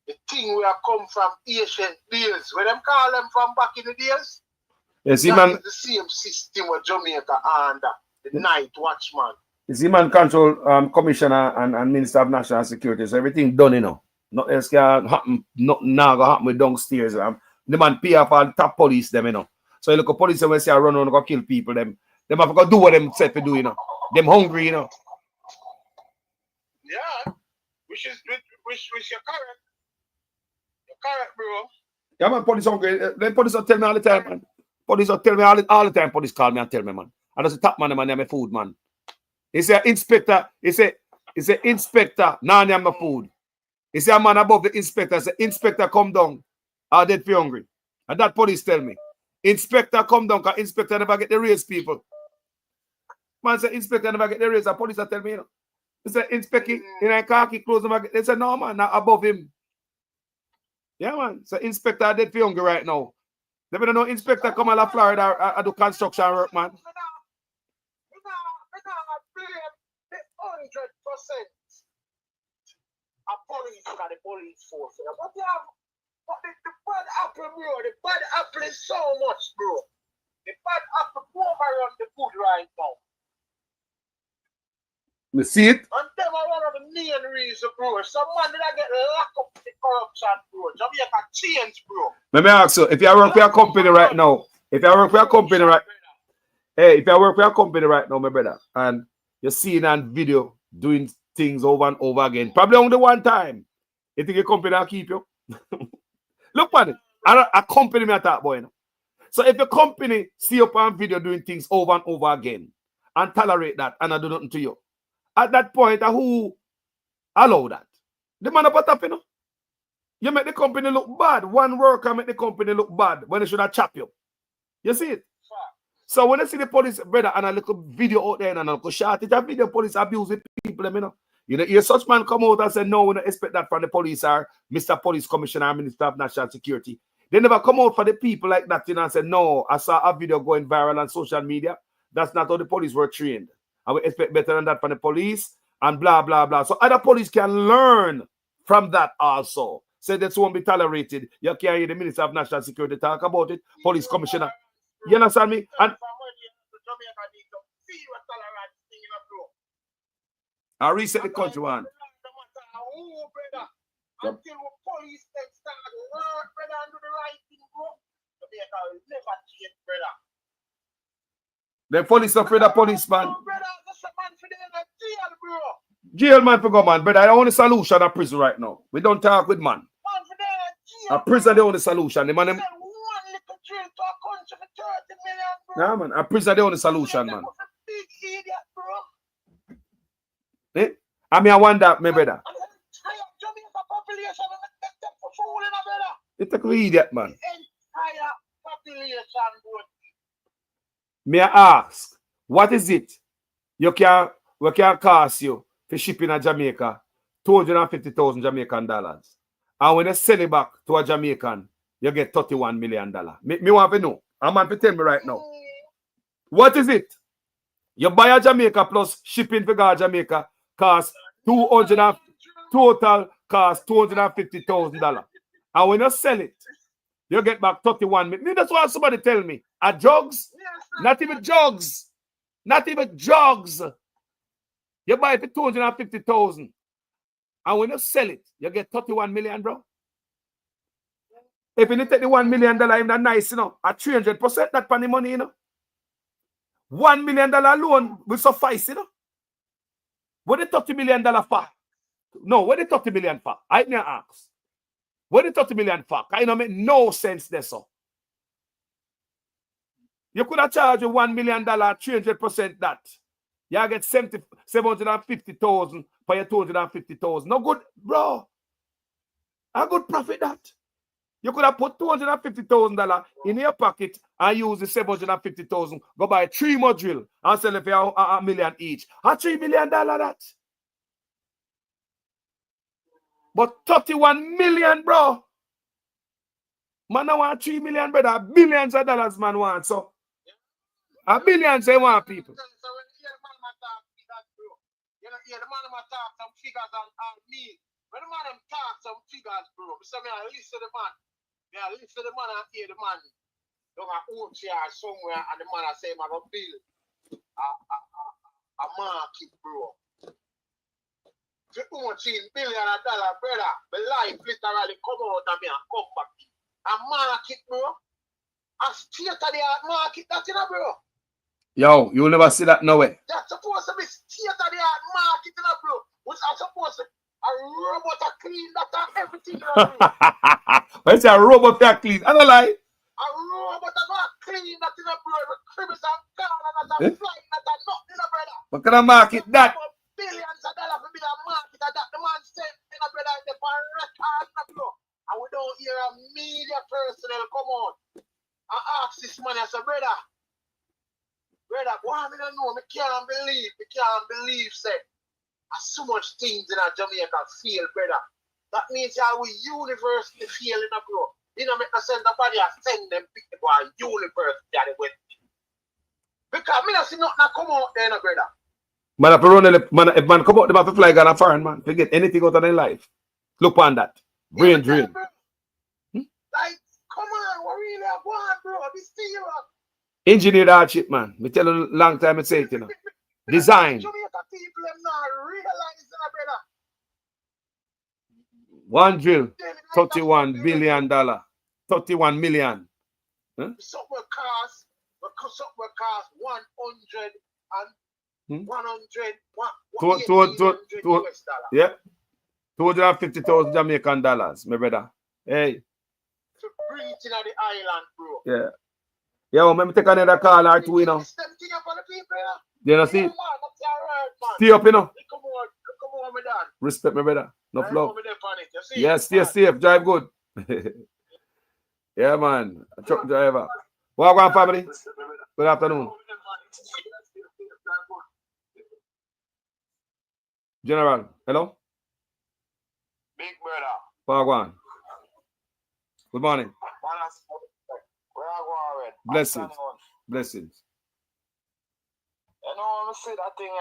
The thing we have come from ancient days, where them call them from back in the days. Yes, that is the same system with Jamaica under the night watchman. You see, man, control commissioner and minister of national security. So everything done, you know. Nothing else can happen. Nothing now going to happen with downstairs. The man pay off all the top police them, you know. So you look at police when say run around and go kill people, them have to go do what them set to do, you know. Them hungry, you know. Yeah, which you're correct. You're correct, bro. Yeah, man, police hungry. The police will tell me all the time, man. Police will tell me all the time. Police call me and tell me, man. And that's the top man, I'm a food man. He said, inspector, he said, inspector, now I'm my food. He said, a man above the inspector, said, inspector, come down. I'll dead for hungry. And that police tell me, inspector, come down, because inspector never get the raise people. Man said, inspector never get the raise. The police tell me, you know. He said, inspector, in a khaki clothes, they said, no, man, not above him. Yeah, man. So inspector dead for hungry right now. They don't know inspector come out of Florida I do construction work, man. 100%. A police and the police force. But the bad apple, bro, the bad apple is so much, bro. The bad apple overrun the good right now. You see it? And them are one of the main reasons, bro. Some man did I get locked up the corruption, bro. Jamaica change, bro. Let me ask you, if you work for your company right now, my brother, and you're seeing on video doing things over and over again, probably only one time, you think your company will keep you? Look at it. A company me attack, boy. No? So if your company see up on video doing things over and over again and tolerate that and I do nothing to you, at that point, who allow that? The man up top, you know? You make the company look bad. One worker make the company look bad when they should have chop you. You see it? So when I see the police, brother, and a little video out there and a little shot, it's a video police abusing people, you know. You know, hear such man come out and say, no, we don't expect that from the police or Mr. Police Commissioner, Minister of National Security. They never come out for the people like that, you know, and say, no, I saw a video going viral on social media. That's not how the police were trained. And we expect better than that from the police and blah, blah, blah. So other police can learn from that also. Say this won't be tolerated. You can't hear the Minister of National Security talk about it. Police Commissioner. You understand me? And I reset the country one. Until police start work, brother, and do the right thing, bro. Jamaica will never change, brother. The police are afraid of policeman. No, brother, that's a man for the jail, bro. Jail man for go, man. Brother, I don't want a solution at prison right now. We don't talk with man. Man for the jail. A prison, they want a solution. The man, them... One little drill to a country for 30 million, bro. Nah, man. A prison, they want a solution, man. Big idiot, bro. Eh? I mean, I wonder, my brother. Jamaica population, for fooling, brother. It's a idiot, man. Entire population, bro. May I ask, what is it we can cost you for shipping to Jamaica? 250,000 Jamaican dollars. And when you sell it back to a Jamaican, you get $31 million. Me want to know. A man to tell me right now. What is it? You buy a Jamaica plus shipping for Jamaica cost total cost $250,000. And when you sell it, you get back 31 million. That's what somebody tell me. A drugs? Not even drugs. Not even drugs. You buy it for 250,000. And when you sell it, you get 31 million, bro. If you take the $1 million, even that nice, you know, at 300%, that funny money, you know. $1 million loan will suffice, you know. What the $30 million for? No, what the $30 million for? I didn't ask. What the $30 million for? I know make no sense there, so. You could have charged you $1 million, 300% that. You get 750,000 for your 250,000. No good, bro. A good profit that. You could have put $250,000 in your pocket and use the 750,000. Go buy 3 more drill and sell it for $1 million each. A $3 million that. But 31 million, bro. Man, I want 3 million, brother. Billions of dollars, man, want. So, a billions they want people. You know, the man talk some figures on me. When the man talk some figures, bro, so I listen to the man. I listen to the man and hear the man. Don't have own chair somewhere, and the man I say, I'm going to build a market, bro. $14 billion, brother. My life literally come out of me and come back. A market, bro. A state-of-the-art market, that's it, bro. Yo, you'll never see that nowhere. That's supposed to be state-of-the-art market, bro. Which are supposed to a robot to clean that and everything. What's a robot that clean? I don't lie. A robot to clean that, bro. With cribbers and gun and that and flying that and nothing, brother. What can I market that? Billions of dollars for me to market that the man said in a brother the record na bro. And we don't hear a media personnel come on and ask this man as a brother, why me don't know? Me can't believe, say, so much things in a Jamaica fail, brother. That means how we university fail in a bro. You know, make no sense nobody has send them people to a university that they went. Because me not see nothing come out there, no, brother. Man, if man come out, they have to fly Ghana foreign, man. Forget anything out of their life. Look on that. Brain drain. Like, come on, what really I want, bro? This thing, Engineer that shit, man. Me tell you long time I say it, you know. Design. Jamaica people them not realizing, brother. One drill, $31 billion. 31 million. Huh? Somewhere cost 100 and 100 US dollar. Yeah. 250,000 Jamaican dollars, my brother. Hey. To bring it in the island, bro. Yeah. Yeah, well, let me take another call or two, you know. You know, see? Stay up, you know. Come on, me dad. Respect, my brother. No flow. See? Yes, stay safe. Drive good. Yeah, man. A truck driver. Welcome, family. Good afternoon. General, hello? Big brother. Welcome. Good morning. Where I go already? Blessings. Blessings. You know, I see that thing,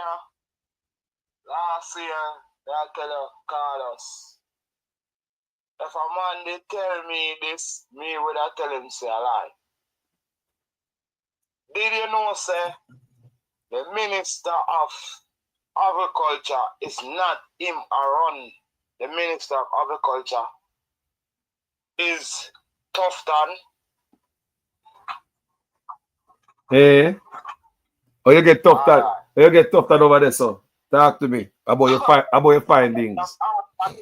last year, they tell you, call us. If a man they tell me this, me would have tell him say a lie. Did you know, say, the Minister of Agriculture is not him around. The Minister of Agriculture is Tufton. Hey. Oh, you get Tufton. You get Tufton over there, so. Talk to me about your findings. I'll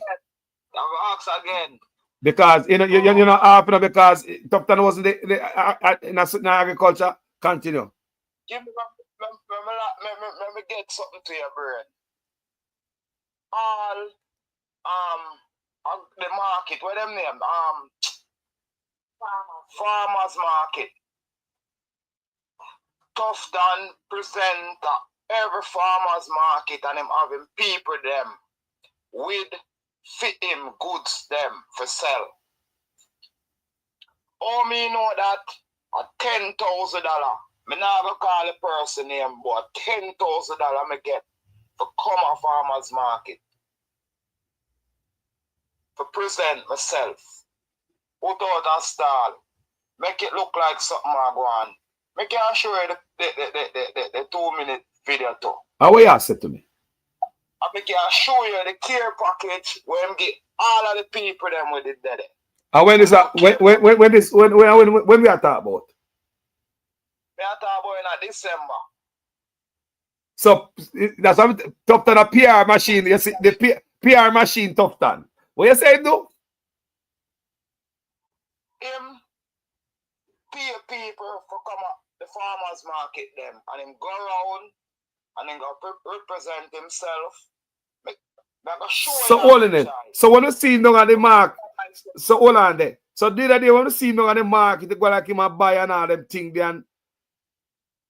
ask again. Because you know half because Tufton wasn't in agriculture. Continue. Give me let me get something to your brain. All the market, what them name? Farmers market. Tufton present every farmers market and him having people them with fit him goods them for sell. Oh, me know that $10,000. Me not gonna call a person name, but $10,000 me get for come a farmers market. For present myself. Put out a stall. Make it look like something I go on. Me can show you the 2-minute video too. How will you say to me? I can show you the care package where we get all of the people them with it there. And when is that? When we are talking about? We are talking about in December. So that's what Tufton a PR machine. You see the PR machine Tufton. What you say do? Him pay people for come up the farmers market them and him go around and him go represent himself. So hold on there. So when you see him down at the mark, so hold on there. So the other day when you see him down at the market, you go like him a buy and all them things there.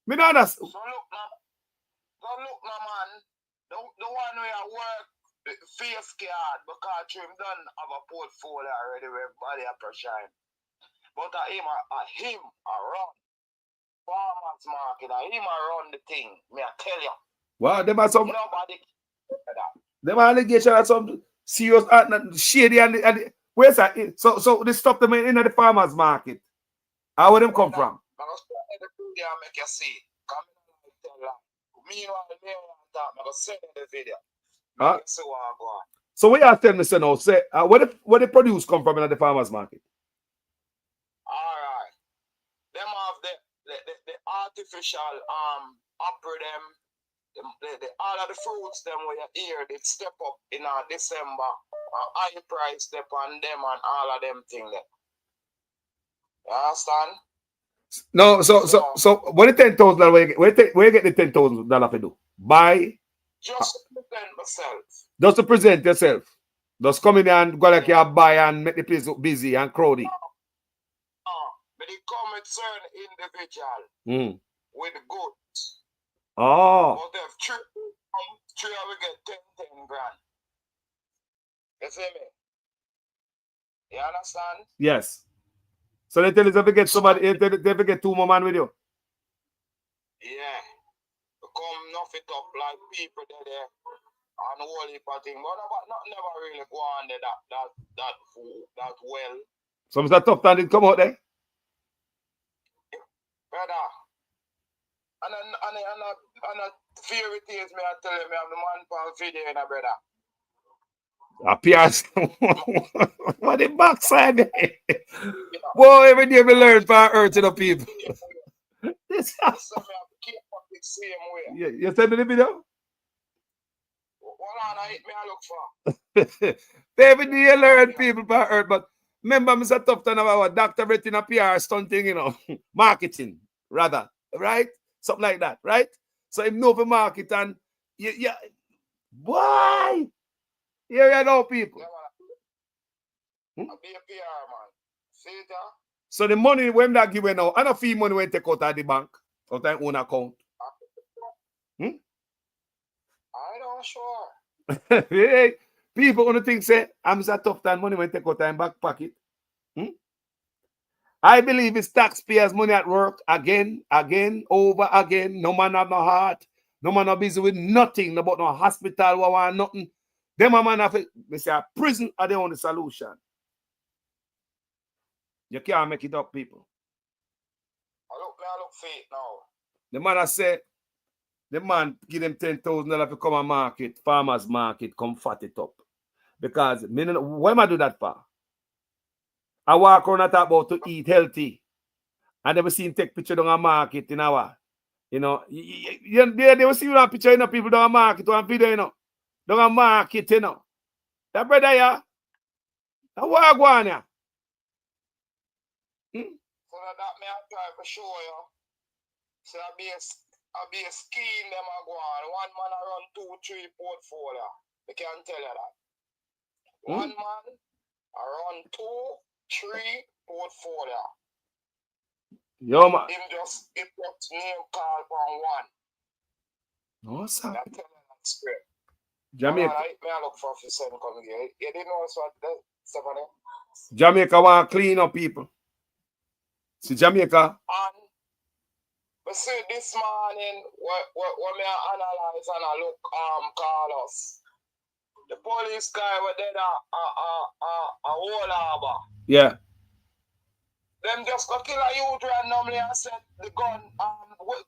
Me not understand. So look now man, the one who you work face card because him done have a portfolio already where body up shine. But him around farmers market, him around the thing, me I tell you. Wow, them are some nobody them allegation are some serious shady and where's that? So they stop them in the farmers market. How would them come from? Make you see. Meanwhile, I'm gonna send the video. So what you tell me, say now, say where the produce come from in the farmers market? Alright. Them have the artificial upper them all of the fruits them where you hear they step up in December high price step on them and all of them thing there. You understand? No, so when the $10,000 where you get the $10,000 to do? Buy Just to present myself. just to present yourself. Just come in and go like you buy and make the place look busy and crowdy. But it come with certain individual with goods. Oh. But if three will get 10 grand. You see me? You understand? Yes. So they tell us if you get somebody, if you get 2 more man with you. Yeah. Come enough it up like people there and all heap of thing. But not never really go on there that well. So Mr. Tough Time did come out there? Brother. And a fear it is me, I tell you, me have the man for video in a brother. Appears. What the backside there? Boy, every day we learn for earth to the people. This me have to keep up the same way. Yeah, you send me the video? What on I look for? Every day you learn people for earth, but remember Mr. Tough Time about Dr. Retina PR stunting, you know, marketing, rather, right? Something like that, right? So if no for market and yeah, why? Here you know people. Yeah, man. Be a PR man. See it? So the money when that given now, and a fee money when take out of the bank, out of their own account. I don't sure. Hey, people on the thing say, I'm a Tough Time money when take out in back pocket. I believe it's taxpayers' money at work again, over again. No man have no heart. No man not busy with nothing about no hospital or nothing. Them a man have they say a prison are the only solution. You can't make it up, people. I look fake now. The man I say, the man give them $10,000 to come and market, farmers market, come fat it up. Because why am I do that for? I walk around and talk about to eat healthy. I never seen take picture down a market in our, you know, they never see that picture, you know, people down a market or a video, you know, down a market, you know. That brother, yeah, I walk on, yeah. So that me I try for show you. So I be a scheme them a go on. One man I run 2, 3 portfolio. I can tell you that. One man I run 2, 3 portfolio. Yo, man. Him just name call from one. No, sir. I tell you that straight. Jamaica. I look for a second coming here. You didn't know what that Stephanie? Jamaica want to clean up people. See Jamaica. And we see this morning when me analyze and I look call us. The police guy were dead a whole harbor. Yeah. Them just go kill a youth randomly and set the gun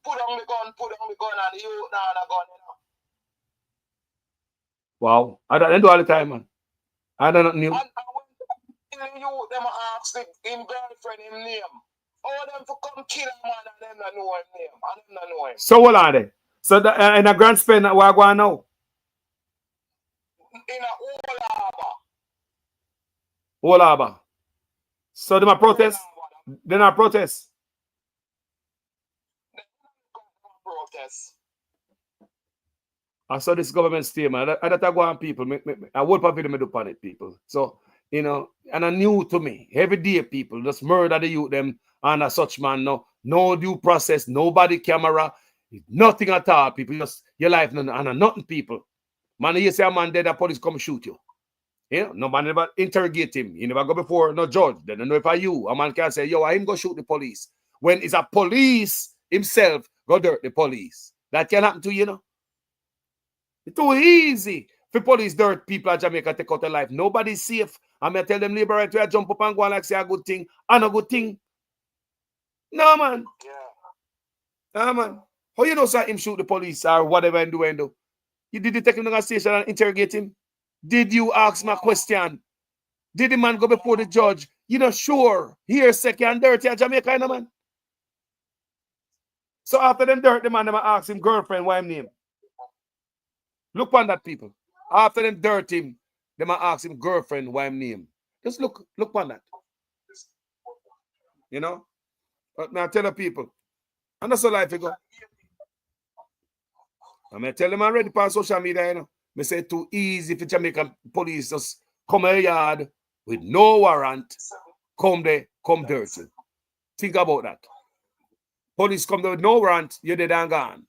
put on the gun and the youth now the gun, you know. Wow. I don't do all the time, man. I don't know. And when the youth them ask him girlfriend him name. All them for come kill a man and them not know him name. And them not know him. So what are they? So in a grand spend what I go now? In a whole harbor. Whole harbor. So they might protest? They not protest. Protest. I saw this government statement. I go on people. I would probably do upon it, people. So, you know, and I knew to me, every day people just murder the youth them under such man. No due process, nobody camera, nothing at all, people. Just your life and nothing, people. Man, you say a man dead, the police come shoot you. You know, no man never interrogate him. You never go before no judge. They don't know if I you. A man can say, yo, I him go shoot the police. When it's a police himself go dirt the police. That can happen to you, know. It's too easy for police dirt people at Jamaica take out their life. Nobody's safe. I'm going to tell them liberate to jump up and go and like say a good thing and a good thing. No, man. Yeah. No, man. How you know, sir, him shoot the police or whatever and do? You did take him to the station and interrogate him? Did you ask my question? Did the man go before the judge? You know, sure. Here, second dirty at Jamaica, you know, man. So after them dirt, the man never ask him girlfriend what him name. Look on that, people. After them dirt him, they might ask him girlfriend what him name. Just look on that. You know? Now tell the people. And that's the life you go. I'm going to tell them already on social media, you know. I say too easy for Jamaican police just come a yard with no warrant, come there, come dirty. Think about that. Police come there with no warrant, you're dead and gone.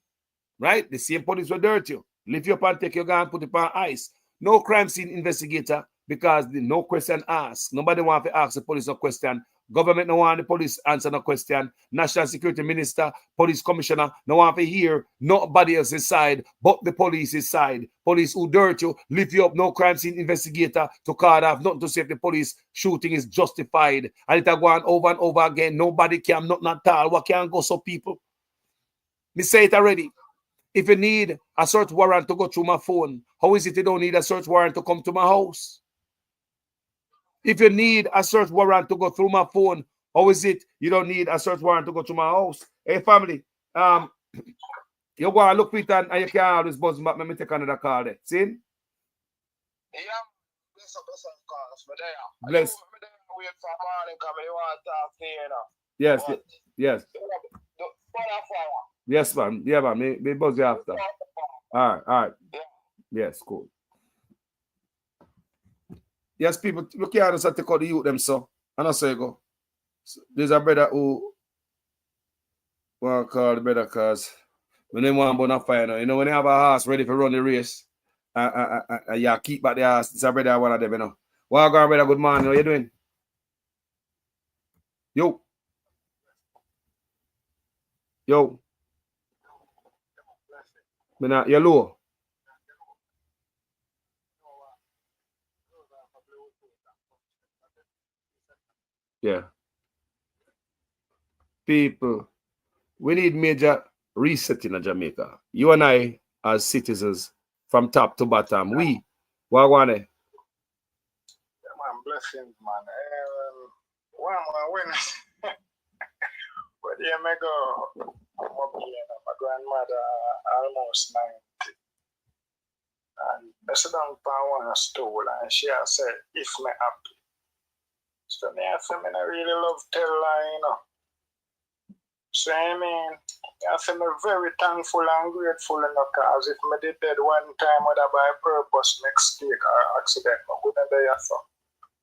Right? The same police will dirt you. Lift you up and take your gun, put it on ice. No crime scene investigator because no question asked. Nobody want to ask the police no question. Government no want the police answer no question. National Security Minister, Police Commissioner no want to hear nobody else's side but the police's side. Police who dirt you, lift you up, no crime scene investigator to call off, nothing to say if the police shooting is justified. And it go on over and over again. Nobody can, nothing at all. What can go so people? Me say it already. If you need a search warrant to go through my phone, how is it you don't need a search warrant to come to my house? If you need a search warrant to go through my phone, how is it you don't need a search warrant to go to my house? Hey, family, you go and look for it and you can always buzz back. Let me take another call there. See? Yeah, Bless. wait for morning because I want to talk to you now. Yes, What? yes. Yes, man. Yeah, man. Me buzz you after. All right. Yeah. Yes, cool. Yes, people, look here, just take out the youth them, so. And I say go. So, there's a brother who want to call the brother because when they want to burn a fire now, you know, when they have a horse ready to run the race, yeah, keep back the horse. It's a brother, one of them, you know. Well, brother, good morning. How you doing? Yo. You're low. Yeah. People, we need major reset in Jamaica. You and I, as citizens, from top to bottom, we want it. Yeah, man, blessings, man. Well, man, when but yeah, I go up here, my grandmother almost 90. And I sit down on one stool and she has said, if me happy. So me I say, I really love tell her, you know. So I mean, I say, I'm very thankful and grateful, you know, because if I did that one time, whether by purpose, mistake or accident, I wouldn't be so.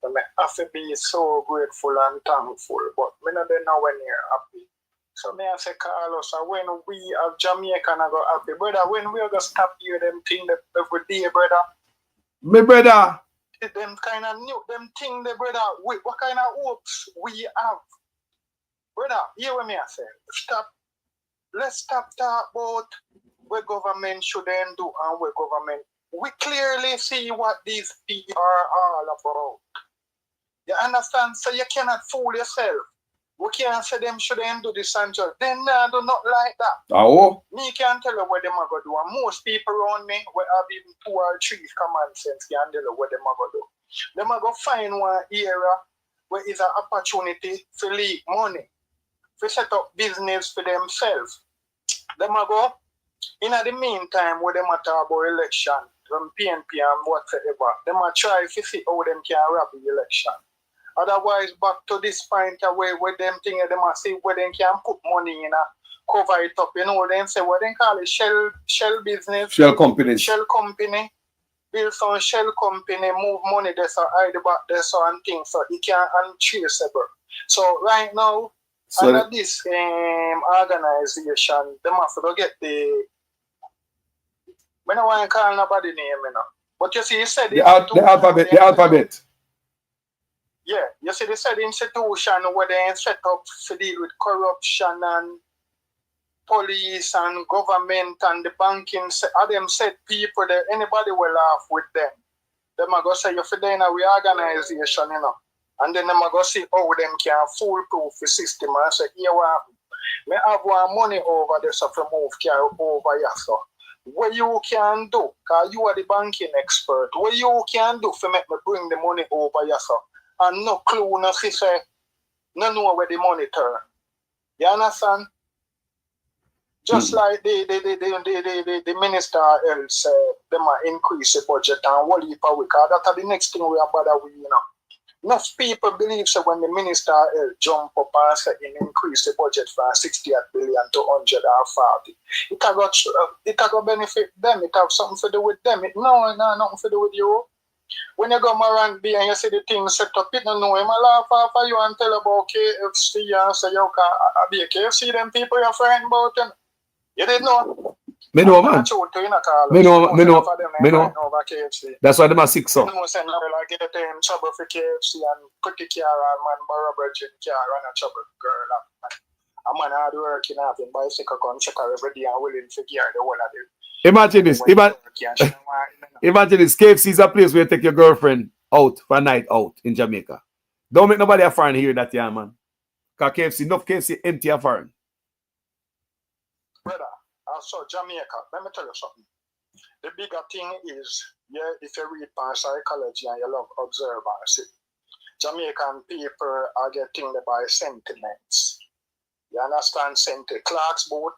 So I have to be so grateful and thankful, but I don't know when you're happy. So me I say, Carlos, when we have Jamaica and go happy, brother, when we are going to stop here, them thing that every day, brother. My brother. Them kind of new, them thing, the brother, what kind of hopes we have? Brother, hear what me I say. Let's stop talk about what government shouldn't do and what government. We clearly see what these people are all about. You understand? So you cannot fool yourself. We can't say them shouldn't do this and just. They do not like that. Oh. Me can't tell you what them are going to do. And most people around me, we have even 2 or 3 common sense, can't tell you what them are going to do. Them are going to find one area where is an opportunity to leak money, to set up business for themselves. Them are go in the meantime where them are talk about election, from PNP and whatever, them are try to see how them can rob the election. Otherwise, back to this point away where them thing them are see where they can put money in a cover it up, you know, them say what they call it shell business. Shell company. Shell company. Build some shell company, move money there, so hide back there, so and things, so it can untraceable. So right now, so under this organization, they must get the. I don't want to call nobody name, you know. But you see, you said the alphabet. Yeah, you see, they said institution where they set up to deal with corruption and police and government and the banking. Them said people that anybody will laugh with them. Them are going to say, you're in a reorganization, you know. And then them are going to see how them can foolproof the system. And say, here what me have one money over there, so to move over here, so. What you can do, because you are the banking expert, what you can do to make me bring the money over here, so. And no clue, no say, no know where the money turn. You understand? Just like the minister else, they might increase the budget and what if we, because that's the next thing we are bother with, you know. enough people believe so when the minister jump up and say him increase the budget from 68 billion to 140. It a go benefit them, it have something to do with them. No, nothing to do with you. When you go Marant B and you see the thing set up, it don't know him a laugh off of you and tell about KFC and say you can be a KFC, them people you're friend about them. You didn't know? Me know, man. Me know. That's why them are 6 so. You know, say no, like get them trouble for KFC and put the car on man, borrow virgin car and a trouble girl. A man hard working, having bicycle come check her every day and willing to gear the whole of it. Imagine this. Imagine this. KFC is a place where you take your girlfriend out for a night out in Jamaica. Don't make nobody a foreign hear that, yeah, man. Because enough KFC empty a foreign. Brother, also Jamaica, let me tell you something. The bigger thing is, yeah, if you read psychology and you love observancy, Jamaican people are getting by sentiments. You understand? Clark's boat.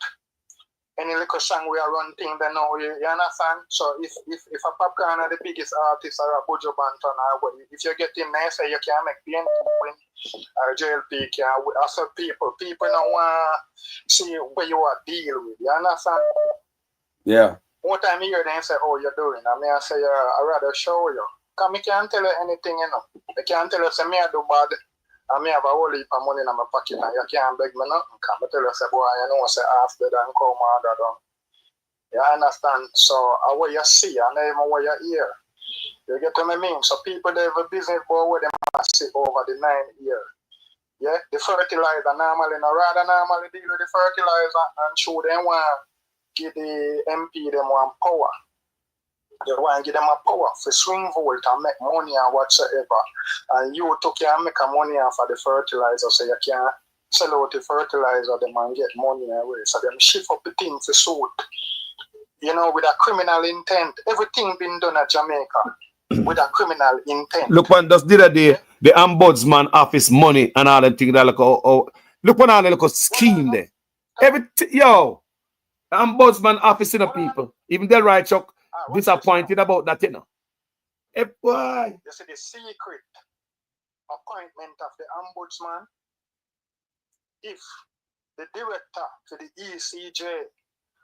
Any little song we are running, they know you understand? So if a Popcorn are the biggest artist or a Bojo Banton or if you get in there, say you can make PNP win or JLP can also people don't want to see where you are deal with. You understand? Yeah. One time you hear them say, oh, you're doing. I mean, I say, I'd rather show you. Because I can't tell you anything, you know. I can't tell you, say, me I do bad. I may have a whole heap of money in my pocket and you can't beg me nothing. Can I tell you, say, boy, you know, say, after that and come harder down. You understand? So, what you see and even what you hear. You get what I mean? So, people, they have a business boy where they must see over the 9 years. Yeah? The fertilizer normally, rather normally deal with the fertilizer and show them want give the MP them one power. They want to give them a power for swing vote and make money and whatsoever. And you took can make a money off of the fertilizer, so you can sell out the fertilizer them and get money away. So them shift up the thing for suit. You know, with a criminal intent. Everything been done at Jamaica with a criminal intent. Look when just did the ombudsman office money and all them things that look look when all the little scheme there. Everything yo. The ombudsman office in the people. Even the right Chuck disappointed about that, you know. Why? You see the secret appointment of the ombudsman. If the director to the ECJ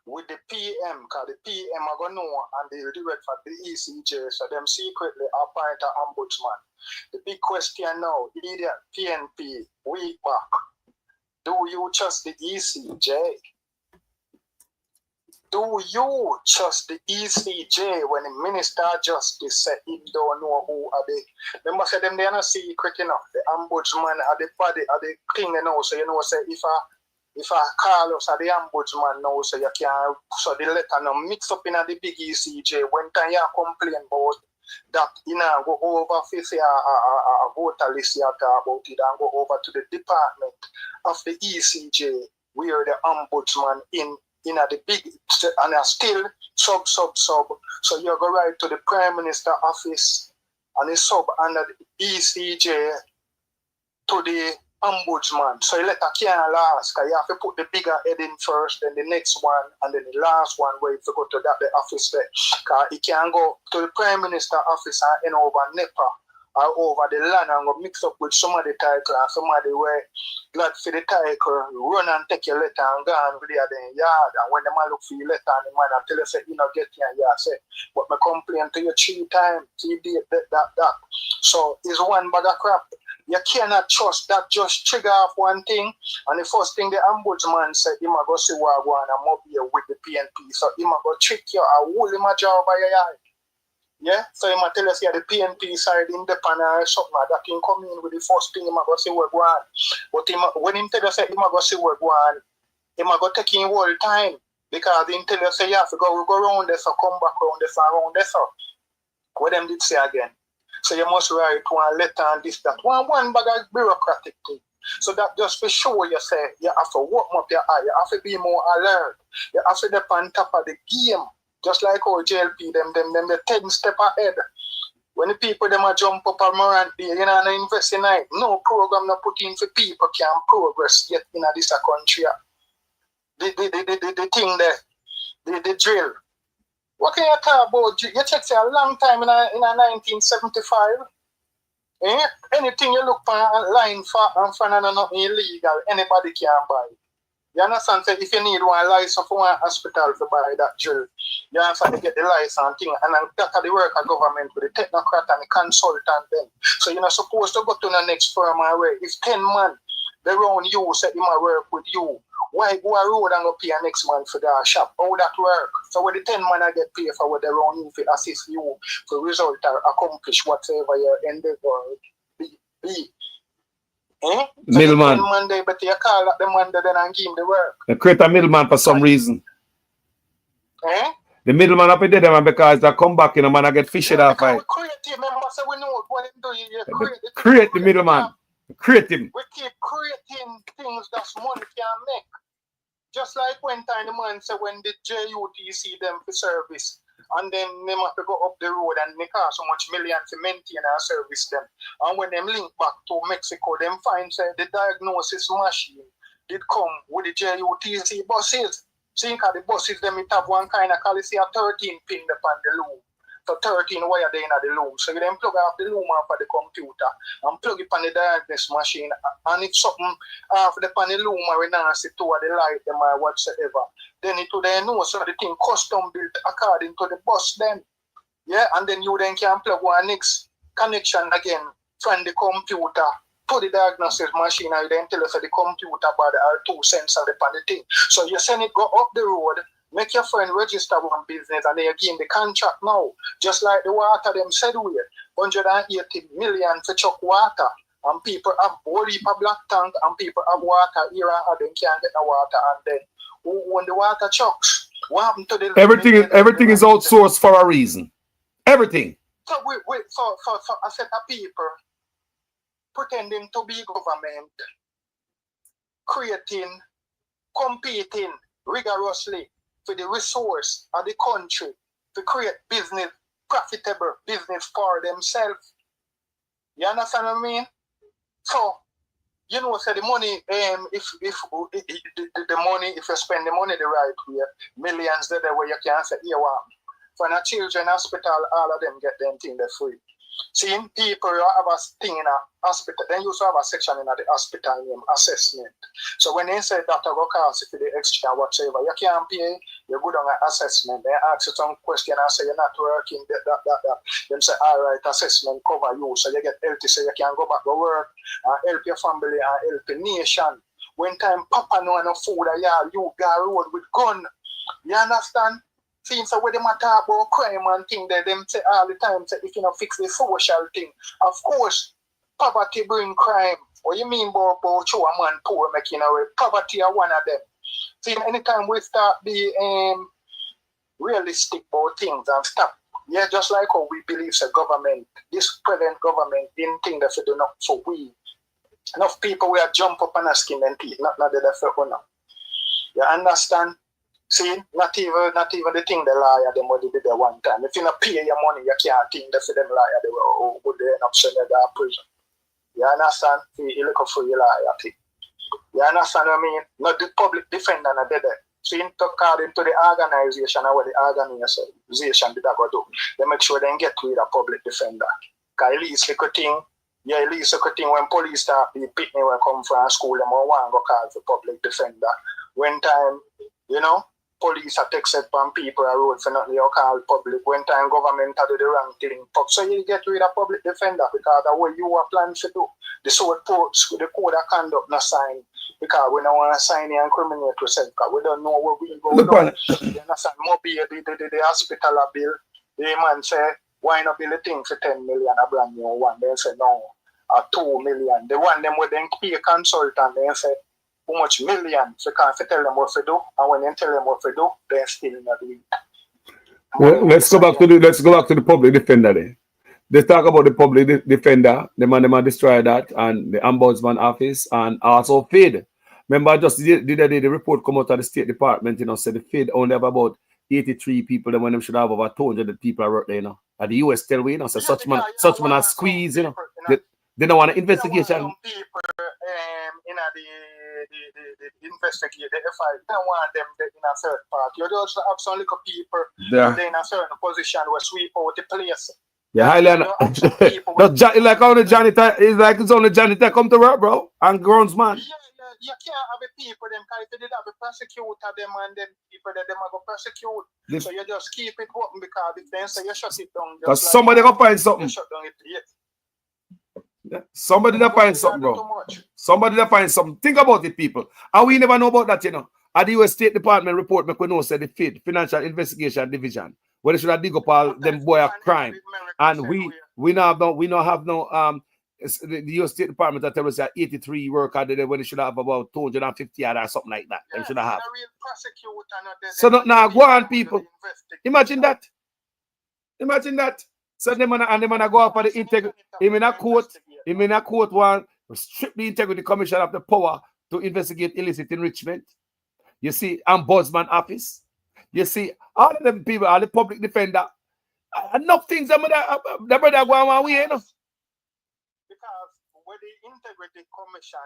with the PM, because the PM are going to know and the director for the ECJ, so them secretly appoint an ombudsman. The big question now, idiot PNP, week back, do you trust the ECJ? Do you trust the ECJ when the Minister of Justice said he don't know who are they? Remember, say them they are not secret, you know. The ombudsman are the body, are the thing, you know. So you know, say if I call us, the ombudsman now, so you can, so the letter now mix up in the big ECJ. When time you complain about that, you know, go over to say a voter list you talk about it and go over to the department of the ECJ where the ombudsman in the big and are still sub. So you go right to the Prime Minister office and the sub under the ECJ to the ombudsman. So you let a can't last because you have to put the bigger head in first, then the next one, and then the last one where you have to go to the office there. Because it can go to the Prime Minister office and over NEPA or over the land and go mix up with some of the title and somebody where glad for the title, run and take your letter and go and video in yard. And when the man look for your letter and the man tell you say you not get here, you say, but me complain to you 3 times, 3 days, that. So it's one bag of crap. You cannot trust that just trigger off one thing. And the first thing the ombudsman said, he might go see what I want and mobile with the PNP. So he might go trick you and hold him a job by your eye. Yeah, so he might tell us the PNP side independent or something that can come in with the first thing he might go see where go on. But when he tell us he might go see where go on, he might go take him all time. Because he tell us you have to go around this or come back around this and around this. What them did say again. So you must write one letter and this, that. One bag of bureaucratic thing. So that just for sure you say you have to warm up your eye, you have to be more alert, you have to be on top of the game. Just like our JLP, them the 10 step ahead. When the people them a jump up on Morant Bay, you know, and invest in it. No program not put in for people can progress yet in this country. The thing there, the drill. What can you talk about? You check say a long time in 1975. Anything you look for online for and find nothing illegal, anybody can buy. You understand? So if you need one license for one hospital to buy that drill, you understand? You get the license thing, and then that's the work of government with the technocrat and the consultant then. So you're not supposed to go to the next firm and wait. If 10 man they run you, say him a work with you, why go a road and go pay next month for that shop? How that work? So when the 10 man I get paid for what they run you to assist you to result or accomplish whatever your endeavor be. So Middleman. the 10 man there, but you call up the man there then and give him the work. They create a middleman for some reason. The middleman up in there, man, because they come back in a man, I get fished off. We create him, remember, so we know what him do. You create the middleman. Create him. We keep creating things that money can make. Just like when time the man said when the JUTC them for service, and then they have to go up the road and they cost so much million to maintain and service them. And when them link back to Mexico, them find say the diagnosis machine did come with the JUTC buses. Think of the buses, them it have one kind of call it a 13 pin upon the loom. So 13 wire there in the loom. So you then plug off the loom off of the computer and plug it on the diagnosis machine. And if something off the pan the loom or not see toward the light them or whatsoever, then it will then know so the thing custom built according to the bus then. Yeah, and then you then can plug one next connection again from the computer to the diagnosis machine and you then tell us that the computer body are 2 sensors upon the thing. So you send it go up the road. Make your friend register one business and they again the contract now. Just like the water them said we 180 million for chuck water. And people have whole heap of black tank and people have water here and they can't get the water and then when the water chucks, what happened to the everything is outsourced for a reason. Everything. So so a set of people pretending to be government, creating, competing rigorously for the resource of the country to create business, profitable business for themselves. You understand what I mean? So, you know, so the money, if the money, if you spend the money the right way, millions there where you can say, here one. For a children hospital, all of them get them thing they free. See, people you have a thing in a hospital, then you also have a section in the hospital name, assessment. So when they say doctor go cost for the extra whatever, you can't pay, you go down an assessment, they ask you some question and say you're not working, that. Then say, all right, assessment cover you, so you get healthy, so you can go back to work and help your family and help the nation. When time Papa no enough food, you go road with gun. You understand? Since so when they talk about crime and thing, they them say all the time, say if you don't fix the social thing, of course, poverty bring crime. What you mean about you a man poor making away? Poverty are one of them. See, anytime we start be realistic about things and stop, yeah, just like how we believe the government, this present government didn't think that they do not for we. Enough people will jump up on a skin and teeth, not that for honor. You understand? See, not even the thing the liar them what they did there one time. If you not pay your money, you can't think that for them liar they would end up sending them to prison. You understand? You look for your liar thing. You understand what I mean? Not the public defender not dead. So according to the organization or what the organization did go do, they make sure they get rid of public defender. Because at least like a thing, at least like a thing when police start be pick me when come from school, them all want to go call for public defender. When time, you know, police are texted from people on road for nothing you call public. When time government do the wrong thing. So you get rid of public defender because that's what you are planning to do. The sort posts with the code of conduct not signed because we don't want to sign and incriminate ourselves because we don't know where we go. You understand? Maybe the hospital bill, the man say, why not build a thing for 10 million, a brand new one? They say no, 2 million. The one them would then pay a consultant, they say, how much million? So you can't tell them what to do, and when you tell them what to do, they're still not doing it. Well, let's go back to the public defender then. They talk about the public defender, the man destroy that, and the ombudsman office, and also FID. Remember, I just did the report come out of the State Department, you know, said the FID only have about 83 people, then when them should have over 200 people work there, you know. And the US tell we, you know, so such man are squeeze, you know. They don't want an investigation. People the investigate the FI, they don't want them in a third part. You just have some little people in a certain position where sweep out the place. Yeah, highly like only janitor is like it's only janitor come to work, bro, and grounds man. You can't have a people them because if you did have a prosecutor them and then people that them are going to prosecute. So you just keep it open because if then say you shut it down. Because somebody gonna find something. Shut down it, yeah. Somebody that find something, bro. Somebody that find something. Think about it, people. And we never know about that, you know. At the US State Department report, we know said the FID, Financial Investigation Division, where they should have dig up all them boy of crime. And we now have no the US State Department that tell us that 83 workers there when they should have about 250 or something like that. They should have. So now go on, people. Imagine that. Imagine that. So them and go up for the integrity. He may not quote one strip the integrity commission of the power to investigate illicit enrichment. You see, ombudsman office. You see, all of them people, all the public defender. Enough things that brother go on way, you know. Because when the integrity commission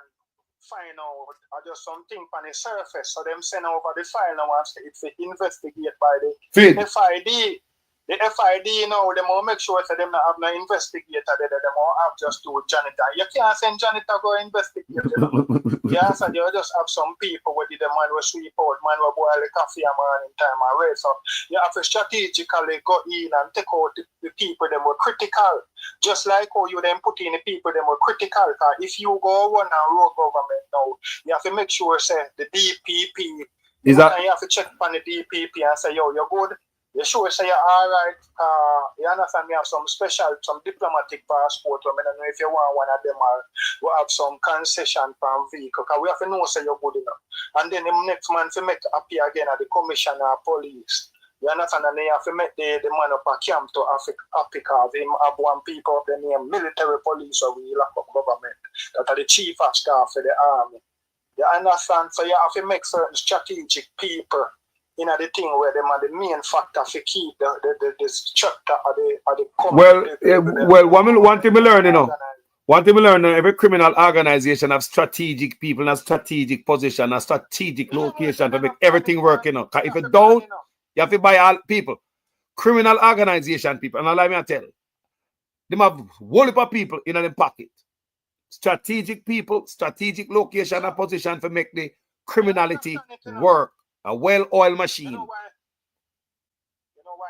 find out or just something on the surface, so them send over the file now and say it's investigate by the FID. The FID now, they will make sure that them not have no investigator, they will have just two janitor. You can't send janitor go investigate. You know? So you just have some people where the man will sweep out, man will boil the coffee a morning time and race. So you have to strategically go in and take out the people that were critical. Just like how you then put in the people that were critical. Because if you go run a road government now, you have to make sure say the DPP. You have to check on the DPP and say, yo, you're good. You sure say you're all right. You understand me have some special, some diplomatic passport. I don't know if you want one of them or we have some concession from vehicle. Because we have to know say you're good enough. And then the next man to make appear again at the commissioner of police. You understand? And then you have to make the man up a camp to Africa. They have one people of the name military police or we lock up government. That are the chief of staff of the army. You understand? So you have to make certain strategic people in the thing where them are the main factor to keep the structure of the one thing we learn, you know. One thing we learn, every criminal organization have strategic people in a strategic position, a strategic location to make everything work, you know. If you don't, you have to buy all people. Criminal organization people, and allow me to tell you, them have whole heap of people in their pocket. Strategic people, strategic location and position to make the criminality work. A well-oiled machine. You know why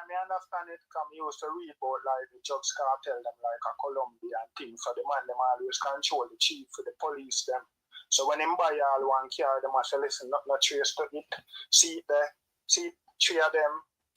me understand it? Because I used to read about like the drugs cartel them like a Colombia and things. So the man them always control the chief for the police them. So when them buy all one car, them must say, listen, not trace to it. See there, see three of them.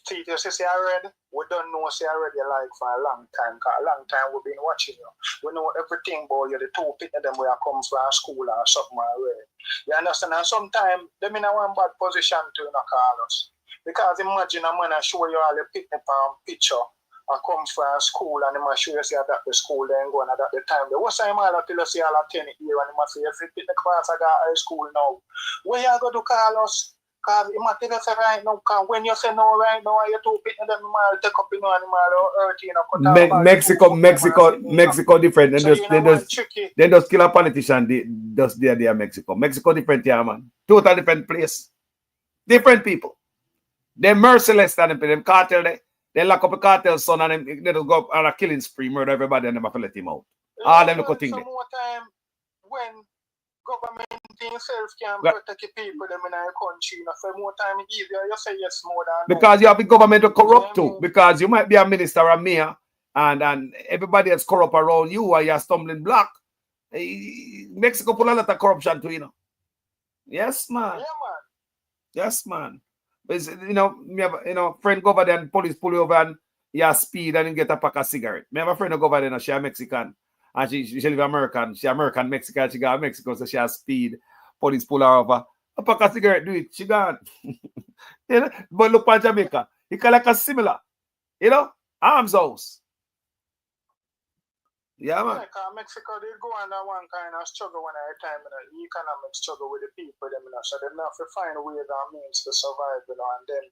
See you say I read. We don't know say I already like for a long time. Because a long time we've been watching you. We know everything about you. The two people them where I come from school or something already. You understand? And sometimes them in a one bad position to call us. Because imagine a man show you all the picnic picture. I come from school and they must show you say that the school then go and at the time. What's time all till you see all 10 years and they must say if you pick the class I got high school now. Where you going to call us? Because you might tell us right now, because when you say no right now, you two people them take up in animal or earth, you know. Mexico different. They just kill a politician. They are Mexico. Mexico different, yeah, man. Total different place. Different people. They're merciless than them cartel. They lock up a cartel son and they just go on a killing spree, murder everybody and them have to let him out. All them look thing. Some more time when government itself can protect the people them in our country. You know, for more time easier, you say yes more than because you have the government to corrupt too. Because you might be a minister or a mayor and everybody is corrupt around you or you're stumbling block. Mexico put a lot of corruption too, you know. Yes, man. Yeah, man. Yes, man. But you know, friend go over there and police pull you over and you speed and get a pack of cigarette. Me have a friend who go over there and she a Mexican. And she live American. She American Mexican. She got Mexico, so she has speed. Police pull her over. A pack of cigarette, do it. She gone. You know? But look at Jamaica. It can like a similar. You know? Arms house. Yeah, man. Yeah, Mexico did go under one kind of struggle when I time in the economic struggle with the people, them, you know, so they have to find ways and means to survive, you know, and then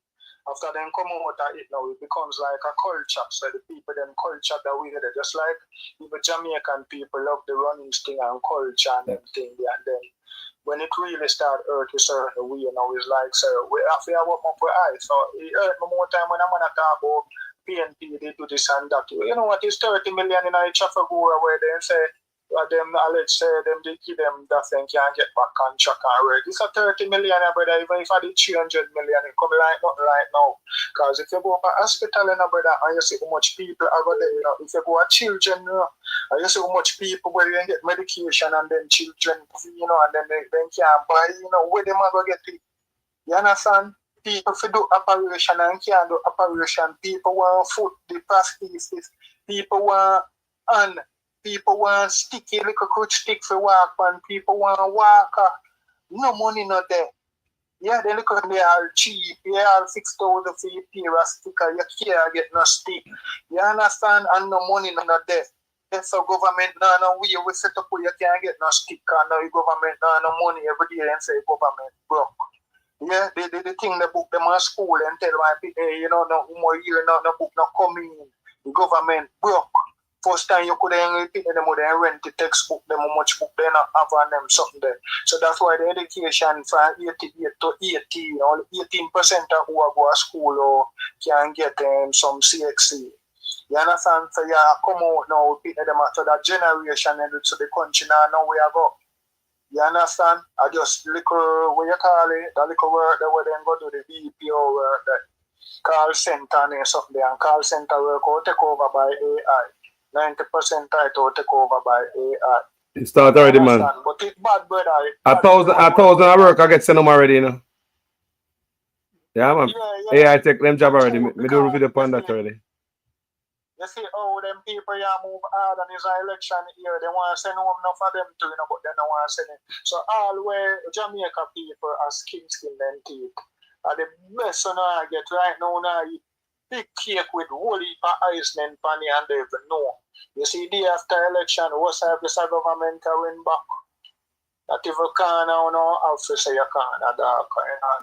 after them come out of it now, it becomes like a culture. So the people them culture the way they just like even Jamaican people love the running thing and culture and everything, and then when it really start hurt a certain way, you know, it's like, so we have to work up with eyes. So it hurt me more time when I'm gonna talk about PNP, they do this and that. You know what is 30 million in a Trafalgar where they say, them allege say them they give them that they can't get back contract and work. It's a 30 million, brother. Even if I did 300 million, it come like nothing right now. Because if you go to a hospital, brother, and you see how much people are going there, if you go to children, and you see how much people where you get medication and then children, and then they can't buy, where them are going to get it. You understand? People for do operation and can't do operation. People want food, the prosthesis. People want people want sticky little coach stick for walk, and people want walker. No money not there. Yeah, they look at they are cheap. Yeah, all 6,000 for your pair of sticker. You can't get no stick. You understand? And no money not there. That's so government no we set up where you can't get no stick. And now the government no money every day and say government broke. Yeah, the thing they book them at school and tell my people, hey, no more year, no book no coming in. The government broke. First time you could repeat them would rent the textbook, them how much book they not have on them something there. So that's why the education from 88 to 80, only 18% of who go to school or can get some CXC. You understand? So yeah, come out now, repeat them to that generation and to the country now we are go. You understand? I just little what you call it, the little work that we then go to the BPO work that call center and something there, and call center work will take over by AI. 90% title take over by AI. It start already, man. But it's bad, brother. A thousand of work I get sent them already, Yeah, man. Yeah. AI take them job already. Me do a video upon that already. You see, them people move hard and it's an election here. They want to send home enough of them too, but they don't want to send it. So all where Jamaica people are skin and teeth are the best I get right now. Big cake with whole heap of Iceland panny and they even know. You see, day after election, what service of government can win back? Not even can no officer you can dark.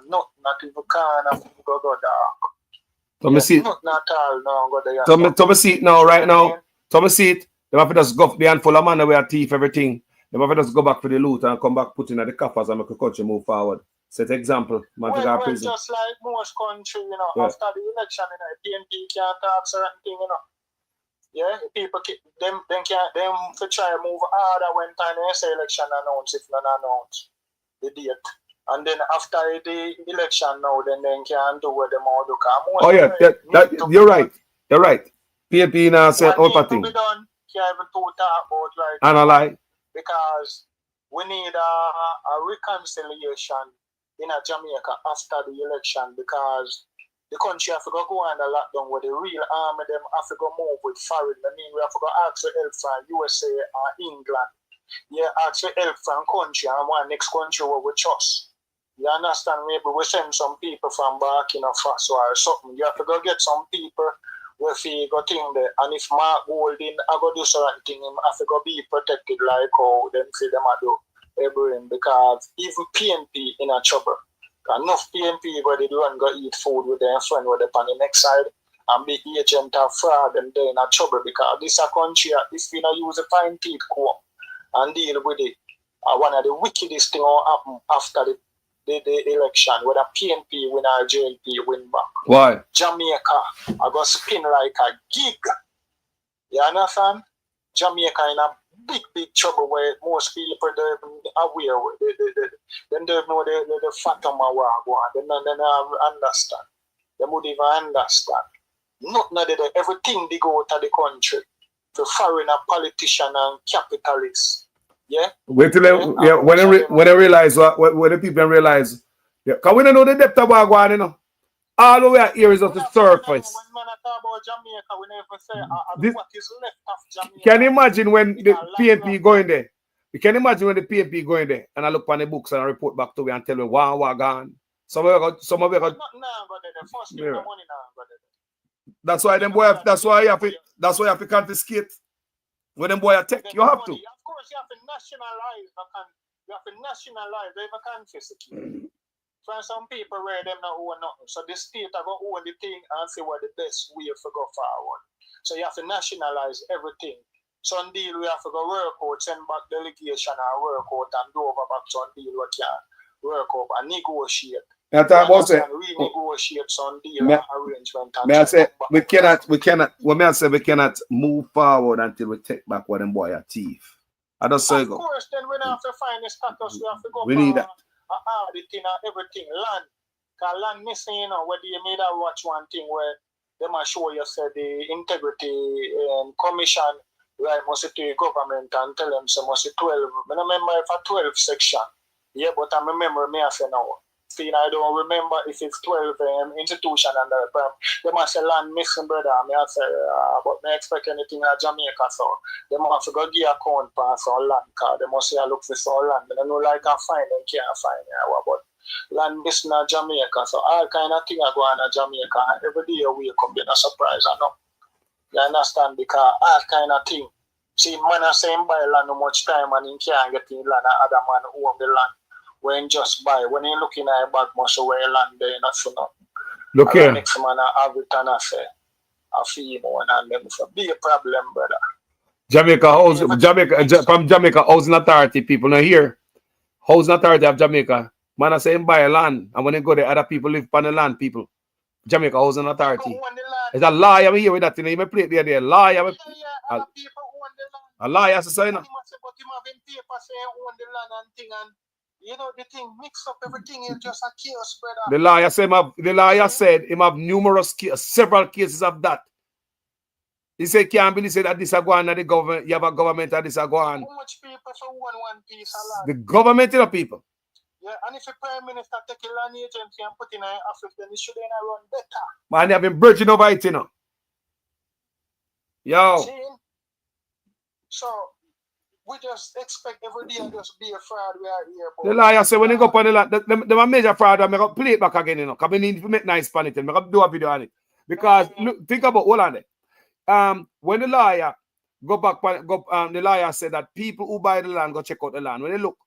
Not even can go dark. So see it. So me see it now, right now. So me see it. They have to just go behind full of man we are thief everything. They have to just go back for the loot and come back put in at the coffers and make the country move forward. Set example, man to go to prison. Just like most country, after the election, PNP can't talk certain thing, Yeah, people them to try to move harder when time they say election announce if not announce the date. And then after the election now, then they can do what them all do. Oh yeah, you're right. You're right. PNP now say other thing. Can't even talk about like analyze. Because we need a reconciliation in Jamaica after the election because the country have to go under lockdown with the real army them have to go move with foreign. I mean we have to go ask for help from USA or England. Yeah, ask for help from country and one next country where we trust. You understand? Maybe we send some people from Burkina Faso or something. You have to go get some people where you go thing there. And if Mark Golding I go do something, him have to go be protected like how them see them I do everything because even PNP in a trouble. Enough PNP where they do and go eat food with their friend with them on the next side and be agent of fraud and they're in a trouble because this a country if you don't use a fine teeth comb and deal with it. One of the wickedest thing will happen after the election, whether PNP win or JLP win back. Why? Jamaica, I go spin like a gig. You understand? Jamaica in a big trouble where most people are aware with. They don't know the fathom of what going on. They don't understand. They would even understand. Everything they go to the country for foreign politician and capitalists. Yeah. Wait till when they realize when the people realize, because we don't know the depth of what going on, all the way here is at the surface. When man talk about Jamaica, we never say what is left of Jamaica. Can you imagine when the PNP going there? You can imagine when the PNP going there and I look on the books and I report back to me and tell me what gone. Some of it got. That's why them boy. That's why you have to confiscate. When them boy attack, you have to. Of course, you have to nationalize. You have to nationalize. They have confiscate. For some people where them not own nothing. So the state are going to own the thing and say what the best way to go forward. So you have to nationalize everything. Some deal we have to go work out, send back delegation and work out and do over back some deal we can work out and negotiate. I talk about say, renegotiate some deal arrangement. May I say we cannot. What may I say we cannot move forward until we take back what them boy are thief. I just say go. Of course, then we have to find the status. We have to go. We need that. Auditing and everything. Land, cause land missing. You know, whether you made a watch one thing where they must show you say the integrity commission. Right, must to the government and tell them so must 12. I remember if a 12 section. Yeah, but I remember me I say no. See, I don't remember if it's 12 institution and they must say land missing, brother. Me I say, but me expect anything in Jamaica, so they must go give account for some land card. They must say I look for some land. I know like I find and can't find but land missing in Jamaica, so all kind of thing are going on in Jamaica. Every day we come in a surprise, I know. You understand? Because all kind of thing. See, man are saying buy land no much time and he can't get in land and other man who own the land. When just buy, when you're looking at a bag much where land there, not for nothing. Look here. Next man have it and I say, I feel more and them for be a problem, brother. From Jamaica Housing Authority, people now here. Housing Authority of Jamaica. Man are saying buy land and when they go there, other people live on the land, people. Jamaica Housing Authority. There's a liar here with that thing. You may play it there. Liar. A liar saying. You know the thing mix up everything is just a chaos, brother. The liar said him have numerous cases, several cases of that. He said can't believe that this are going on the government. You have a government that this are going. How much people for one piece of land? The government is the people. Yeah, and if the Prime Minister take a land agency and put in an office, then it should run better. Man, they have been bridging over it, you know. Yo. See? So we just expect every day just be a fraud we are here. The liar say when they go on the land, they are major fraud and I got play it back again, you know. Because we need to make nice on it and I got do a video on it. Because look, think about hold on there. When the liar go back, the liar said that people who buy the land go check out the land. When they look,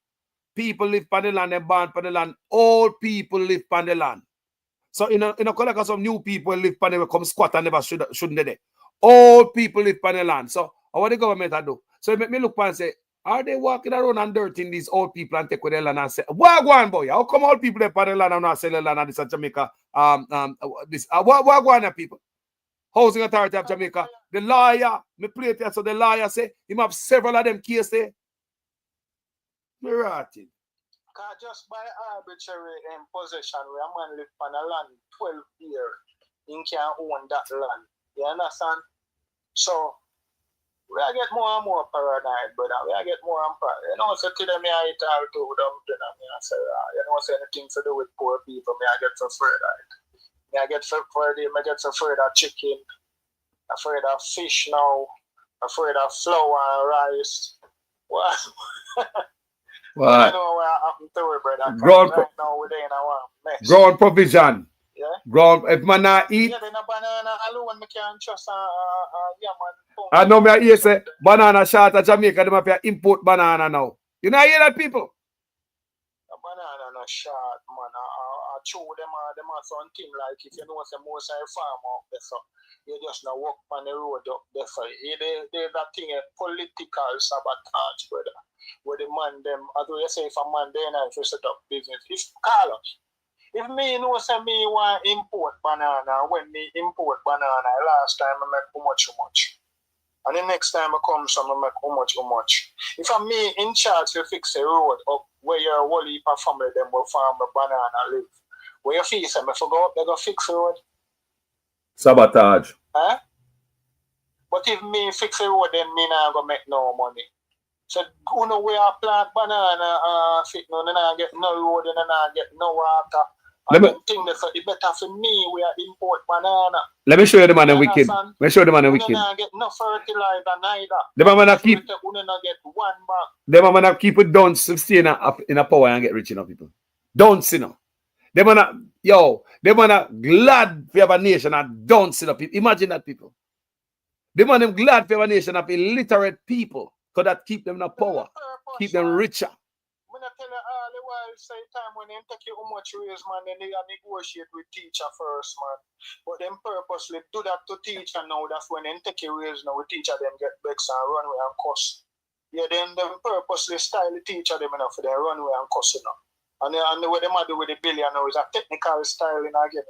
people live on the land, they born on the land. All people live on the land. So in a collect some new people live on the come squat and never shouldn't they? All people live on the land. So what the government do? So it make me look and say, are they walking around and dirting these old people and take with their land and say, what go on, boy? How come all people live on the land and not sell the land and this is Jamaica? What go on, people? Housing Authority of Jamaica. The lawyer, me play it, so the lawyer say, him have several of them cases there. Me rotted. Just by arbitrary possession, where a man live on a land 12 years, he can't own that land. You understand? So, we get more and more paranoid, brother. We get more and paranoid. You know, so to them, I talk to them, I say, you know, say anything to do with poor people, I get so afraid of it. I get so afraid of chicken, afraid of fish now, afraid of flour and rice. What? What? You know what happened to it, brother. Ground now we're in our mess. Ground provision. Yeah? Ground, if man not eat. Yeah, then a banana alone, I can't trust man. I know me hear say, banana short of Jamaica, they have to import banana now. You know hear that, people? A banana no short, man. I chew them are something like if you know say most of the farm up there, so you just now walk on the road up there. So there's that thing a political sabotage, brother. Where the man them, as you say, if a man then I set up business. If Carlos, if me know say me want import banana, when me import banana, last time I make how much. And the next time I come, so I make how much. If I'm me in charge to fix a road up where your whole heap of family them will farm a banana live. Where you feel say, I forgot they go fix the road. Sabotage. Huh? But if me fix the road, then me not go make no money. So who know where I plant banana fit no, then I get no road, then I get no water. I think that it better for me we are import banana. Let me show you the man wicked. Let me show you the man wicked. I get no fertilizer neither. The man keep. Get one back. The man keep it down, stay in a power and get rich enough people. Don't see no. The man glad for have a nation and don't see no people. Imagine that people. The man them glad for have a nation of illiterate people. Because that keep them in a power, keep them richer. I'm going to tell you all the while, say time when they take you how much raise, man, then they negotiate with teacher first, man. But them purposely do that to teacher now, that's when they take you raise now, the teacher them get vexed and run away and cuss. Yeah, then them purposely style the teacher them enough for them run away and cuss enough. And the way they do with the bill, you know, is a technical styling again.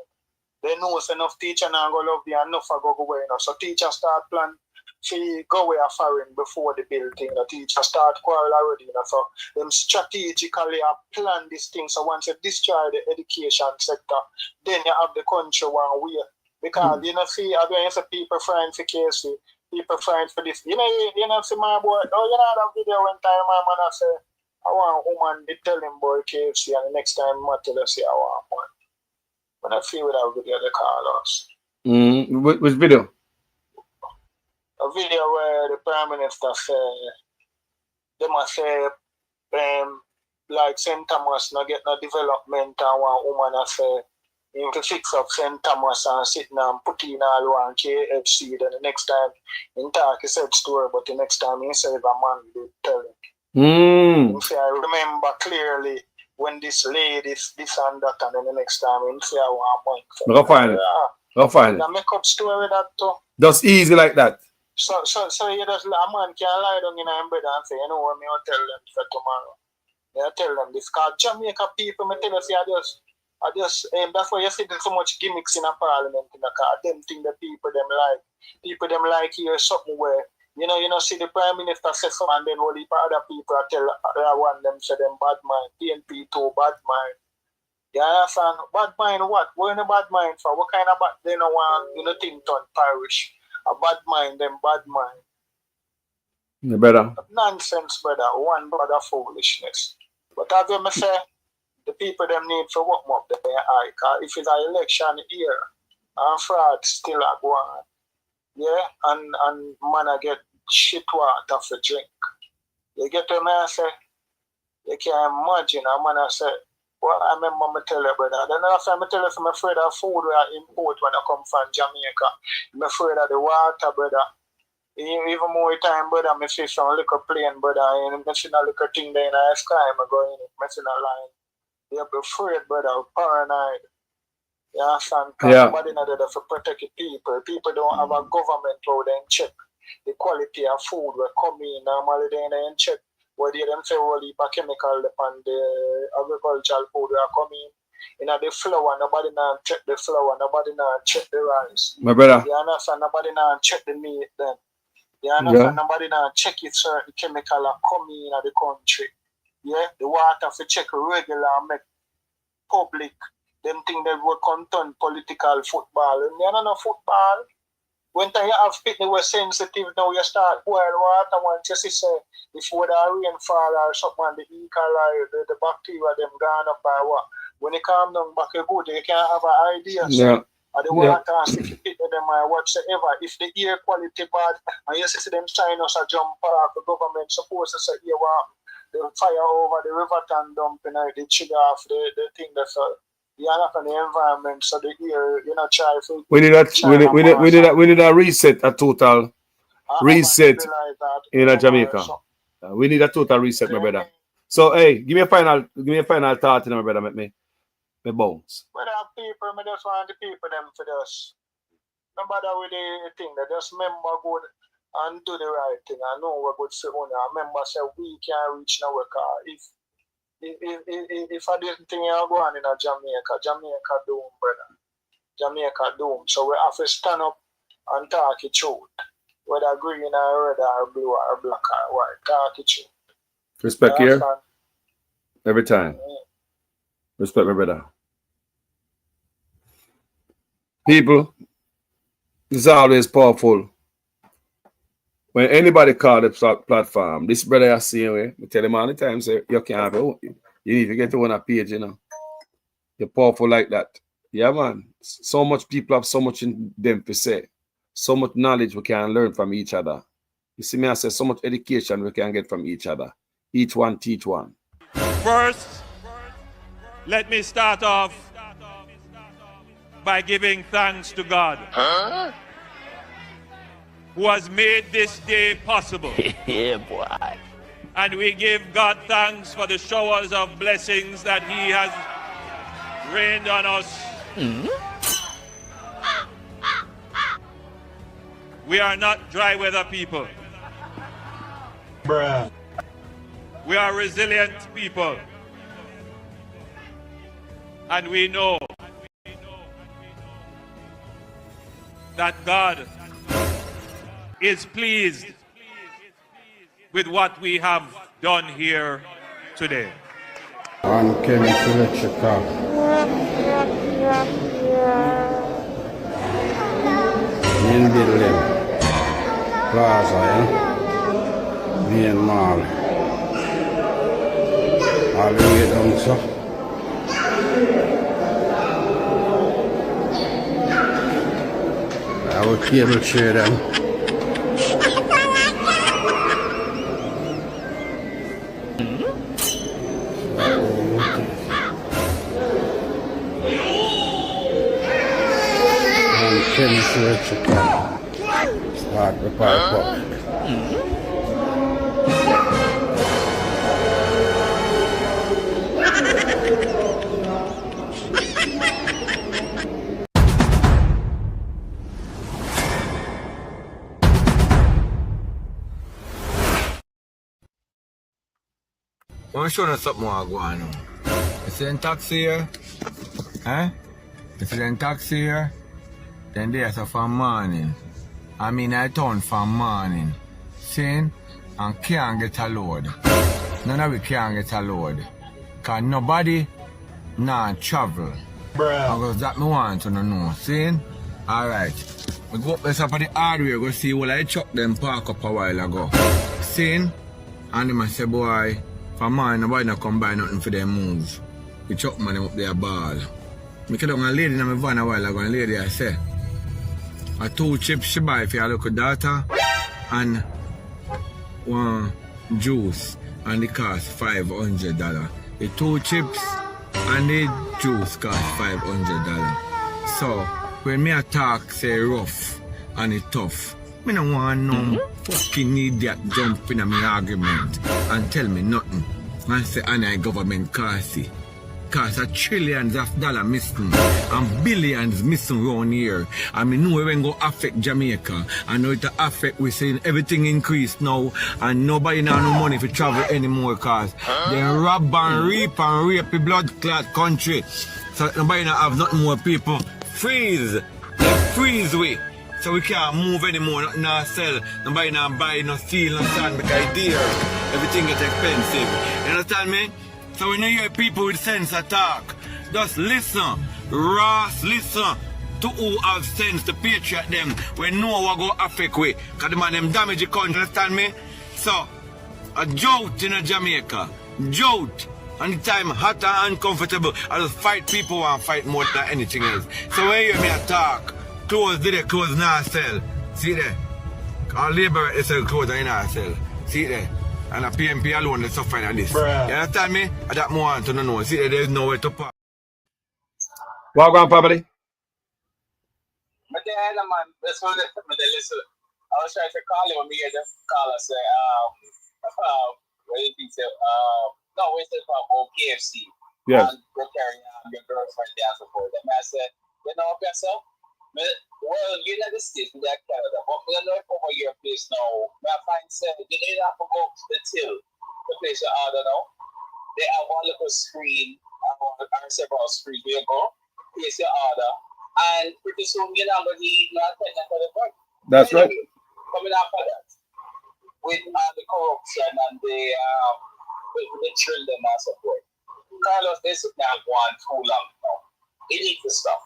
They know it's enough teacher now go love you, enough for go away. You know. So teachers start plan to go away a foreign before the bill thing. The teacher start quarrel already. You know. So them strategically plan this thing. So once you destroy the education sector, then you have the country one way. Because you know, see, again, say people frying for KC, people frying for this. You know, see my boy. Oh, you know that video one time my man I say, I want a woman to tell him boy KFC, and the next time I tell her say I want one. When I feel with that video they call us. Which video? A video where the Prime Minister said they must say like St. Thomas not get no development and one woman I say you to fix up St. Thomas and sit down and put in all one KFC. Then the next time in talk he said story, but the next time he said a man did tell him. See, I remember clearly when this lady, this and that, and then the next time he say I want money. Go find it. Go find it. The makeup story that too. Just easy like that. So you just a man can lie down in a bed and say, you know what, me will tell them for tomorrow. I tell them this because Jamaica people, me tell you, see, I just that's why you see there's so much gimmicks in a parliament in the car. Them thing that people them like hear something where you know, see the Prime Minister say something and then all the other people tell one them say them bad mind, PNP too bad mind. You understand? Bad mind what? What in a bad mind for? What kind of bad they don't want you know think on parish? A bad mind, them bad mind. You better. Nonsense, brother. One brother foolishness. But as I say, the people them need to work up their eye. Because if it's an election year, and fraud still a go on. Yeah, and man I get shit water for drink. You get to me I say, you can imagine a man I say, well, I remember me tell you, brother. Then after I tell you, I'm afraid of food where I import when I come from Jamaica. I'm afraid of the water, brother. Even more time, brother, I see some little plane, brother. And I see a little thing there in the sky, I'm going in it. I see a line. You're afraid, brother, paranoid. You understand? Because nobody not there to protect the people. People don't have a government where they check the quality of food where come in. Normally they don't check. Where they them say all the chemical upon the agricultural food that are coming in the flour, nobody now check the flour, nobody now check the rice. My brother. You understand? Nobody now check the meat then. You understand? Nobody now check if certain chemical are coming in the country. Yeah, the water for check regular and make public. Them think they will turn political football. And you don't know football. When you have people who are sensitive now, you start boil water once you see say if with a rainfall or something, the E. coli, the bacteria them gone up by what? When it calm down back good, you can have an idea. So, the water and stick people them whatsoever. If the air quality bad and you see them sign us a jump park, the government supposed to say here what the fire over the river and dump the trigger off the thing that's you are not on the environment, so the air, you know, try to. We need a reset, a total reset in Jamaica. We need a total reset, my brother. So, hey, give me a final thought, my brother, make me bounce. But people, I just want the people them for this. No matter with the thing, they just remember good and do the right thing. I know we're good for money. I remember say we can reach nowhere. If I didn't think I go on in Jamaica doom, brother. Jamaica doom. So we have to stand up and talk the truth. Whether green or red or blue or black or white, talk the truth. Respect here. Every time. Respect my brother. People, it's always powerful. When anybody call the platform, this brother I see you, I tell him all the time, say, you can't have it. You need to get to one page, you know. You're powerful like that. Yeah, man. So much people have so much in them to say. So much knowledge we can learn from each other. You see me, I say so much education we can get from each other. Each one teach one. First, let me start off by giving thanks to God. Who has made this day possible. Yeah, boy. And we give God thanks for the showers of blessings that He has rained on us. We are not dry weather people. Bruh. We are resilient people. And we know that God is pleased with what we have done here today. On Chemist Electrical. Main building. Plaza, yeah? Main mall. All the way down, so. Our cable tray them. And Chemist Electrical. Start the pipe up. I want to show you something more going on. You see them taxi here? Eh? You see them taxi here? Then there's from morning. I mean I turn from morning. Seeing? And can't get a load. None of we can't get a load. Cause nobody nah travel. Because that me want to know. Seeing? Alright. We go up this up at the hardware, go see what I chuck them park up a while ago. Seeing? And them say, boy, for mine, nobody not come buy nothing for them move. We chuck money up there ball. I came down a lady in my van a while ago, and lady I say, a 2 chips she buy for your local daughter, and 1 juice, and it cost $500. The 2 chips and the juice cost $500. So, when me attack say rough and it tough, me no want no fucking idiot jump in a me argument and tell me nothing. And say anti-government crazy. Cause a trillions of dollars missing and billions missing around here. And me know when go affect Jamaica. And know it affect we saying everything increased now and nobody now no money for travel anymore cause they rob and rape the blood clot country. So nobody now have nothing more people. Freeze! They freeze we. So we can't move anymore, nothing now sell. Nobody now buy, no steal, no stand because it's dear. Everything gets expensive. You understand me? So when you hear people with sense attack, just listen. Ross, listen to who have sense, the patriot them. When no one go affect we. Because the man them damage the country, understand me? So, a jolt in a Jamaica. Jolt. And the time hot and uncomfortable. I just fight people and fight more than anything else. So when you hear me attack, clothes did it, clothes now sell. See there? All labor they sell clothes and now sell. See there? And a PMP alone they suffer like this. Bruh. You understand me? I that more want to know. See there, there's nowhere to park. Welcome, family. But then, man, that's what they listen. I was trying to call him when we get the call and say, what do you think? No, we said about KFC. Yes. And go carry your girlfriend there and so forth. And I said, you know, yourself? Well, United States, we got Canada, but we don't know over your place now. I find say you need to go to the till, the place you order now. They have one little screen, or several screens where you go, place your order, and pretty soon you're not going to need no attendant for the work. That's right. Coming after that, with the corruption and the children and so forth. Carlos, this is not going too long now. It needs to stop.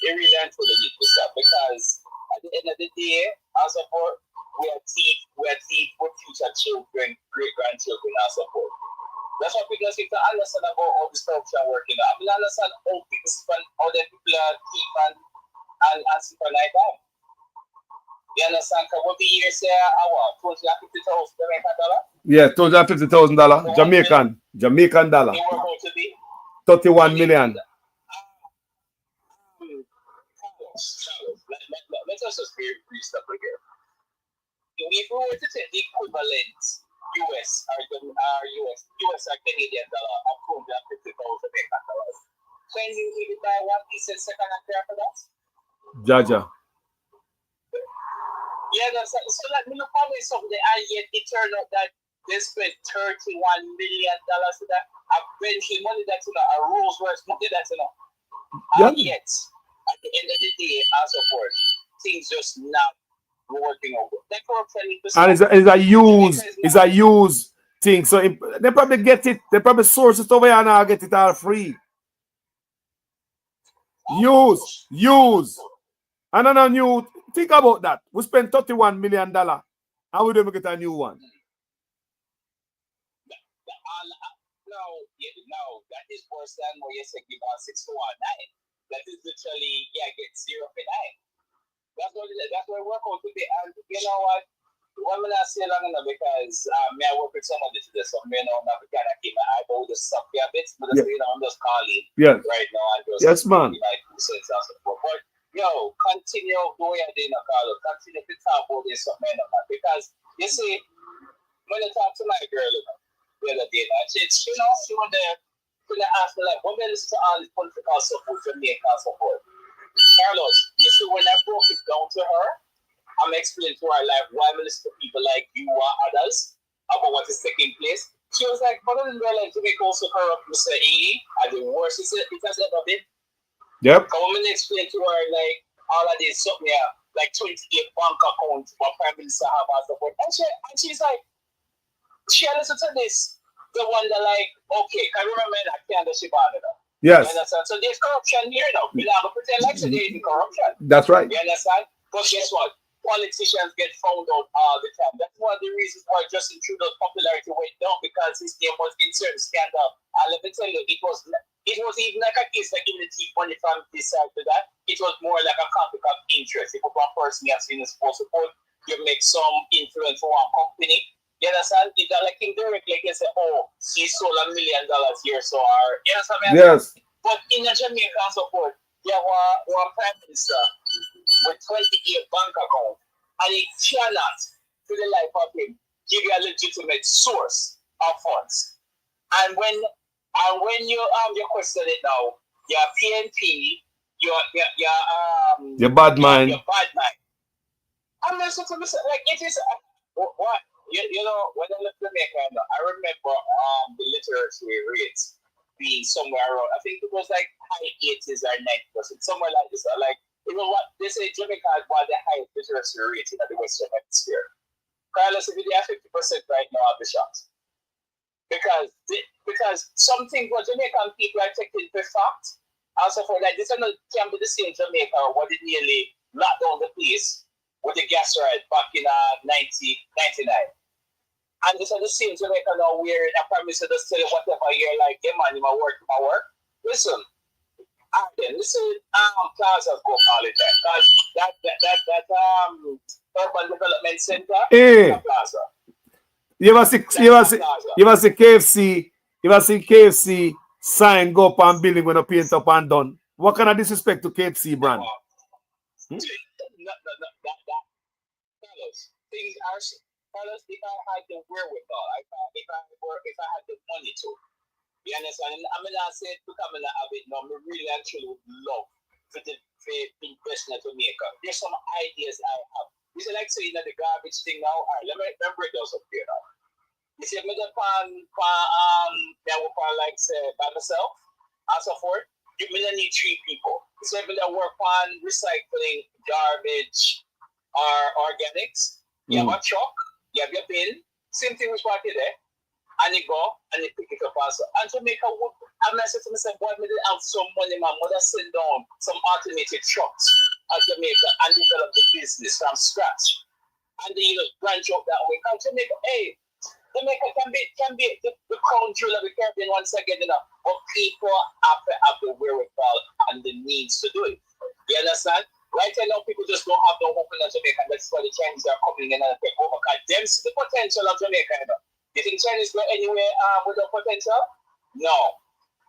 They really and truly need to stop because at the end of the day, as a support, we are teeth for future children, great grandchildren, and support. That's what people need to understand about how the structure working. I mean, understand how people spend, how the people are thief and super like that. You understand? Because what the year say, $250,000 Jamaican dollar? Yeah, $250,000 Jamaican dollar. They work out to be 31 million. Let's just be stuff here. If we were to take the equivalent US or Canadian dollar of $250,000 American dollars, can you even buy one piece of second hand pair for that? Jaja. Yeah, so like we look always something and yet it turned out that they spent $31 million for that. Bentley money that's in a Rolls Royce money that's in a. And yet, at the end of the day, as a support, things just not working out. That corruption and it's a use thing. So they probably get it, they probably source it over here and I'll get it all free. Use. And then a new, think about that. We spent $31 million and we don't get a new one. No, that is worse than what you said, give us 6 to 1. That is literally, get 0 for 9. That's what we work on today. And you know what? Why will I say long enough? Because I work with somebody today, so I know not to kind of keep my eyeball just suck a bit, but I'm just calling right now and just man. My 2 cents and so forth. But yo, continue doing your day, Carlos. Continue to talk about this something, because you see, when I talk to my girl the other day, she was there. When I asked me, like, what may I listen to all this political support, Jamaican support? Carlos, you see, when I broke it down to her, I'm explaining to her, like, why I listen to people like you or others about what is taking place. She was like, but I didn't realize Jamaica also corrupt, Mr. E, and the worst it has ever been. Yep. So when I explain to her, like, all of this, something here, like 28 bank accounts for Prime Minister have and support. And she's like, she listened to this. The one that like, okay, can you remember that Canada Shibana? Yes. You understand? So there's corruption here now. We're not going to pretend like there isn't corruption. That's right. You understand? But guess what? Politicians get found out all the time. That's one of the reasons why Justin Trudeau's popularity went down, because his name was in certain scandal. And let me tell you, it was even like a case like giving the thief money from this side to that. It was more like a conflict of interest. If one person has seen his support, you make some influence for one company. You understand? It's like indirectly, like you say, oh, he sold $1 million here, so you understand? Yes. But in a Jamaican support, you have one prime minister with 28 bank account, and he cannot, to the life of him, give you a legitimate source of funds. And when you question it now, your PNP, your bad mind. Your bad mind. I'm not so like it is what. You know, when I left Jamaica, I remember the literacy rates being somewhere around, I think it was like high 80s or 90%, somewhere like this. Like, you know what, they say Jamaica had one of the highest literacy rates in the Western Hemisphere. Carlos, if you have 50% right now, I'll be shocked. Because something what Jamaican people are taking for fact, also for like, this can be the same Jamaica what it nearly locked down the place with the gas ride back in 1999. And this is the same Jamaica now where a prime minister just tell you whatever you're like, yeah man, you my work. Listen, Plaza go all the time. Because that urban development center is a plaza. You ever see KFC sign go up on building when a paint up and done? What kind of disrespect to KFC brand? Carlos, if I had the wherewithal, if I had the money to, you understand? I'm not saying to come in a bit. No, I really actually would love to invest in Jamaica. There's some ideas I have. You see, like saying that the garbage thing now. All right, let me break those up here now. You see, I'm going to like say by myself and so forth. You may need 3 people. So I'm going to work on recycling garbage or organics. You have a truck. You have your bin, same thing with what you there, and you go and you pick it up also. And Jamaica would, I'm not saying to myself, boy, I have some money, my mother send down some automated trucks at Jamaica and develop the business from scratch. And then branch out that way. Because Jamaica, Jamaica can be the crown jewel of the Caribbean once again, but people have to have the wherewithal and the needs to do it. You understand? Right now, people just don't have the hope in Jamaica, and that's why the Chinese are coming in and take over. Because them see the potential of Jamaica. You think Chinese go anywhere with the potential? No.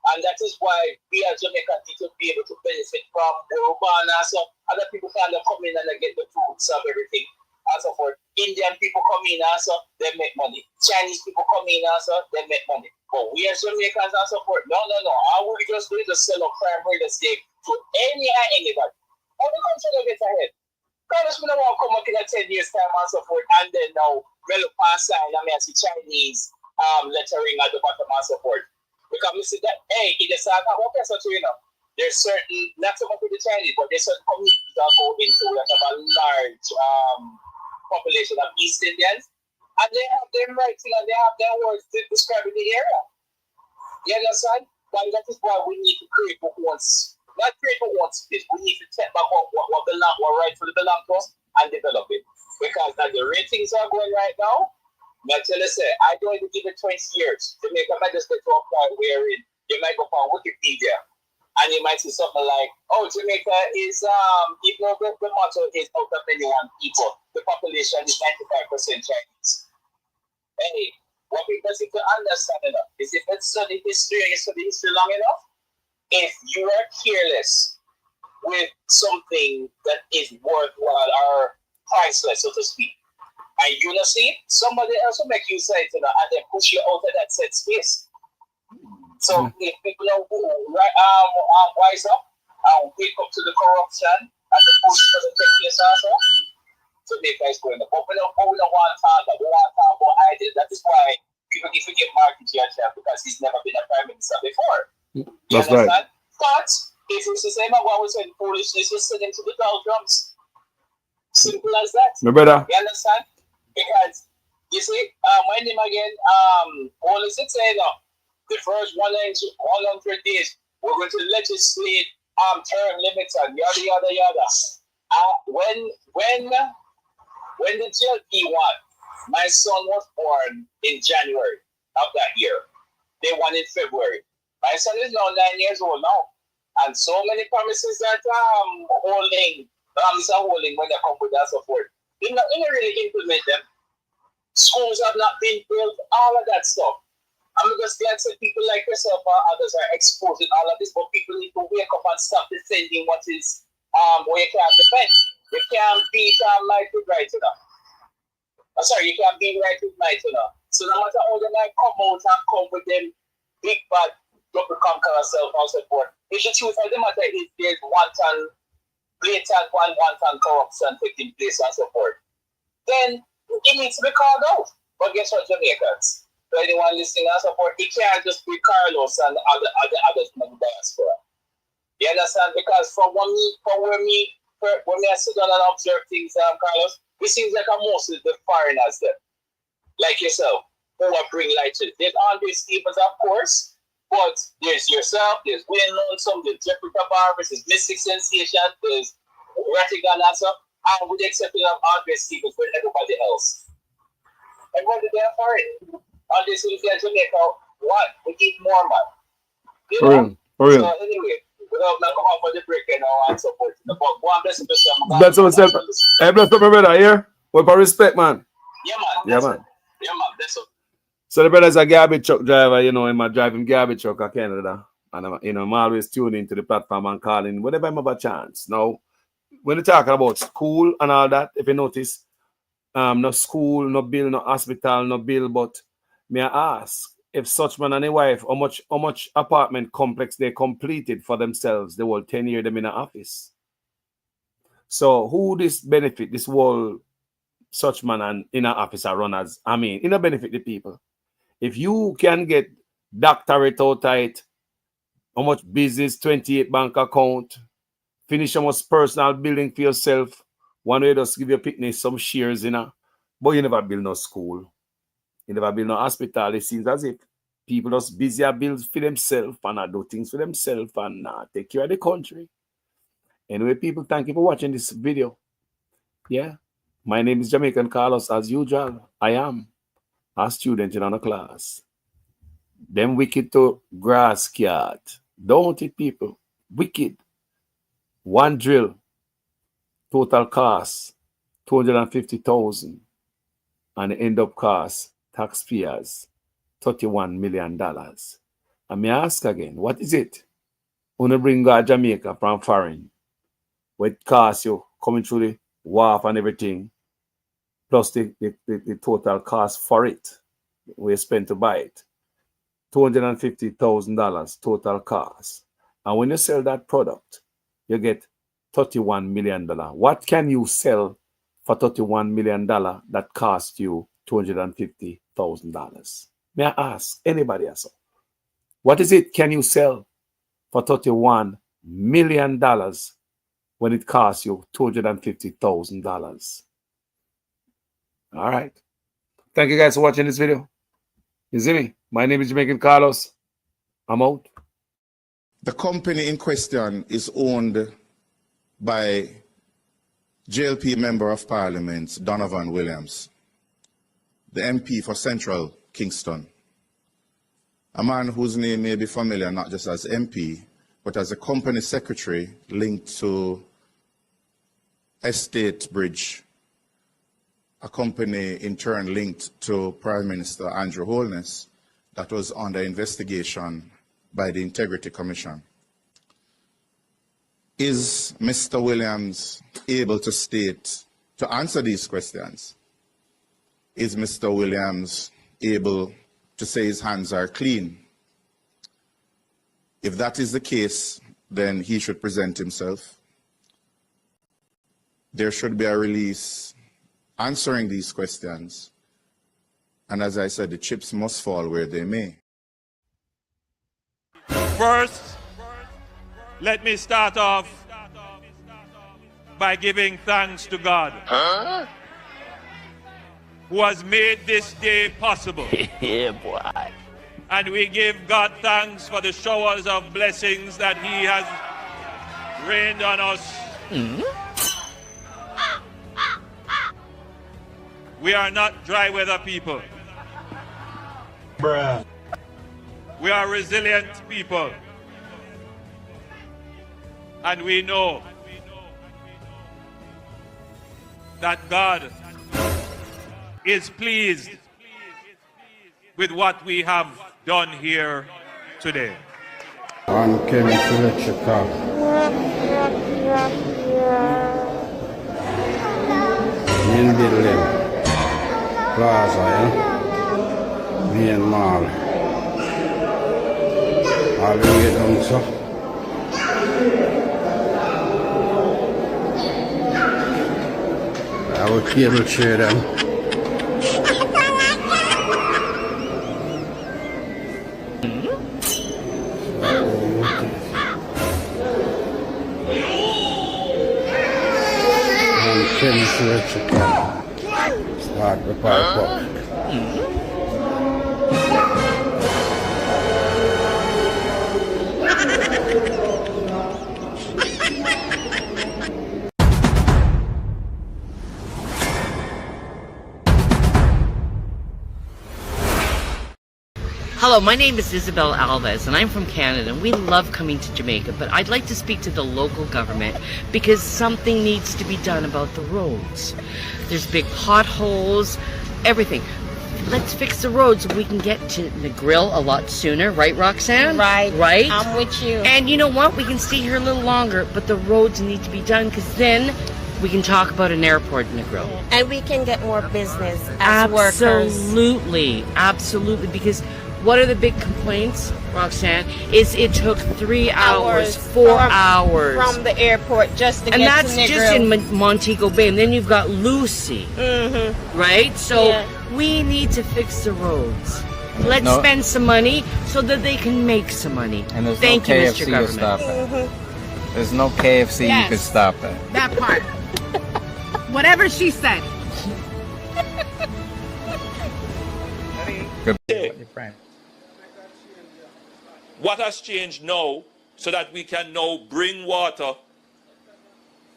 And that is why we as Jamaica need to be able to benefit from the Urbana. So other people kind of come in and get the fruits of everything. And so forth. Indian people come in also, they make money. Chinese people come in also, they make money. But we as Jamaicans and so forth, no. All we just do is just sell a prime real estate to anybody. How the country will get ahead? Carlos, we don't want to come up in 10 years' time and so forth, and then now, sign, I see Chinese lettering at the bottom and so forth. Because we see that, hey, in the South, okay, so you know, there's certain, not so much with the Chinese, but there's certain communities that go into that have a large population of East Indians, and they have their rights and they have their words to describe the area. You understand? But that is why we need to create what wants, not create what wants this. We need to take back what rightfully belongs to us and develop it. Because now the ratings are going right now. But tell us, I don't even give it 20 years to make a magistrate to a point wherein you might go on Wikipedia and you might see something like, oh, Jamaica is, even though the motto is out of 21 people, the population is 95% Chinese. Hey, what people need to understand enough is if you study history and you study history long enough, if you are careless with something that is worthwhile or priceless, so to speak, and you not see it, somebody else will make you say it, and then push you out of that set space. So if people are wise up and wake up to the corruption and the push doesn't take place also, so they guys going up. But we don't want to talk about ideas. That is why people if we get market yourself because he's never been a prime minister before. That's right. But if it's the same as what we said, foolishness is sitting to the doldrums. Simple as that. My brother. You understand? Because you see, when him again, all is it saying now? The first 100 days, we're going to legislate term limits and yada yada yada. When the GLP won, my son was born in January of that year. They won in February. My son is now 9 years old now, and so many promises that holding when they come with that support. They not really implement them. Schools have not been built. All of that stuff. I'm just glad that people like yourself or others are exposing all of this, but people need to wake up and stop defending what is what you can't defend. You can't beat might with right enough. You can't beat right with might enough. So no matter how they might come out and come with them big bad double conquer self and support. It's the truth of the matter is there's blatant one-time corruption taking place and support. Then it needs to be called out. But guess what, Jamaicans? For anyone listening and support, it can't just be Carlos and others from the diaspora. You understand? Because when I sit down and observe things, Carlos, it seems like mostly the foreigners there, like yourself, who are bringing light to it. There's Andre Stevens, of course, but there's yourself, there's Wayne Lonesome, there's Jeffrey Tavares, there's Mystic Sensation, there's Ratigan and stuff, and with the exception of Andre Stevens, with everybody else. Everybody there for it. On this week in Jamaica, what? We need more, man. You know? For real. So anyway, without not come up for the break and so forth. But one blessing to some. That's what I said. Hey, bless up, my brother, here. With respect, man. Yeah, man. Yeah, man. Yeah, man. That's all. So the brother's a garbage truck driver, you know, I'm driving garbage truck in Canada. And I'm always tuning into the platform and calling whenever I'm have a chance. Now, when you're talking about school and all that, if you notice, no school, no bill, no hospital, no bill, but may I ask if such man and a wife, how much apartment complex they completed for themselves the whole 10 years them in the office. So who this benefit, this whole such man and in an office are runners? I mean, it benefit the people. If you can get doctorate out of it, how much business, 28 bank account, finish how much personal building for yourself, one way just give your picnic some shares, but you never build no school. You never build no hospital. It seems as if people just busy build for themselves and do things for themselves and take care of the country. Anyway, people, thank you for watching this video. Yeah. My name is Jamaican Carlos. As usual, I am a student in a class. Them wicked to grass cat. Don't it, people? Wicked. One drill. Total cost, $250,000. And the end up cost taxpayers $31 million. And me ask again, what is it? When you bring Jamaica from foreign, what cost you coming through the wharf and everything, plus the total cost for it, we spent to buy it, $250,000 total cost. And when you sell that product, you get $31 million. What can you sell for $31 million that cost you $250,000? May I ask anybody else? What is it can you sell for $31 million when it costs you $250,000? All right. Thank you guys for watching this video. You see me? My name is Jamaican Carlos. I'm out. The company in question is owned by JLP Member of Parliament Donovan Williams, the MP for Central Kingston, a man whose name may be familiar not just as MP, but as a company secretary linked to Estate Bridge, a company in turn linked to Prime Minister Andrew Holness that was under investigation by the Integrity Commission. Is Mr. Williams able to answer these questions? Is Mr. Williams able to say his hands are clean? If that is the case, then he should present himself. There should be a release answering these questions. And as I said, the chips must fall where they may. First, let me start off by giving thanks to God, who has made this day possible. Yeah, boy. And we give God thanks for the showers of blessings that He has rained on us. We are not dry weather people. Bruh. We are resilient people. And we know that God is pleased with what we have done here today. On Kenneth Electrical. In building. Plaza, yeah? Main mall. All we get down, so. Our cable tray them. And Kenneth Electrical. Start the pipe up. Hello, my name is Isabel Alves and I'm from Canada and we love coming to Jamaica, but I'd like to speak to the local government because something needs to be done about the roads. There's big potholes, everything. Let's fix the roads so we can get to the grill a lot sooner, right, Roxanne? Right. Right? I'm with you. And you know what? We can stay here a little longer, but the roads need to be done because then we can talk about an airport in the grill. And we can get more business as workers. Absolutely, absolutely, because what are the big complaints, Roxanne? Is it took 3 hours, 4 hours from the airport just to and get to that's Negril. just in Montego Bay, and then you've got Lucy, right? So we need to fix the roads. Let's spend some money so that they can make some money. And there's Thank no you, KFC Mr. Government. to stop it. There's no KFC you could stop it. That part. Whatever she said. Good. What has changed now so that we can now bring water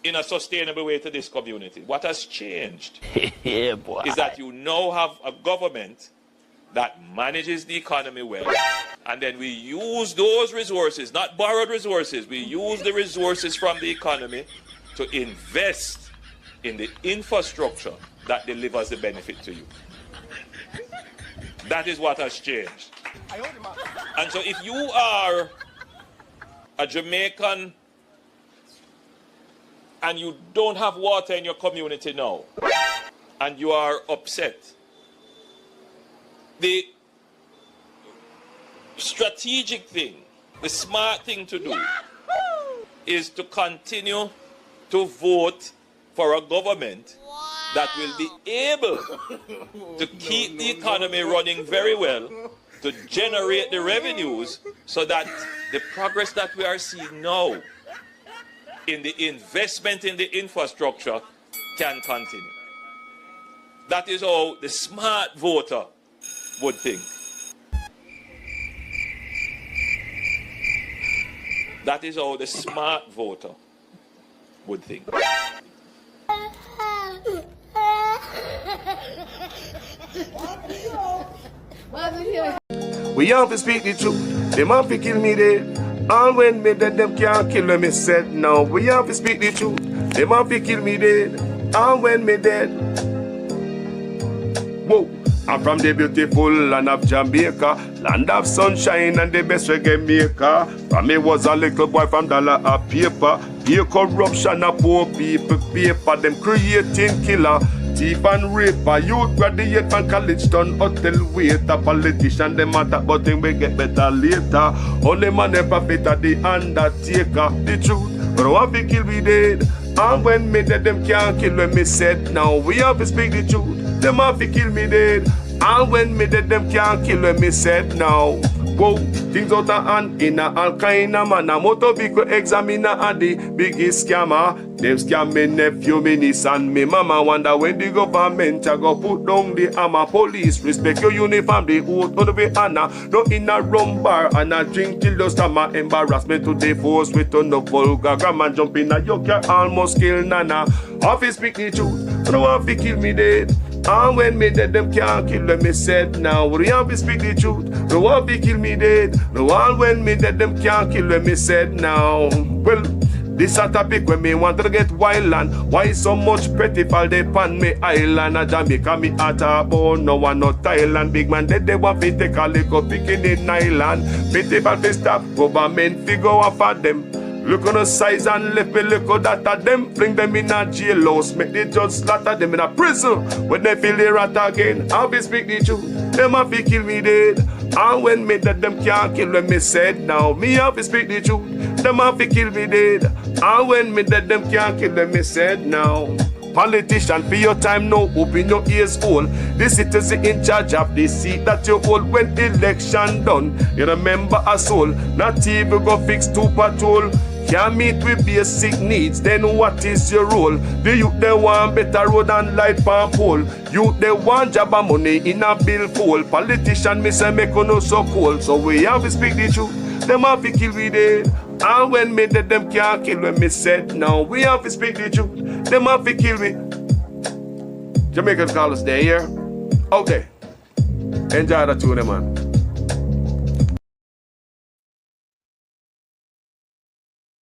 in a sustainable way to this community? What has changed Yeah, boy. is that you now have a government that manages the economy well, and then we use those resources, not borrowed resources, we use the resources from the economy to invest in the infrastructure that delivers the benefit to you. That is what has changed. And so if you are a Jamaican and you don't have water in your community now, and you are upset, the strategic thing, the smart thing to do is to continue to vote for a government that will be able to keep the economy running very well to generate the revenues so that the progress that we are seeing now in the investment in the infrastructure can continue. That is how the smart voter would think. That is how the smart voter would think. We have to speak the truth. Them have to kill me dead. And when me dead, them can't kill me said. No, we have to speak the truth. Them have to kill me dead. And when me dead. Whoa. I'm from the beautiful land of Jamaica, land of sunshine and the best reggae maker. From me was a little boy from dollar a paper. Pay corruption a poor people paper. Them creating killer, thief and raper. Youth graduate from college done hotel waiter. Politician them matter but them will get better later. Only man the prophet at the undertaker. The truth, but what we kill we dead. And when me dead them can't kill when me said. Now we have to speak the truth. Them have to kill me dead. And when me dead, them can't kill when me said now. Whoa, things out of hand in a all kind of man. A motor vehicle examiner and the biggest scammer. Them scam me nephew, me niece and me mama. Wonder when the government a go put down the hammer. Police respect your uniform, the oath on the honor. No in a rum bar and a drink till the stomach. Embarrassment to the force with on the vulgar grammar. Jump in a yoke, almost kill nana. Office speak the truth, no one fi kill me dead. And when me dead, them can't kill when me said now. We have to speak the truth. No one fi kill me dead. No one when me dead, them can't kill when me said now. Well, this a topic when me want to get wild and why so much petty fall they pan me island. A Jamaica me at a bone, no one no Thailand. Big man dead, they want to take a lick of picking in island. Petty fall fi stop, government fi go off at them. Look on the size and left me look at that of them. Bring them in a jailhouse, make the judge slaughter them in a prison. When they feel the rat again, I'll be speak the truth. Them have to kill me dead. And when me dead, them can't kill when me said now. Me have to speak the truth. Them have to kill me dead. And when me dead, them can't kill when me said now. Politician, for your time now, open your ears all. The citizen in charge of the seat that you hold when election done. You remember a soul, not even go fix to patrol. Can't meet with basic needs, then what is your role? The youth they want better road and light pan pole. Youth they want job and money in a bill full. Politician me say make no so cold. So we have to speak the truth. Them have to kill we dead. And when me dead, them can't kill when me said now. We have to speak the truth. Them have to kill me. Jamaican call us there, here. Okay. Enjoy the tune, man.